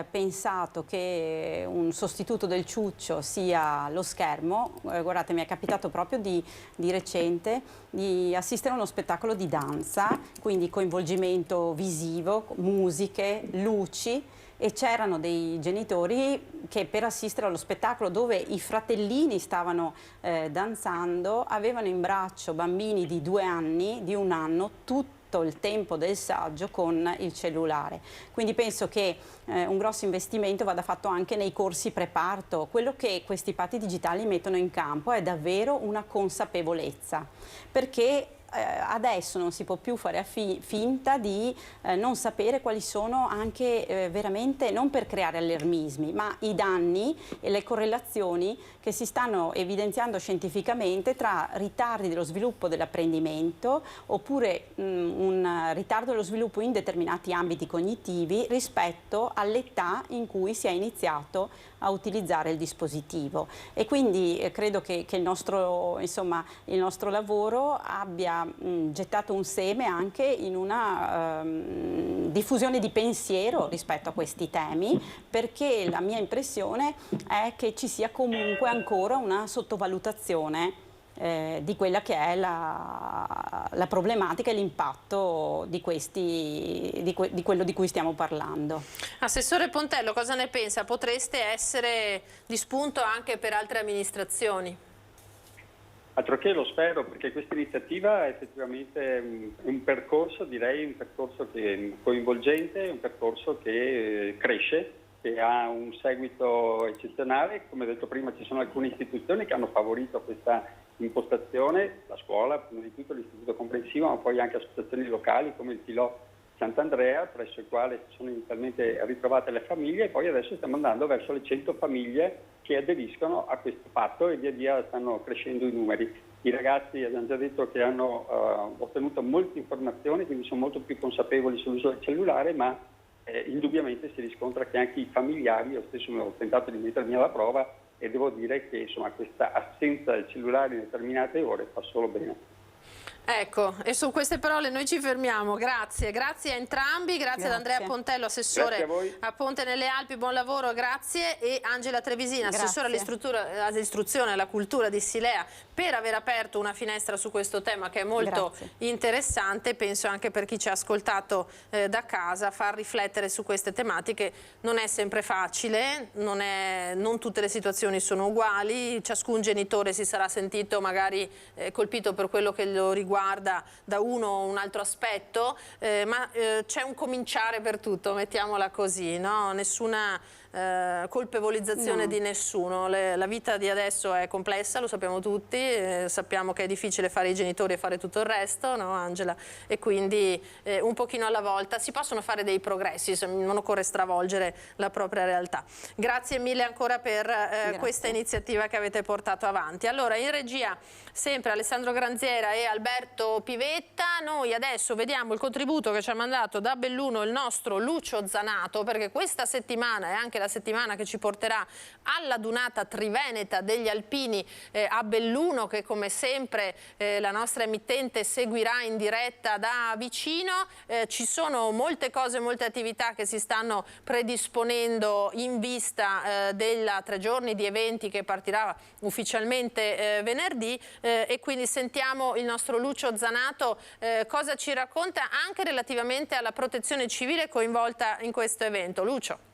pensato che un sostituto del ciuccio sia lo schermo. Guardate, mi è capitato proprio di recente di assistere a uno spettacolo di danza, quindi coinvolgimento visivo, musiche, luci, e c'erano dei genitori che per assistere allo spettacolo dove i fratellini stavano danzando avevano in braccio bambini di 2 anni, di 1 anno, tutto il tempo del saggio con il cellulare. Quindi penso che un grosso investimento vada fatto anche nei corsi preparto. Quello che questi patti digitali mettono in campo è davvero una consapevolezza, perché adesso non si può più fare finta di non sapere quali sono anche veramente, non per creare allarmismi, ma i danni e le correlazioni che si stanno evidenziando scientificamente tra ritardi dello sviluppo dell'apprendimento oppure un ritardo dello sviluppo in determinati ambiti cognitivi rispetto all'età in cui si è iniziato a utilizzare il dispositivo. E quindi credo che il nostro lavoro abbia gettato un seme anche in una diffusione di pensiero rispetto a questi temi, perché la mia impressione è che ci sia comunque ancora una sottovalutazione di quella che è la problematica e l'impatto di quello di cui stiamo parlando. Assessore Pontello, cosa ne pensa? Potreste essere di spunto anche per altre amministrazioni? Altro che lo spero, perché questa iniziativa è effettivamente un percorso, direi un percorso che è coinvolgente, un percorso che cresce, che ha un seguito eccezionale. Come detto prima, ci sono alcune istituzioni che hanno favorito questa impostazione, la scuola, prima di tutto l'istituto comprensivo, ma poi anche associazioni locali come il Filò Sant'Andrea, presso il quale si sono inizialmente ritrovate le famiglie, e poi adesso stiamo andando verso le 100 famiglie che aderiscono a questo patto e via via stanno crescendo i numeri. I ragazzi abbiamo già detto che hanno ottenuto molte informazioni, quindi sono molto più consapevoli sull'uso del cellulare, ma indubbiamente si riscontra che anche i familiari, io stesso ho tentato di mettermi alla prova e devo dire che insomma questa assenza del cellulare in determinate ore fa solo bene. Ecco, e su queste parole noi ci fermiamo. Grazie a entrambi, grazie ad Andrea Pontello, assessore a Ponte nelle Alpi, buon lavoro, grazie, e Angela Trevisina, assessore all'istruzione e alla cultura di Silea, per aver aperto una finestra su questo tema che è molto interessante. Penso anche per chi ci ha ascoltato da casa, far riflettere su queste tematiche non è sempre facile, non tutte le situazioni sono uguali, ciascun genitore si sarà sentito magari colpito per quello che lo riguarda da uno o un altro aspetto, ma c'è un cominciare per tutto, mettiamola così, no? Nessuna colpevolizzazione di nessuno. La vita di adesso è complessa, lo sappiamo tutti, sappiamo che è difficile fare i genitori e fare tutto il resto, no Angela? E quindi un pochino alla volta si possono fare dei progressi, non occorre stravolgere la propria realtà. Grazie mille ancora per questa iniziativa che avete portato avanti. Allora, in regia sempre Alessandro Granziera e Alberto Pivetta. Noi adesso vediamo il contributo che ci ha mandato da Belluno il nostro Lucio Zanato, perché questa settimana è anche la settimana che ci porterà alla Dunata Triveneta degli Alpini a Belluno, che come sempre la nostra emittente seguirà in diretta da vicino. Ci sono molte cose, molte attività che si stanno predisponendo in vista della 3 giorni di eventi che partirà ufficialmente venerdì, e quindi sentiamo il nostro Lucio Zanato cosa ci racconta anche relativamente alla protezione civile coinvolta in questo evento. Lucio.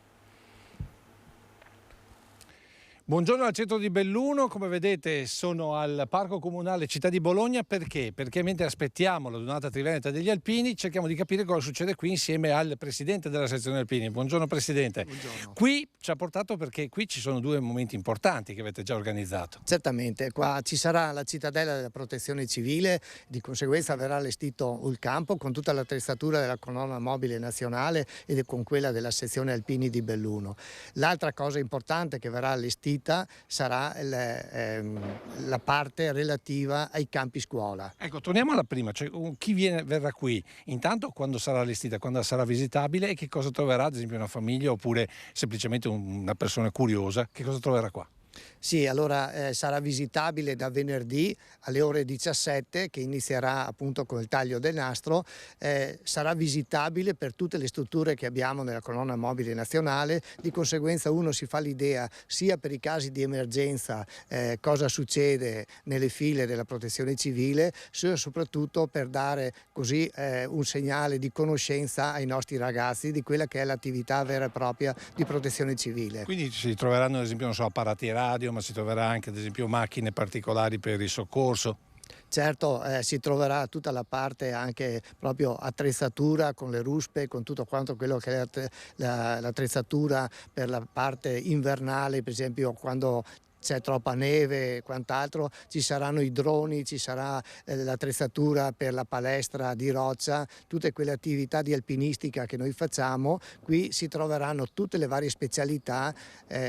Buongiorno al centro di Belluno, come vedete sono al Parco Comunale Città di Bologna. Perché? Perché mentre aspettiamo la Dunata Triveneta degli Alpini cerchiamo di capire cosa succede qui insieme al Presidente della sezione Alpini. Buongiorno Presidente. Buongiorno. Qui ci ha portato perché qui ci sono 2 momenti importanti che avete già organizzato. Certamente, qua ci sarà la cittadella della protezione civile, di conseguenza verrà allestito il campo con tutta l'attrezzatura della colonna mobile nazionale e con quella della sezione Alpini di Belluno. L'altra cosa importante che verrà allestita sarà la parte relativa ai campi scuola. Ecco, torniamo alla prima, cioè chi verrà qui, intanto quando sarà allestita, quando sarà visitabile, e che cosa troverà, ad esempio una famiglia oppure semplicemente una persona curiosa, che cosa troverà qua? Sì, allora sarà visitabile da venerdì alle ore 17, che inizierà appunto con il taglio del nastro. Sarà visitabile per tutte le strutture che abbiamo nella colonna mobile nazionale. Di conseguenza uno si fa l'idea sia per i casi di emergenza cosa succede nelle file della protezione civile, sia soprattutto per dare così un segnale di conoscenza ai nostri ragazzi di quella che è l'attività vera e propria di protezione civile. Quindi si troveranno ad esempio apparati radio, ma si troverà anche ad esempio macchine particolari per il soccorso? Certo, si troverà tutta la parte anche proprio attrezzatura con le ruspe, con tutto quanto quello che è l'attrezzatura per la parte invernale, per esempio quando c'è troppa neve e quant'altro, ci saranno i droni, ci sarà l'attrezzatura per la palestra di roccia, tutte quelle attività di alpinistica che noi facciamo. Qui si troveranno tutte le varie specialità,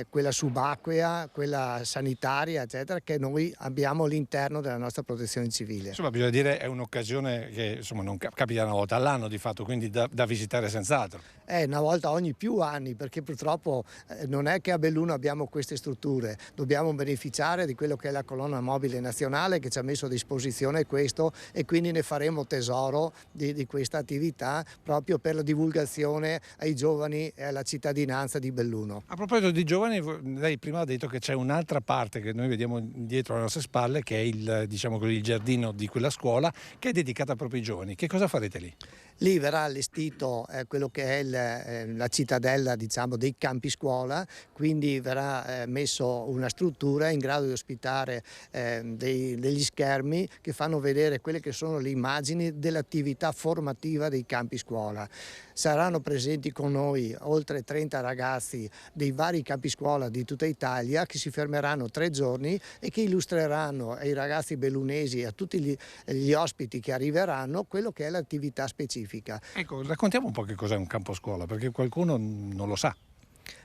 quella subacquea, quella sanitaria, eccetera, che noi abbiamo all'interno della nostra protezione civile. Insomma, bisogna dire è un'occasione che insomma non capita una volta all'anno di fatto, quindi da visitare senz'altro. Una volta ogni più anni, perché purtroppo non è che a Belluno abbiamo queste strutture, dobbiamo beneficiare di quello che è la colonna mobile nazionale che ci ha messo a disposizione questo, e quindi ne faremo tesoro di questa attività proprio per la divulgazione ai giovani e alla cittadinanza di Belluno. A proposito di giovani, lei prima ha detto che c'è un'altra parte che noi vediamo dietro alle nostre spalle, che è il giardino di quella scuola, che è dedicata proprio ai giovani. Che cosa farete lì? Lì verrà allestito quello che è la cittadella, diciamo, dei campi scuola, quindi verrà messo una struttura in grado di ospitare degli schermi che fanno vedere quelle che sono le immagini dell'attività formativa dei campi scuola. Saranno presenti con noi oltre 30 ragazzi dei vari campi scuola di tutta Italia che si fermeranno 3 giorni e che illustreranno ai ragazzi bellunesi e a tutti gli ospiti che arriveranno quello che è l'attività specifica. Ecco, raccontiamo un po' che cos'è un campo scuola, perché qualcuno non lo sa.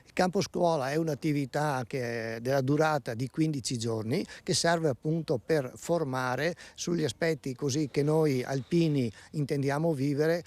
Il campo scuola è un'attività che è della durata di 15 giorni che serve appunto per formare sugli aspetti così che noi alpini intendiamo vivere,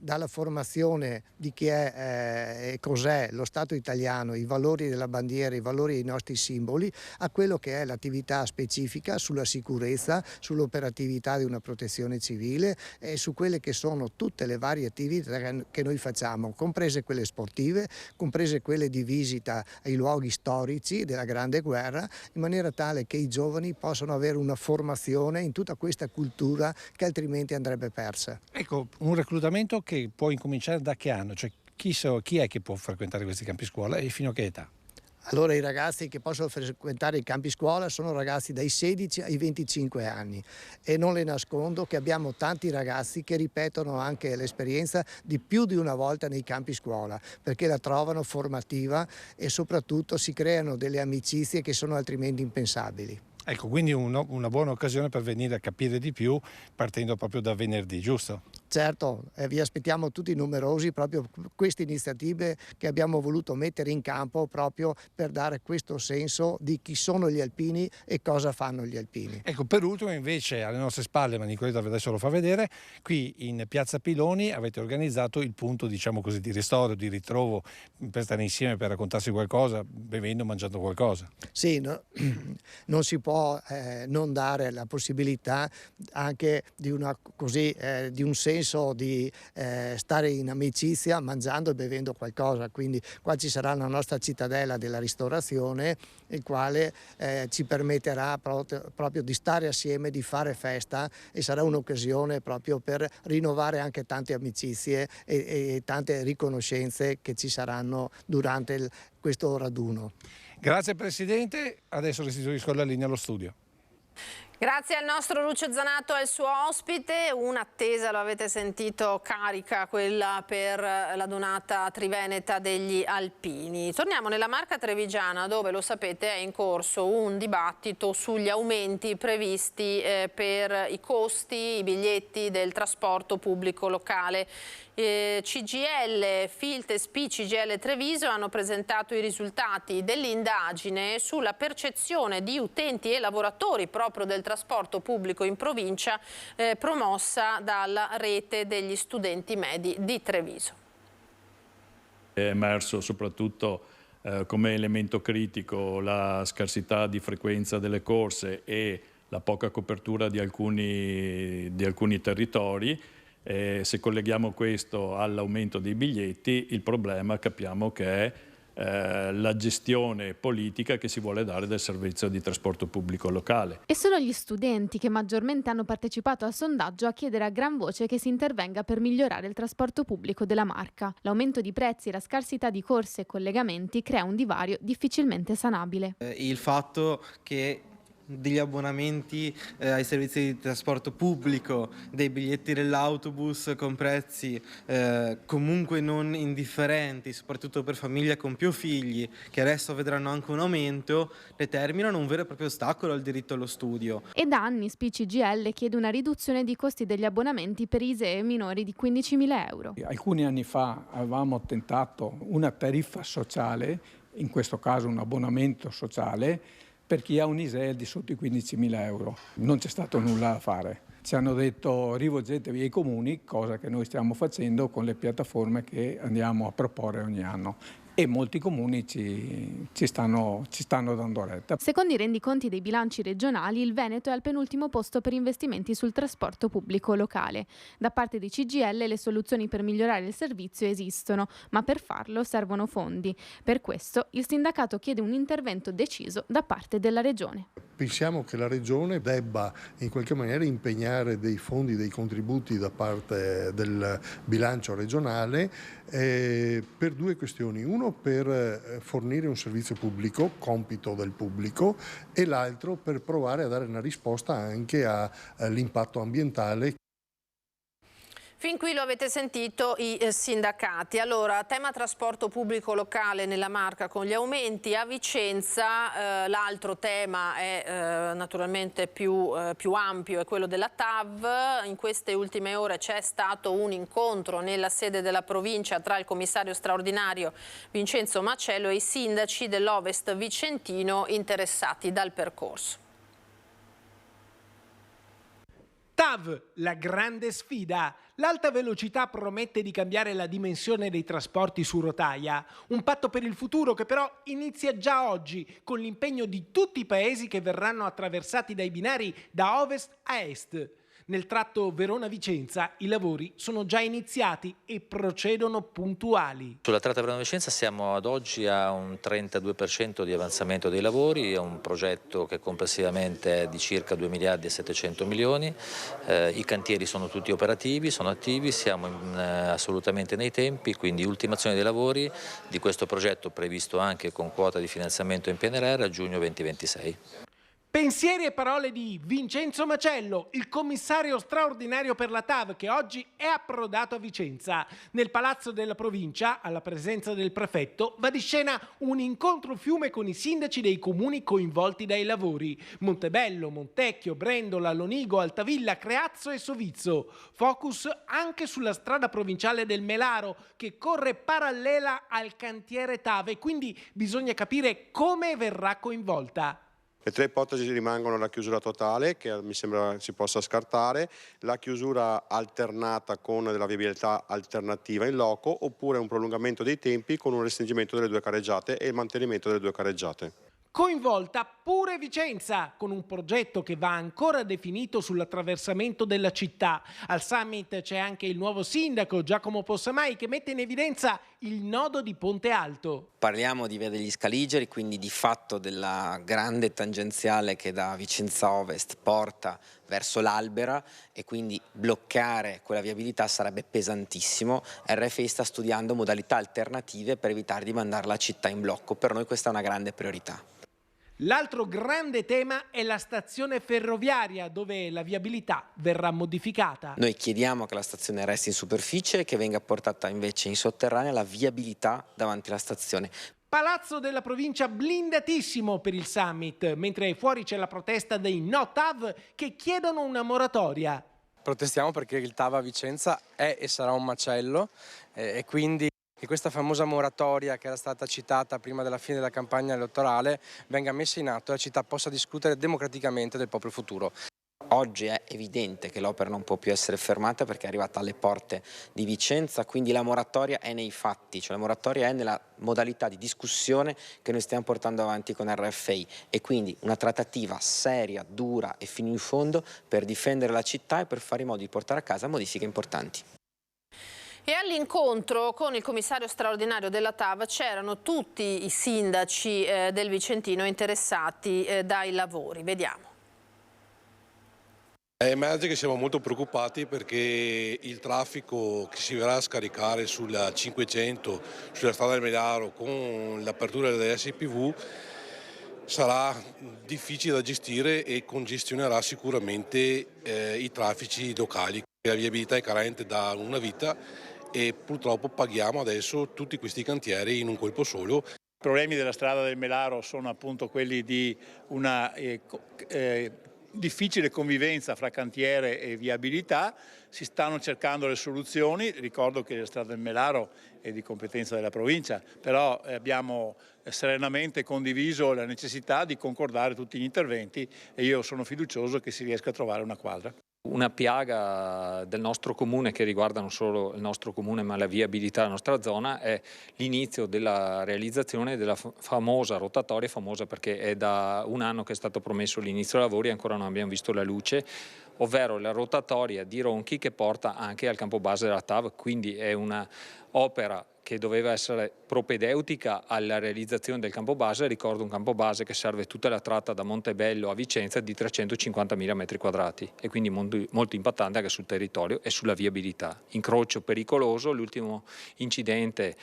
dalla formazione di chi è e cos'è lo Stato italiano, i valori della bandiera, i valori dei nostri simboli, a quello che è l'attività specifica sulla sicurezza, sull'operatività di una protezione civile e su quelle che sono tutte le varie attività che noi facciamo, comprese quelle sportive, comprese quelle di visita ai luoghi storici della Grande Guerra, in maniera tale che i giovani possano avere una formazione in tutta questa cultura che altrimenti andrebbe persa. Ecco, un reclutamento che può incominciare da che anno? Cioè chi è che può frequentare questi campi scuola e fino a che età? Allora i ragazzi che possono frequentare i campi scuola sono ragazzi dai 16 ai 25 anni e non le nascondo che abbiamo tanti ragazzi che ripetono anche l'esperienza di più di una volta nei campi scuola perché la trovano formativa e soprattutto si creano delle amicizie che sono altrimenti impensabili. Ecco, quindi una buona occasione per venire a capire di più partendo proprio da venerdì, giusto? Certo, vi aspettiamo tutti numerosi, proprio queste iniziative che abbiamo voluto mettere in campo proprio per dare questo senso di chi sono gli alpini e cosa fanno gli alpini. Ecco, per ultimo invece alle nostre spalle, ma Nicoletta adesso lo fa vedere, qui in Piazza Piloni avete organizzato il punto, diciamo così, di ristoro, di ritrovo, per stare insieme, per raccontarsi qualcosa, bevendo, mangiando qualcosa. Sì, no, non si può non dare la possibilità anche di di un senso di stare in amicizia mangiando e bevendo qualcosa, quindi qua ci sarà la nostra cittadella della ristorazione, il quale ci permetterà proprio di stare assieme, di fare festa e sarà un'occasione proprio per rinnovare anche tante amicizie e tante riconoscenze che ci saranno durante questo raduno. Grazie Presidente, adesso restituisco la linea allo studio. Grazie al nostro Lucio Zanato e al suo ospite, un'attesa, lo avete sentito, carica quella per la donata triveneta degli alpini. Torniamo nella Marca Trevigiana dove, lo sapete, è in corso un dibattito sugli aumenti previsti per i costi, i biglietti del trasporto pubblico locale. CGIL, Filtesp, CGIL Treviso hanno presentato i risultati dell'indagine sulla percezione di utenti e lavoratori proprio del trasporto pubblico in provincia promossa dalla rete degli studenti medi di Treviso. È emerso soprattutto come elemento critico la scarsità di frequenza delle corse e la poca copertura di alcuni territori. Se colleghiamo questo all'aumento dei biglietti, il problema capiamo che è la gestione politica che si vuole dare del servizio di trasporto pubblico locale. E sono gli studenti che maggiormente hanno partecipato al sondaggio a chiedere a gran voce che si intervenga per migliorare il trasporto pubblico della Marca. L'aumento di prezzi e la scarsità di corse e collegamenti crea un divario difficilmente sanabile. Il fatto che degli abbonamenti ai servizi di trasporto pubblico, dei biglietti dell'autobus con prezzi comunque non indifferenti, soprattutto per famiglie con più figli, che adesso vedranno anche un aumento, determinano un vero e proprio ostacolo al diritto allo studio. E da anni SPI-CGIL chiede una riduzione di costi degli abbonamenti per ISEE minori di 15.000 euro. Alcuni anni fa avevamo tentato una tariffa sociale, in questo caso un abbonamento sociale, per chi ha un ISEE al di sotto i 15.000 euro. Non c'è stato nulla da fare. Ci hanno detto rivolgetevi ai comuni, cosa che noi stiamo facendo con le piattaforme che andiamo a proporre ogni anno. E molti comuni ci stanno dando retta. Secondo i rendiconti dei bilanci regionali, il Veneto è al penultimo posto per investimenti sul trasporto pubblico locale. Da parte di CGIL le soluzioni per migliorare il servizio esistono, ma per farlo servono fondi. Per questo il sindacato chiede un intervento deciso da parte della Regione. Pensiamo che la Regione debba in qualche maniera impegnare dei fondi, dei contributi da parte del bilancio regionale per due questioni. Uno, per fornire un servizio pubblico, compito del pubblico, e l'altro per provare a dare una risposta anche all'impatto ambientale. Fin qui lo avete sentito i sindacati. Allora, tema trasporto pubblico locale nella Marca con gli aumenti. A Vicenza l'altro tema è naturalmente più ampio, è quello della TAV. In queste ultime ore c'è stato un incontro nella sede della provincia tra il commissario straordinario Vincenzo Macello e i sindaci dell'Ovest vicentino interessati dal percorso. TAV, la grande sfida. L'alta velocità promette di cambiare la dimensione dei trasporti su rotaia, un patto per il futuro che però inizia già oggi con l'impegno di tutti i paesi che verranno attraversati dai binari da ovest a est. Nel tratto Verona-Vicenza i lavori sono già iniziati e procedono puntuali. Sulla tratta Verona-Vicenza siamo ad oggi a un 32% di avanzamento dei lavori, è un progetto che complessivamente è di circa 2 miliardi e 700 milioni, i cantieri sono tutti operativi, sono attivi, siamo assolutamente nei tempi, quindi ultimazione dei lavori di questo progetto previsto anche con quota di finanziamento in PNRR a giugno 2026. Pensieri e parole di Vincenzo Macello, il commissario straordinario per la TAV che oggi è approdato a Vicenza. Nel palazzo della provincia, alla presenza del prefetto, va di scena un incontro fiume con i sindaci dei comuni coinvolti dai lavori. Montebello, Montecchio, Brendola, Lonigo, Altavilla, Creazzo e Sovizzo. Focus anche sulla strada provinciale del Melaro che corre parallela al cantiere TAV e quindi bisogna capire come verrà coinvolta. Le tre ipotesi rimangono la chiusura totale, che mi sembra si possa scartare, la chiusura alternata con della viabilità alternativa in loco, oppure un prolungamento dei tempi con un restringimento delle due carreggiate e il mantenimento delle due carreggiate. Coinvolta pure Vicenza, con un progetto che va ancora definito sull'attraversamento della città. Al summit c'è anche il nuovo sindaco Giacomo Possamai che mette in evidenza il nodo di Ponte Alto. Parliamo di Via degli Scaligeri, quindi di fatto della grande tangenziale che da Vicenza Ovest porta verso l'Albera e quindi bloccare quella viabilità sarebbe pesantissimo. RFI sta studiando modalità alternative per evitare di mandare la città in blocco. Per noi questa è una grande priorità. L'altro grande tema è la stazione ferroviaria dove la viabilità verrà modificata. Noi chiediamo che la stazione resti in superficie e che venga portata invece in sotterranea la viabilità davanti alla stazione. Palazzo della provincia blindatissimo per il summit, mentre fuori c'è la protesta dei no TAV che chiedono una moratoria. Protestiamo perché il TAV a Vicenza è e sarà un macello e quindi che questa famosa moratoria che era stata citata prima della fine della campagna elettorale venga messa in atto e la città possa discutere democraticamente del proprio futuro. Oggi è evidente che l'opera non può più essere fermata perché è arrivata alle porte di Vicenza, quindi la moratoria è nei fatti, cioè la moratoria è nella modalità di discussione che noi stiamo portando avanti con RFI e quindi una trattativa seria, dura e fino in fondo per difendere la città e per fare in modo di portare a casa modifiche importanti. E all'incontro con il commissario straordinario della TAV c'erano tutti i sindaci del Vicentino interessati dai lavori. Vediamo. Emerge che siamo molto preoccupati perché il traffico che si verrà a scaricare sulla 500, sulla strada del Melaro con l'apertura delle SPV sarà difficile da gestire e congestionerà sicuramente i traffici locali. La viabilità è carente da una vita e purtroppo paghiamo adesso tutti questi cantieri in un colpo solo. I problemi della strada del Melaro sono appunto quelli di una difficile convivenza fra cantiere e viabilità. Si stanno cercando le soluzioni. Ricordo che la strada del Melaro è di competenza della provincia, però abbiamo serenamente condiviso la necessità di concordare tutti gli interventi e io sono fiducioso che si riesca a trovare una quadra. Una piaga del nostro comune, che riguarda non solo il nostro comune ma la viabilità della nostra zona, è l'inizio della realizzazione della famosa rotatoria, famosa perché è da un anno che è stato promesso l'inizio dei lavori e ancora non abbiamo visto la luce, ovvero la rotatoria di Ronchi che porta anche al campo base della TAV, quindi è una opera che doveva essere propedeutica alla realizzazione del campo base. Ricordo un campo base che serve tutta la tratta da Montebello a Vicenza di 350.000 metri quadrati e quindi molto impattante anche sul territorio e sulla viabilità. Incrocio pericoloso, l'ultimo incidente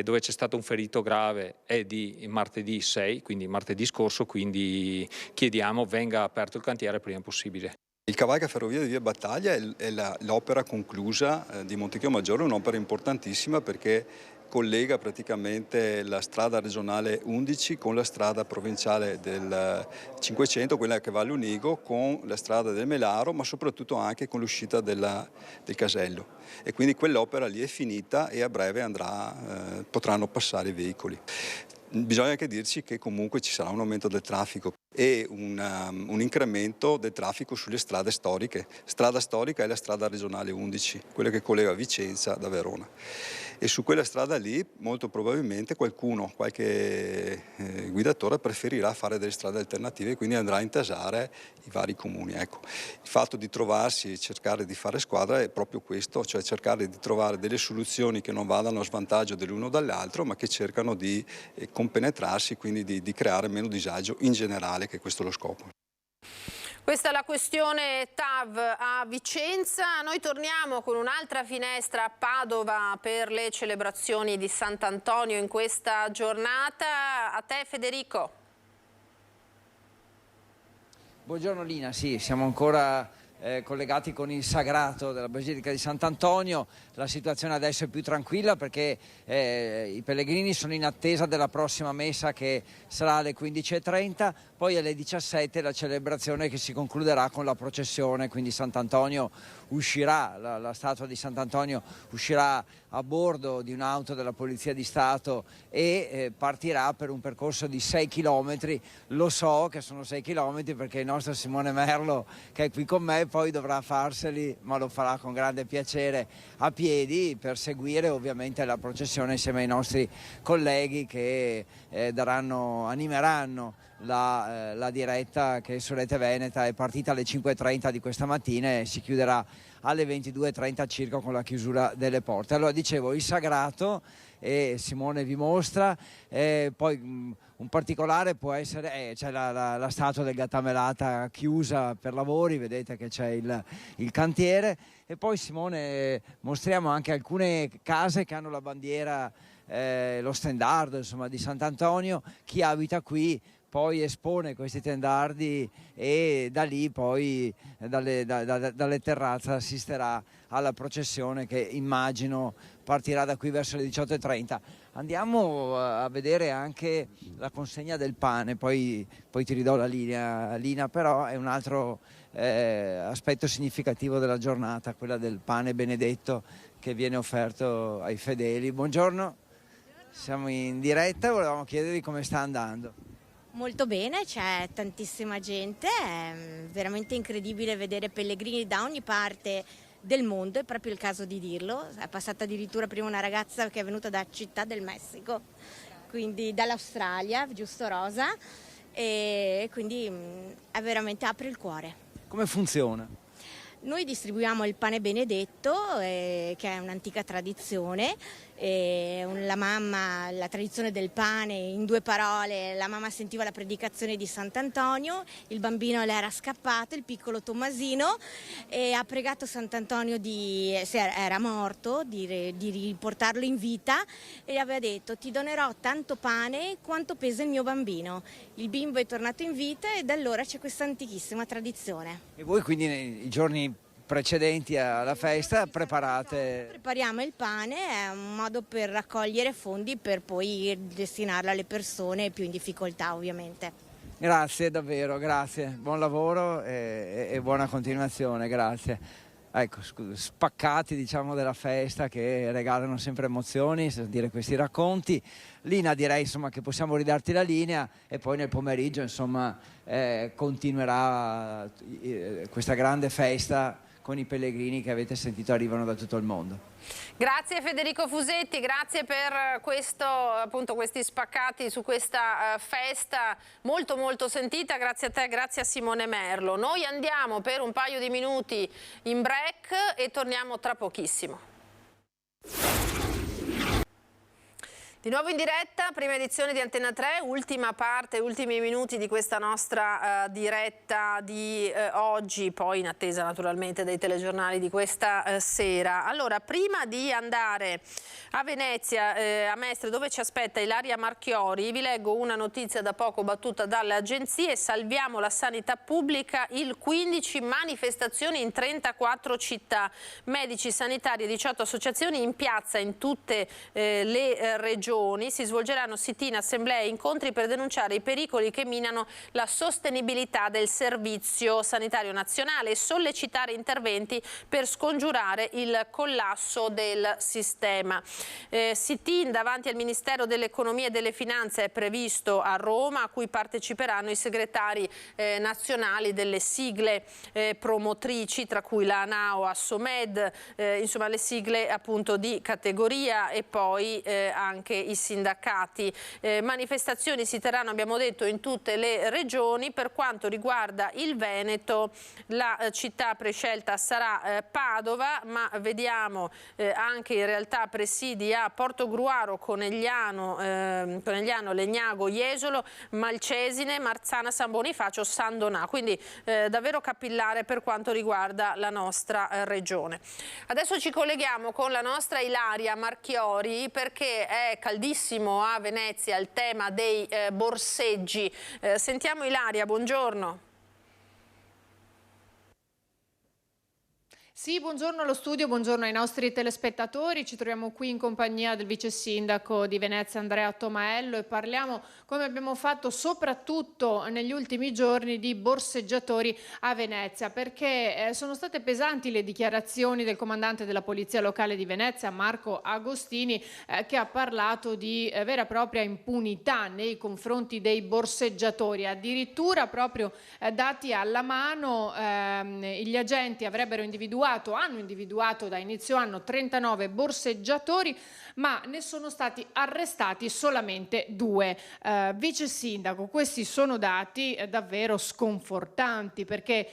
dove c'è stato un ferito grave è di martedì 6, quindi martedì scorso, quindi chiediamo venga aperto il cantiere il prima possibile. Il cavalca ferrovia di Via Battaglia è l'opera conclusa di Montechiomaggiore, un'opera importantissima perché collega praticamente la strada regionale 11 con la strada provinciale del 500, quella che va all'Unigo, con la strada del Melaro, ma soprattutto anche con l'uscita del Casello. E quindi quell'opera lì è finita e a breve potranno passare i veicoli. Bisogna anche dirci che comunque ci sarà un aumento del traffico e un incremento del traffico sulle strade storiche. Strada storica è la strada regionale 11, quella che collega Vicenza da Verona. E su quella strada lì molto probabilmente qualche guidatore preferirà fare delle strade alternative e quindi andrà a intasare i vari comuni. Ecco. Il fatto di trovarsi e cercare di fare squadra è proprio questo, cioè cercare di trovare delle soluzioni che non vadano a svantaggio dell'uno dall'altro ma che cercano di compenetrarsi, quindi di creare meno disagio in generale, che questo è lo scopo. Questa è la questione TAV a Vicenza. Noi torniamo con un'altra finestra a Padova per le celebrazioni di Sant'Antonio in questa giornata. A te Federico. Buongiorno Lina, sì, siamo ancora collegati con il sagrato della Basilica di Sant'Antonio. La situazione adesso è più tranquilla perché i pellegrini sono in attesa della prossima messa che sarà alle 15:30, poi alle 17 la celebrazione che si concluderà con la processione, quindi Sant'Antonio uscirà, la statua di Sant'Antonio uscirà a bordo di un'auto della Polizia di Stato e partirà per un percorso di 6 chilometri. Lo so che sono 6 chilometri perché il nostro Simone Merlo, che è qui con me, poi dovrà farseli, ma lo farà con grande piacere a piedi per seguire ovviamente la processione insieme ai nostri colleghi che animeranno la diretta che su Rete Veneta è partita alle 5:30 di questa mattina e si chiuderà alle 22:30 circa con la chiusura delle porte. Allora dicevo, il sagrato, e Simone vi mostra, poi un particolare può essere c'è la statua del Gattamelata chiusa per lavori, vedete che c'è il cantiere, e poi Simone mostriamo anche alcune case che hanno la bandiera, lo stendardo insomma di Sant'Antonio. Chi abita qui poi espone questi tendardi e da lì poi dalle terrazze assisterà alla processione che immagino partirà da qui verso le 18:30. Andiamo a vedere anche la consegna del pane, poi ti ridò la linea, Lina, però è un altro aspetto significativo della giornata, quella del pane benedetto che viene offerto ai fedeli. Buongiorno, siamo in diretta, volevamo chiedervi come sta andando. Molto bene, c'è tantissima gente, è veramente incredibile vedere pellegrini da ogni parte del mondo, è proprio il caso di dirlo. È passata addirittura prima una ragazza che è venuta da Città del Messico, quindi dall'Australia, giusto Rosa, e quindi veramente apre il cuore. Come funziona? Noi distribuiamo il pane benedetto, che è un'antica tradizione, la mamma, la tradizione del pane, in 2 parole, la mamma sentiva la predicazione di Sant'Antonio, il bambino le era scappato, il piccolo Tommasino, e ha pregato Sant'Antonio se era morto, di riportarlo in vita, e gli aveva detto: ti donerò tanto pane quanto pesa il mio bambino. Il bimbo è tornato in vita e da allora c'è questa antichissima tradizione. E voi quindi nei giorni precedenti alla festa Prepariamo il pane, è un modo per raccogliere fondi per poi destinarlo alle persone più in difficoltà, ovviamente. Grazie davvero, grazie, buon lavoro e buona continuazione, grazie. Ecco, spaccati diciamo della festa che regalano sempre emozioni, dire questi racconti. Lina, direi insomma che possiamo ridarti la linea e poi nel pomeriggio insomma continuerà questa grande festa con i pellegrini che avete sentito arrivano da tutto il mondo. Grazie Federico Fusetti, grazie per questi spaccati su questa festa molto molto sentita, grazie a te, grazie a Simone Merlo. Noi andiamo per un paio di minuti in break e torniamo tra pochissimo. Di nuovo in diretta, prima edizione di Antena 3, ultima parte, ultimi minuti di questa nostra diretta di oggi, poi in attesa naturalmente dei telegiornali di questa sera. Allora, prima di andare a Venezia, a Mestre, dove ci aspetta Ilaria Marchiori, vi leggo una notizia da poco battuta dalle agenzie: salviamo la sanità pubblica, il 15 manifestazioni in 34 città, medici, sanitari e 18 associazioni in piazza in tutte le regioni. Si svolgeranno sit-in, assemblee e incontri per denunciare i pericoli che minano la sostenibilità del servizio sanitario nazionale e sollecitare interventi per scongiurare il collasso del sistema. Sit-in davanti al Ministero dell'Economia e delle Finanze è previsto a Roma, a cui parteciperanno i segretari nazionali delle sigle promotrici, tra cui la ANAO, Assomed, insomma le sigle appunto di categoria, e poi anche i sindacati. Manifestazioni si terranno, abbiamo detto, in tutte le regioni. Per quanto riguarda il Veneto, la città prescelta sarà Padova, ma vediamo anche in realtà presidi a Portogruaro, Conegliano, Legnago, Jesolo, Malcesine, Marzana, San Bonifacio, San Donà, quindi davvero capillare per quanto riguarda la nostra regione. Adesso ci colleghiamo con la nostra Ilaria Marchiori, perché è caldissimo a Venezia il tema dei borseggi. Sentiamo Ilaria, buongiorno. Sì, buongiorno allo studio, buongiorno ai nostri telespettatori. Ci troviamo qui in compagnia del vice sindaco di Venezia Andrea Tomaello e parliamo, come abbiamo fatto soprattutto negli ultimi giorni, di borseggiatori a Venezia, perché sono state pesanti le dichiarazioni del comandante della Polizia Locale di Venezia, Marco Agostini, che ha parlato di vera e propria impunità nei confronti dei borseggiatori. Addirittura, proprio dati alla mano, gli agenti hanno individuato da inizio anno 39 borseggiatori, ma ne sono stati arrestati solamente 2. Vice sindaco, questi sono dati davvero sconfortanti, perché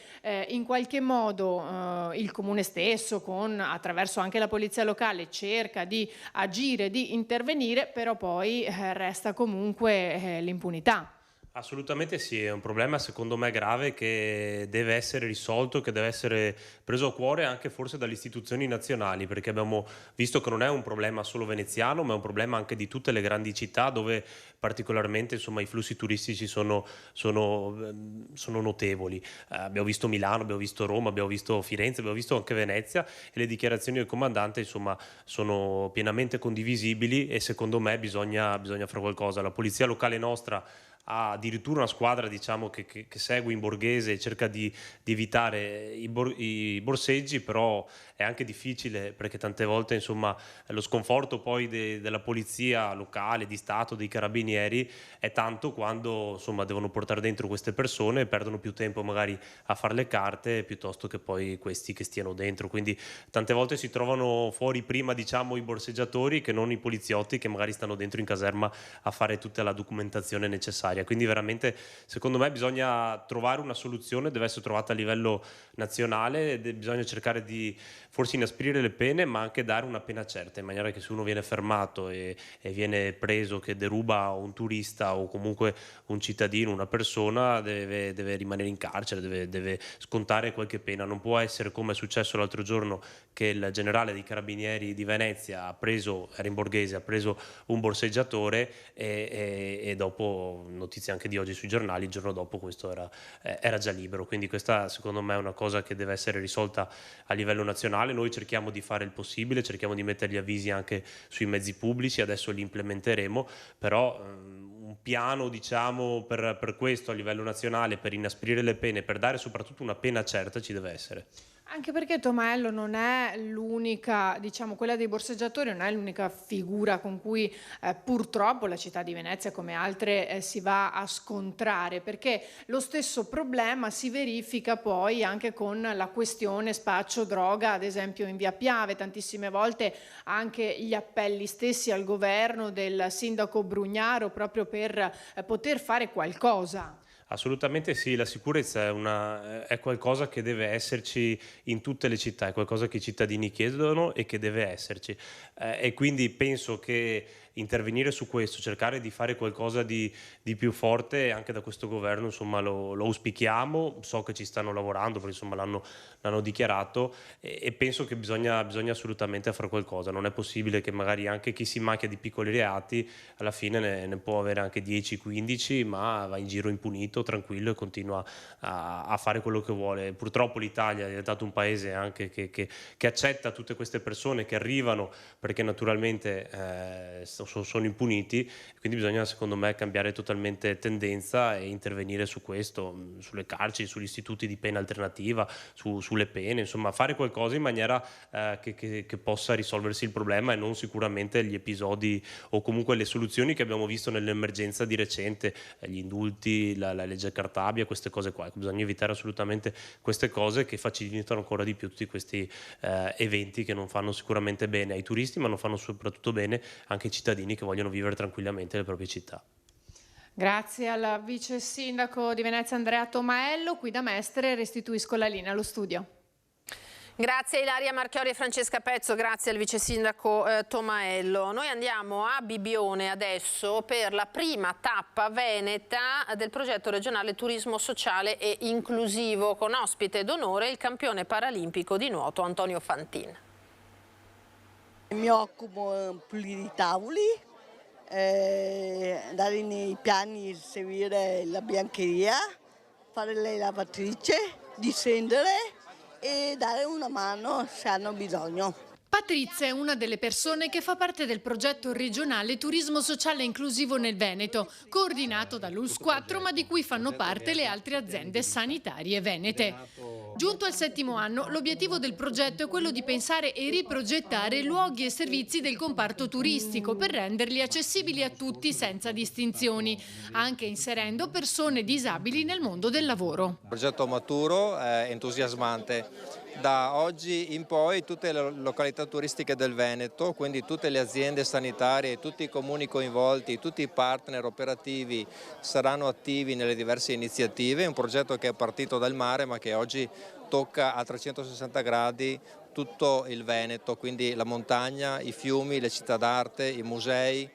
in qualche modo il comune stesso, attraverso anche la polizia locale, cerca di agire, di intervenire, però poi resta comunque l'impunità. Assolutamente sì, è un problema secondo me grave che deve essere risolto, che deve essere preso a cuore anche forse dalle istituzioni nazionali, perché abbiamo visto che non è un problema solo veneziano, ma è un problema anche di tutte le grandi città, dove particolarmente insomma i flussi turistici sono notevoli. Abbiamo visto Milano, abbiamo visto Roma, abbiamo visto Firenze, abbiamo visto anche Venezia, e le dichiarazioni del comandante insomma sono pienamente condivisibili, e secondo me bisogna fare qualcosa. La polizia locale nostra ha addirittura una squadra, diciamo, che segue in borghese e cerca di evitare i borseggi, però è anche difficile, perché tante volte insomma lo sconforto poi della polizia locale, di Stato, dei carabinieri è tanto, quando insomma devono portare dentro queste persone e perdono più tempo magari a fare le carte piuttosto che poi questi che stiano dentro. Quindi tante volte si trovano fuori prima, diciamo, i borseggiatori che non i poliziotti che magari stanno dentro in caserma a fare tutta la documentazione necessaria necessaria. Quindi veramente secondo me bisogna trovare una soluzione, deve essere trovata a livello nazionale, bisogna cercare di forse inasprire le pene, ma anche dare una pena certa, in maniera che se uno viene fermato e viene preso che deruba un turista o comunque un cittadino, una persona, deve rimanere in carcere, deve scontare qualche pena. Non può essere come è successo l'altro giorno, che il generale dei carabinieri di Venezia era in borghese, ha preso un borseggiatore e dopo, notizia anche di oggi sui giornali, il giorno dopo questo era già libero. Quindi questa secondo me è una cosa che deve essere risolta a livello nazionale. Noi cerchiamo di fare il possibile, cerchiamo di mettere gli avvisi anche sui mezzi pubblici, adesso li implementeremo, però un piano diciamo per questo a livello nazionale, per inasprire le pene, per dare soprattutto una pena certa, ci deve essere. Anche perché Tomaello non è l'unica, diciamo, quella dei borseggiatori non è l'unica figura con cui purtroppo la città di Venezia, come altre, si va a scontrare, perché lo stesso problema si verifica poi anche con la questione spaccio droga, ad esempio in via Piave. Tantissime volte anche gli appelli stessi al governo del sindaco Brugnaro proprio per poter fare qualcosa. Assolutamente sì, la sicurezza è qualcosa che deve esserci in tutte le città, è qualcosa che i cittadini chiedono e che deve esserci. E quindi penso che intervenire su questo, cercare di fare qualcosa di più forte anche da questo governo, insomma lo auspichiamo, so che ci stanno lavorando perché insomma l'hanno dichiarato e penso che bisogna assolutamente fare qualcosa. Non è possibile che magari anche chi si macchia di piccoli reati alla fine ne può avere anche 10-15, ma va in giro impunito, tranquillo e continua a fare quello che vuole. Purtroppo l'Italia è diventato un paese anche che accetta tutte queste persone che arrivano perché naturalmente sono impuniti, quindi bisogna secondo me cambiare totalmente tendenza e intervenire su questo, sulle carceri, sugli istituti di pena alternativa, sulle pene, insomma fare qualcosa in maniera che possa risolversi il problema e non sicuramente gli episodi o comunque le soluzioni che abbiamo visto nell'emergenza di recente, gli indulti, la legge Cartabia, queste cose qua. Bisogna evitare assolutamente queste cose che facilitano ancora di più tutti questi eventi che non fanno sicuramente bene ai turisti, ma non fanno soprattutto bene anche ai cittadini che vogliono vivere tranquillamente le proprie città. Grazie al vice sindaco di Venezia Andrea Tomaello. Qui da Mestre restituisco la linea allo studio. Grazie a Ilaria Marchiori e Francesca Pezzo, grazie al vice sindaco Tomaello. Noi andiamo a Bibbione adesso per la prima tappa veneta del progetto regionale turismo sociale e inclusivo, con ospite d'onore il campione paralimpico di nuoto Antonio Fantin. Mi occupo pulire i tavoli, andare nei piani, seguire la biancheria, fare le lavatrici, distendere e dare una mano se hanno bisogno. Patrizia è una delle persone che fa parte del progetto regionale Turismo Sociale e Inclusivo nel Veneto, coordinato dall'ULS 4, ma di cui fanno parte le altre aziende sanitarie venete. Giunto al 7° anno, l'obiettivo del progetto è quello di pensare e riprogettare luoghi e servizi del comparto turistico per renderli accessibili a tutti senza distinzioni, anche inserendo persone disabili nel mondo del lavoro. Il progetto maturo è entusiasmante. Da oggi in poi tutte le località turistiche del Veneto, quindi tutte le aziende sanitarie, tutti i comuni coinvolti, tutti i partner operativi saranno attivi nelle diverse iniziative. È un progetto che è partito dal mare ma che oggi tocca a 360 gradi tutto il Veneto, quindi la montagna, i fiumi, le città d'arte, i musei.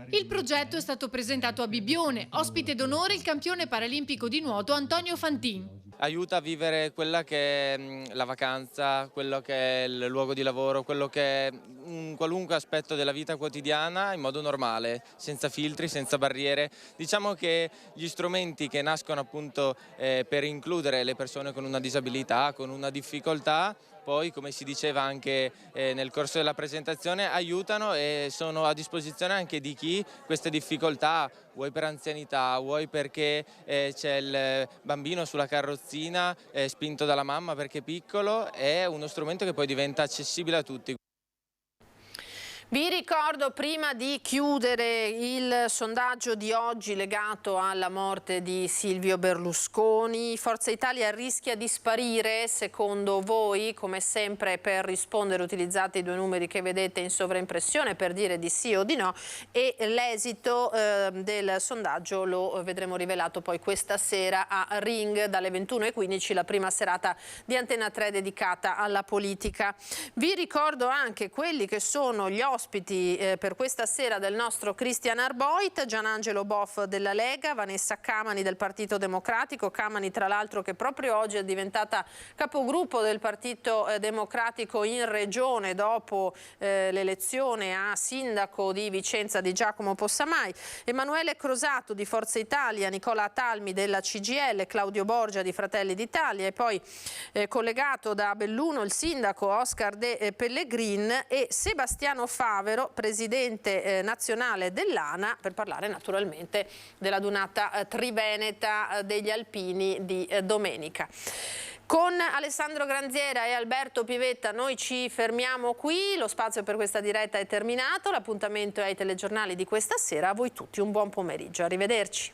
Il progetto è stato presentato a Bibbione, ospite d'onore il campione paralimpico di nuoto Antonio Fantin. Aiuta a vivere quella che è la vacanza, quello che è il luogo di lavoro, quello che è un qualunque aspetto della vita quotidiana in modo normale, senza filtri, senza barriere. Diciamo che gli strumenti che nascono appunto per includere le persone con una disabilità, con una difficoltà, poi come si diceva anche nel corso della presentazione, aiutano e sono a disposizione anche di chi queste difficoltà, vuoi per anzianità, vuoi perché c'è il bambino sulla carrozzina spinto dalla mamma perché è piccolo, è uno strumento che poi diventa accessibile a tutti. Vi ricordo, prima di chiudere, il sondaggio di oggi legato alla morte di Silvio Berlusconi. Forza Italia rischia di sparire, secondo voi? Come sempre, per rispondere utilizzate i due numeri che vedete in sovraimpressione per dire di sì o di no, e l'esito del sondaggio lo vedremo rivelato poi questa sera a Ring dalle 21:15, la prima serata di Antena 3 dedicata alla politica. Vi ricordo anche quelli che sono gli ospiti per questa sera del nostro Christian Arboit: Gianangelo Boff della Lega, Vanessa Camani del Partito Democratico. Camani, tra l'altro, che proprio oggi è diventata capogruppo del Partito Democratico in regione dopo l'elezione a sindaco di Vicenza di Giacomo Possamai. Emanuele Crosato di Forza Italia, Nicola Talmi della CGIL, Claudio Borgia di Fratelli d'Italia, e poi collegato da Belluno il sindaco Oscar De Pellegrin, e Sebastiano Favero, presidente nazionale dell'ANA, per parlare naturalmente della dunata triveneta degli alpini di domenica. Con Alessandro Granziera e Alberto Pivetta noi ci fermiamo qui, lo spazio per questa diretta è terminato, l'appuntamento è ai telegiornali di questa sera. A voi tutti un buon pomeriggio, arrivederci.